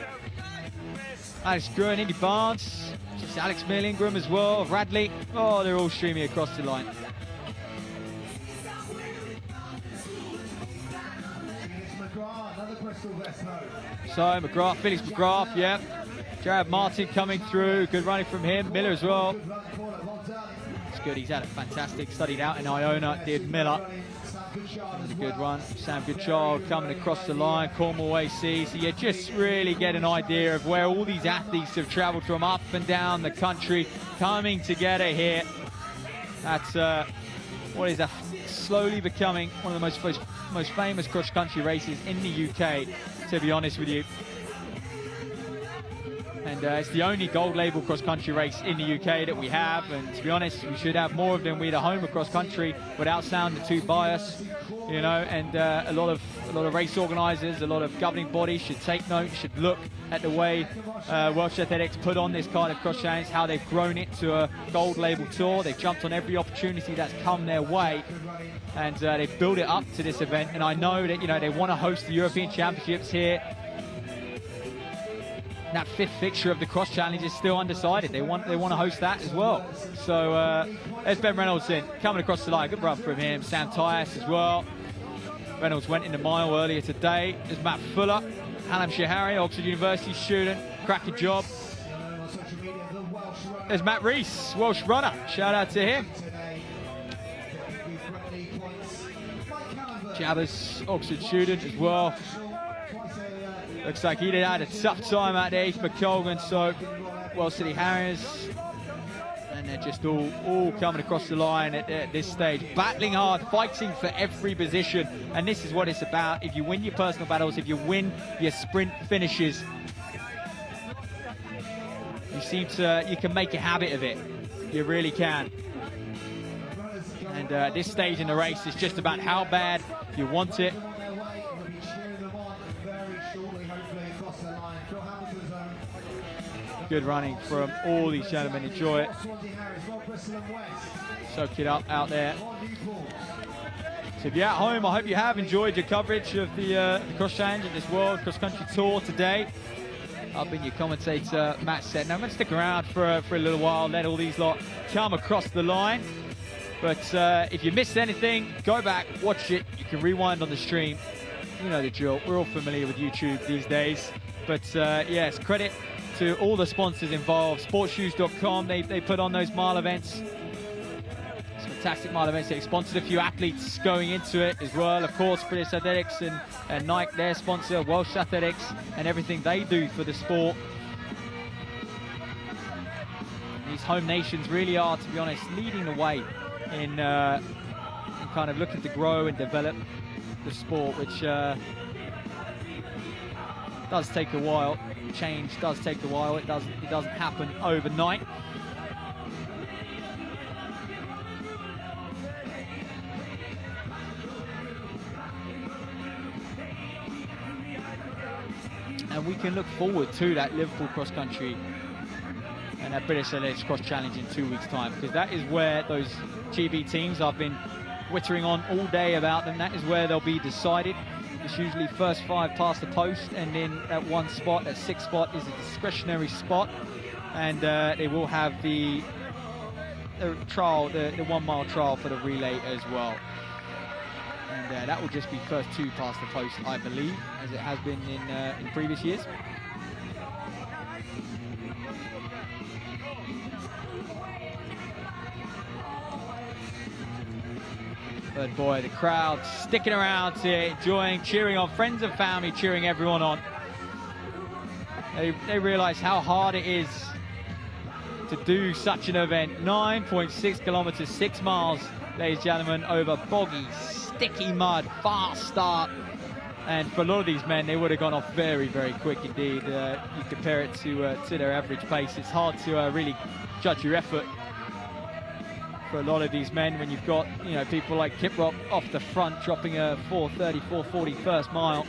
Alex Gruen, Indy Barnes. Just Alex Mill-Ingram as well, Radley. Oh, they're all streaming across the line. So McGrath, Felix McGrath, yeah. Jared Martin coming through, good running from him. Miller as well. It's good, he's had a fantastic, studied out in Iona, did Miller. That was a good run. Sam Goodchild coming across the line, Cornwall AC. So you just really get an idea of where all these athletes have travelled from up and down the country, coming together here. That's, what is that? Slowly becoming one of the most famous cross-country races in the UK, to be honest with you. And And it's the only gold label cross-country race in the UK that we have, and to be honest, we should have more of them. We're the home of cross-country without sounding too biased, you know, and a lot of race organisers, a lot of governing bodies should take note, should look at the way Welsh Athletics put on this Cardiff Cross Challenge, how they've grown it to a gold label tour. They've jumped on every opportunity that's come their way, and they've built it up to this event. And I know that, you know, they want to host the European Championships here. That fifth fixture of the Cross Challenge is still undecided. They want to host that as well. So there's Ben Reynolds in, coming across the line. Good run from him. Sam Tyas as well. Reynolds went in the mile earlier today. There's Matt Fuller, Hallam Shahari, Oxford University student. Cracking job. There's Matt Rees, Welsh runner. Shout out to him. Jabbers, Oxford student as well. Looks like he had a tough time out there, Heath McColgan, so Welsh City Harriers. And they're just all coming across the line at this stage. Battling hard, fighting for every position. And this is what it's about. If you win your personal battles, if you win your sprint finishes, you can make a habit of it. You really can. And this stage in the race is just about how bad you want it. Good running from all these gentlemen. Enjoy it. Soak it up out there. So if you're at home, I hope you have enjoyed your coverage of the Cross Challenge and this World Cross Country Tour today. I've been your commentator, Matt said. Now I'm going to stick around for a little while, let all these lot come across the line. But if you missed anything, go back, watch it. You can rewind on the stream. You know the drill. We're all familiar with YouTube these days. But yes, credit to all the sponsors involved. Sportshoes.com, they put on those mile events. It's fantastic mile events. They sponsored a few athletes going into it as well. Of course, British Athletics and Nike, their sponsor, Welsh Athletics, and everything they do for the sport. These home nations really are, to be honest, leading the way in kind of looking to grow and develop the sport, which does take a while. Change does take a while. It doesn't happen overnight. And we can look forward to that Liverpool cross country and that British Athletics Cross Challenge in 2 weeks' time, because that is where those GB teams I've been twittering on all day about them. That is where they'll be decided. It's usually first 5 past the post, and then that one spot, that 6th spot, is a discretionary spot, and they will have the trial, the 1 mile trial for the relay as well. And that will just be first 2 past the post, I believe, as it has been in previous years. But boy, the crowd sticking around here, enjoying, cheering on, friends and family cheering everyone on. They realise how hard it is to do such an event. 9.6 kilometres, 6 miles, ladies and gentlemen, over boggy, sticky mud, fast start. And for a lot of these men, they would have gone off very, very quick indeed. You compare it to their average pace. It's hard to really judge your effort for a lot of these men when you've got, you know, people like Kiprop off the front dropping a 4:30, 4:40 first mile.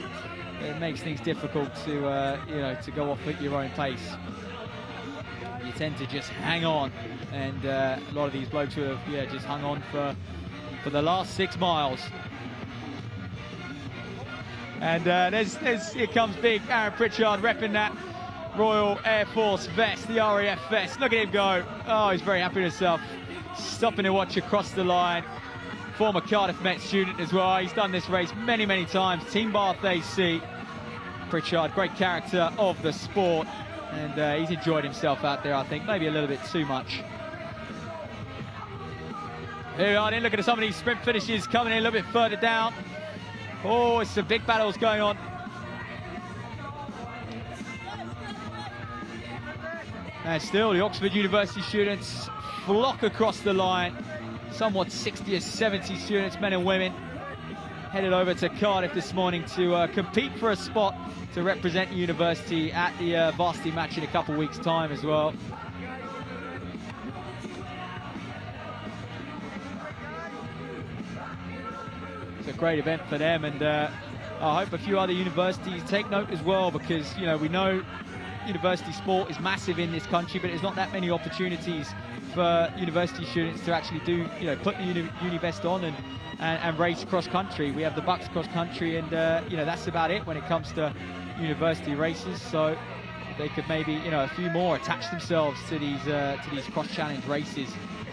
It makes things difficult to you know, to go off at your own pace. You tend to just hang on, and a lot of these blokes would have just hung on for the last 6 miles. And here comes big Aaron Pritchard repping that Royal Air Force vest, the RAF vest. Look at him go. Oh, he's very happy with himself. Stopping to watch across the line. Former Cardiff Met student as well. He's done this race many, many times. Team Bath AC. Pritchard, great character of the sport. And he's enjoyed himself out there, I think. Maybe a little bit too much. Here we are then. Look at some of these sprint finishes coming in a little bit further down. Oh, it's some big battles going on. And still, the Oxford University students flock across the line. Somewhat 60 or 70 students, men and women. headed over to Cardiff this morning to compete for a spot to represent the university at the varsity match in a couple of weeks' time as well. It's a great event for them, and I hope a few other universities take note as well, because you know, we know university sport is massive in this country, but there's not that many opportunities for university students to actually do, you know, put the uni vest on and race cross country. We have the Bucks cross country, and you know, that's about it when it comes to university races. So if they could maybe, you know, a few more attach themselves to these cross challenge races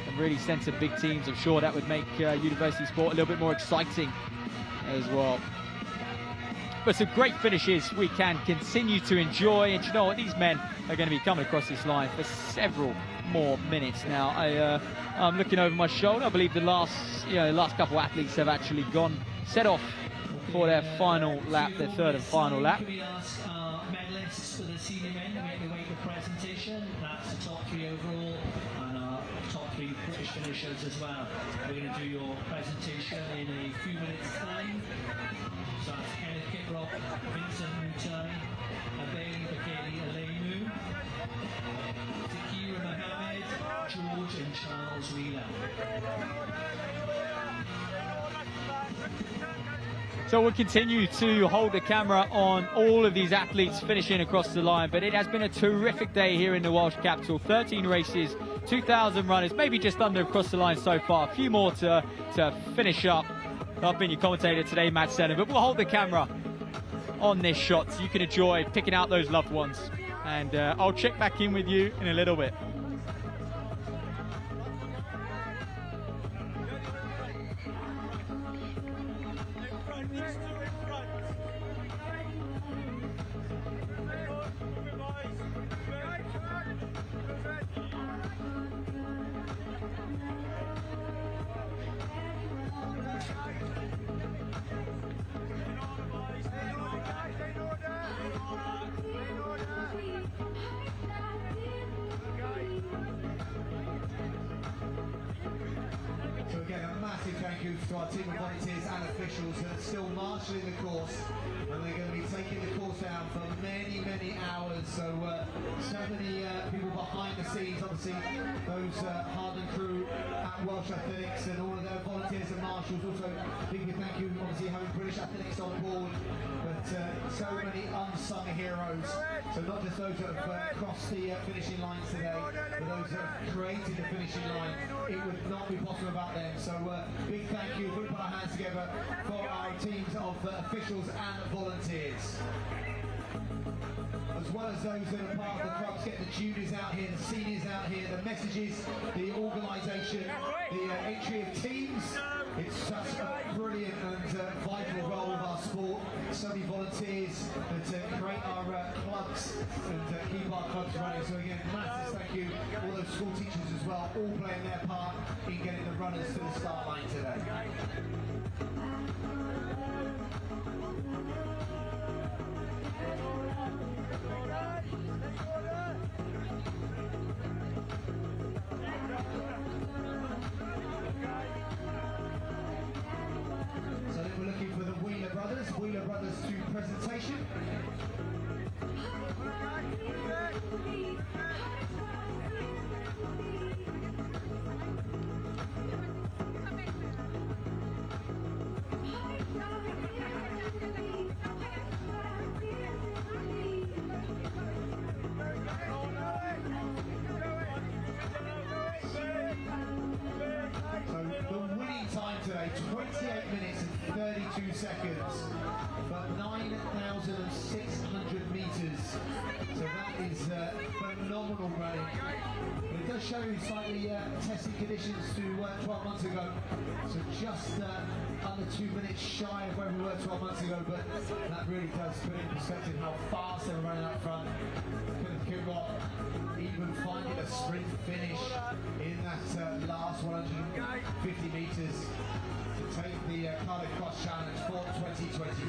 and really send some big teams, I'm sure that would make university sport a little bit more exciting as well. But some great finishes we can continue to enjoy, and you know what, these men are going to be coming across this line for several more minutes now. I'm looking over my shoulder. I believe the last couple of athletes have actually set off for their final lap, their third and final lap. Medalists for the senior men who make the way for presentation. That's the top 3 overall, and our top 3 British finishers as well. We're going to do your presentation in a few minutes' time. So that's Kenneth Kiprock, Vincent Mutai, Abeli Bakeli Alemu, Zakira Mohammed, George and Charles Wheeler. So we'll continue to hold the camera on all of these athletes finishing across the line, but it has been a terrific day here in the Welsh capital. 13 races, 2,000 runners, maybe just under across the line so far. A few more to finish up. I've been your commentator today, Matt Senna, but we'll hold the camera on this shot so you can enjoy picking out those loved ones. And I'll check back in with you in a little bit. So again, a massive thank you to our team of volunteers and officials who are still marshalling the course, and they're going to be taking the course down for many, many hours. So many people behind the scenes, obviously those Harden crew at Welsh Athletics and all of their volunteers and marshals. Also, big thank you, obviously having British Athletics on board, but so many unsung heroes. So not just those that have crossed the finishing line today, but those that have created the finishing line. It would not be possible without them. So big thank you. We'll put our hands together for our teams of officials and volunteers. As well as those that are part of the clubs, getting the juniors out here, the seniors out here, the messages, the organisation, the entry of teams. It's such a brilliant and vital role of our sport. So many volunteers that create our clubs and keep our clubs running. So again, massive thank you. All those school teachers as well, all playing their part in getting the runners to the start line today. So then we're looking for the Wheeler brothers to presentation. So the winning time today, 28 minutes and 32 seconds for 9,600 metres. So that is phenomenal running. But it does show you slightly testing conditions to 12 months ago. So just under 2 minutes shy of where we were 12 months ago. But that really does put in perspective how fast they were running up front. Kiprock even finding a sprint finish in that last 150 metres to take the Cardiff Cross Challenge for 2023.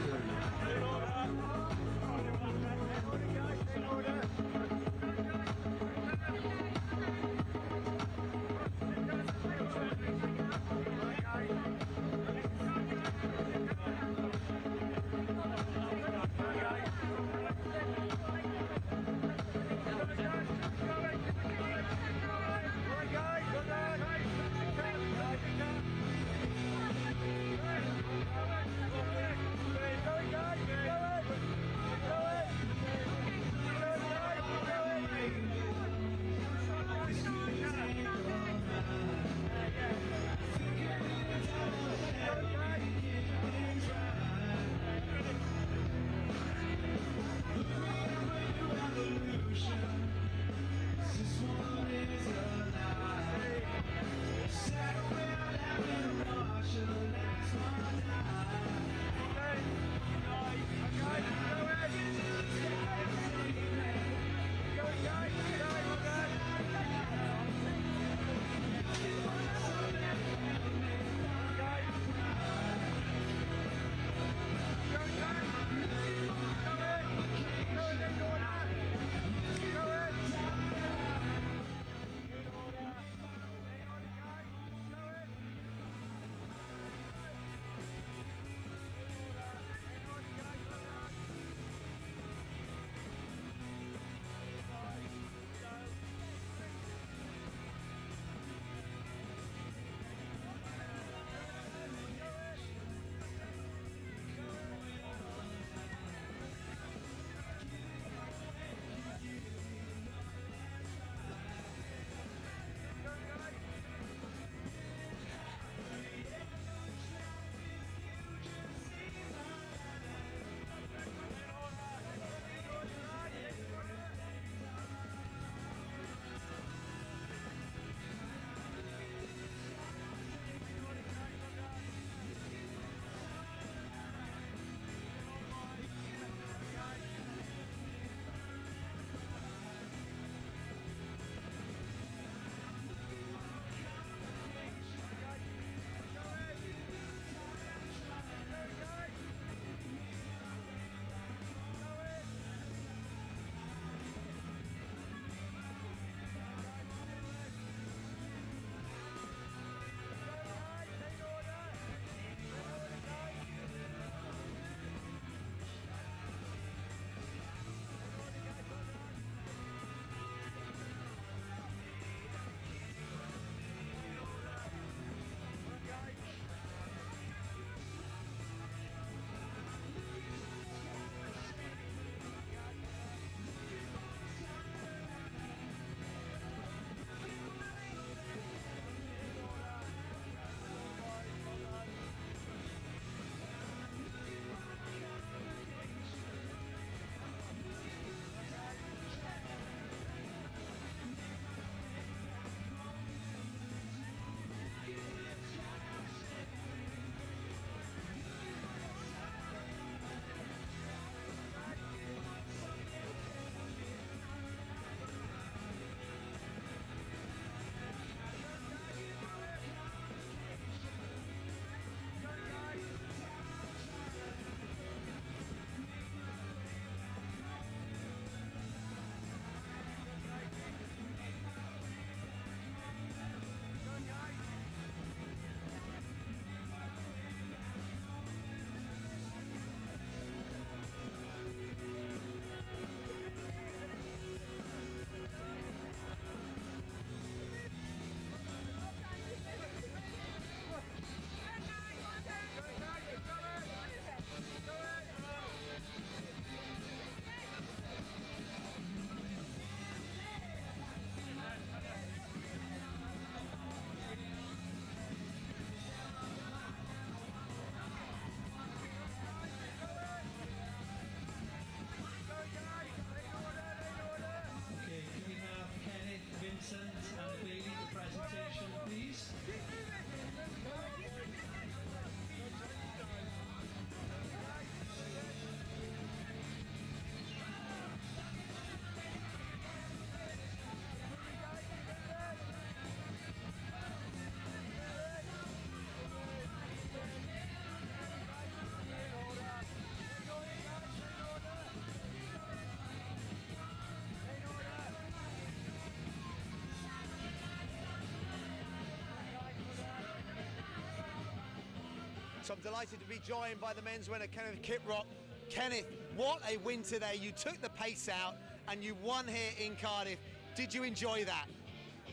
So I'm delighted to be joined by the men's winner, Kenneth Kiprock. Kenneth, what a win today. You took the pace out and you won here in Cardiff. Did you enjoy that?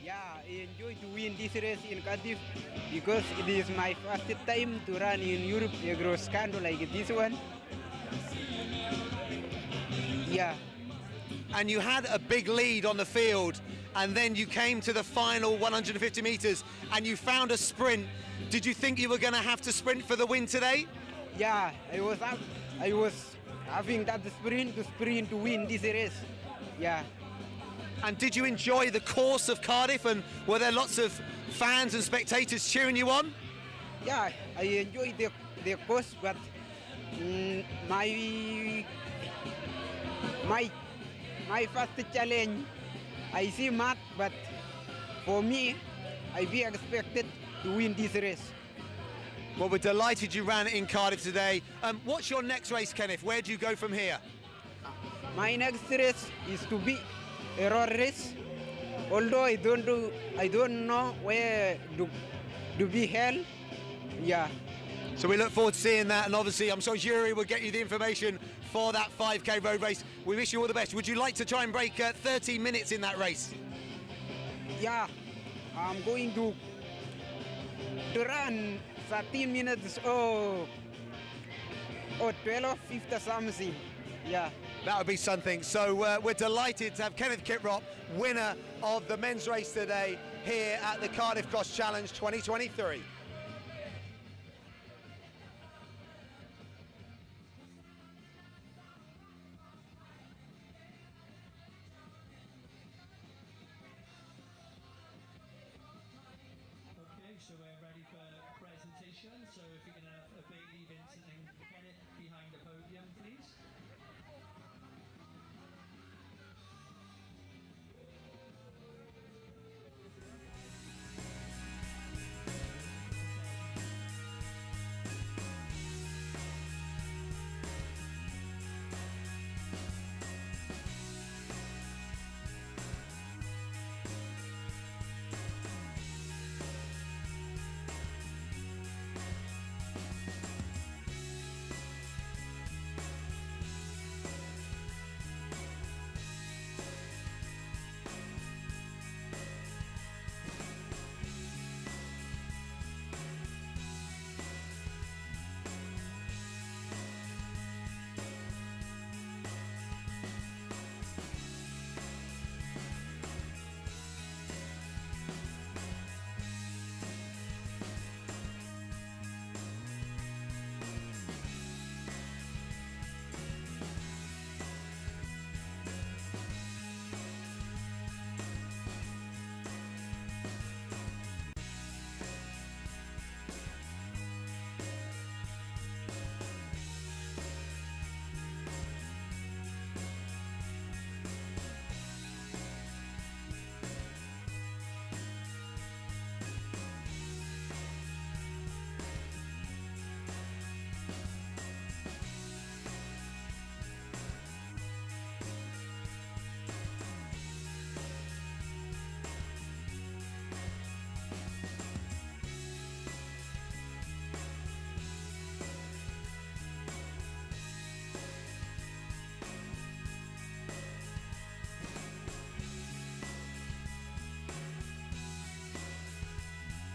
Yeah, I enjoy to win this race in Cardiff because it is my first time to run in Europe across country like this one. Yeah. And you had a big lead on the field, and then you came to the final 150 metres and you found a sprint. Did you think you were going to have to sprint for the win today? Yeah, I was having that sprint to win this race. Yeah. And did you enjoy the course of Cardiff, and were there lots of fans and spectators cheering you on? Yeah, I enjoyed the course, but my first challenge, I see mud, but for me, I be expected to win this race. Well, we're delighted you ran in Cardiff today. What's your next race, Kenneth? Where do you go from here? My next race is to be a road race. Although I don't know where to be held. Yeah. So we look forward to seeing that, and obviously I'm sure Jury will get you the information for that 5K road race. We wish you all the best. Would you like to try and break 30 minutes in that race? Yeah, I'm going to run 13 minutes or 12, 50 something. Yeah. That would be something. So we're delighted to have Kenneth Kiprock, winner of the men's race today here at the Cardiff Cross Challenge 2023. Okay, so we're ready for presentation. So if you can have a Bailey, Vincent and Kenneth behind the podium, please.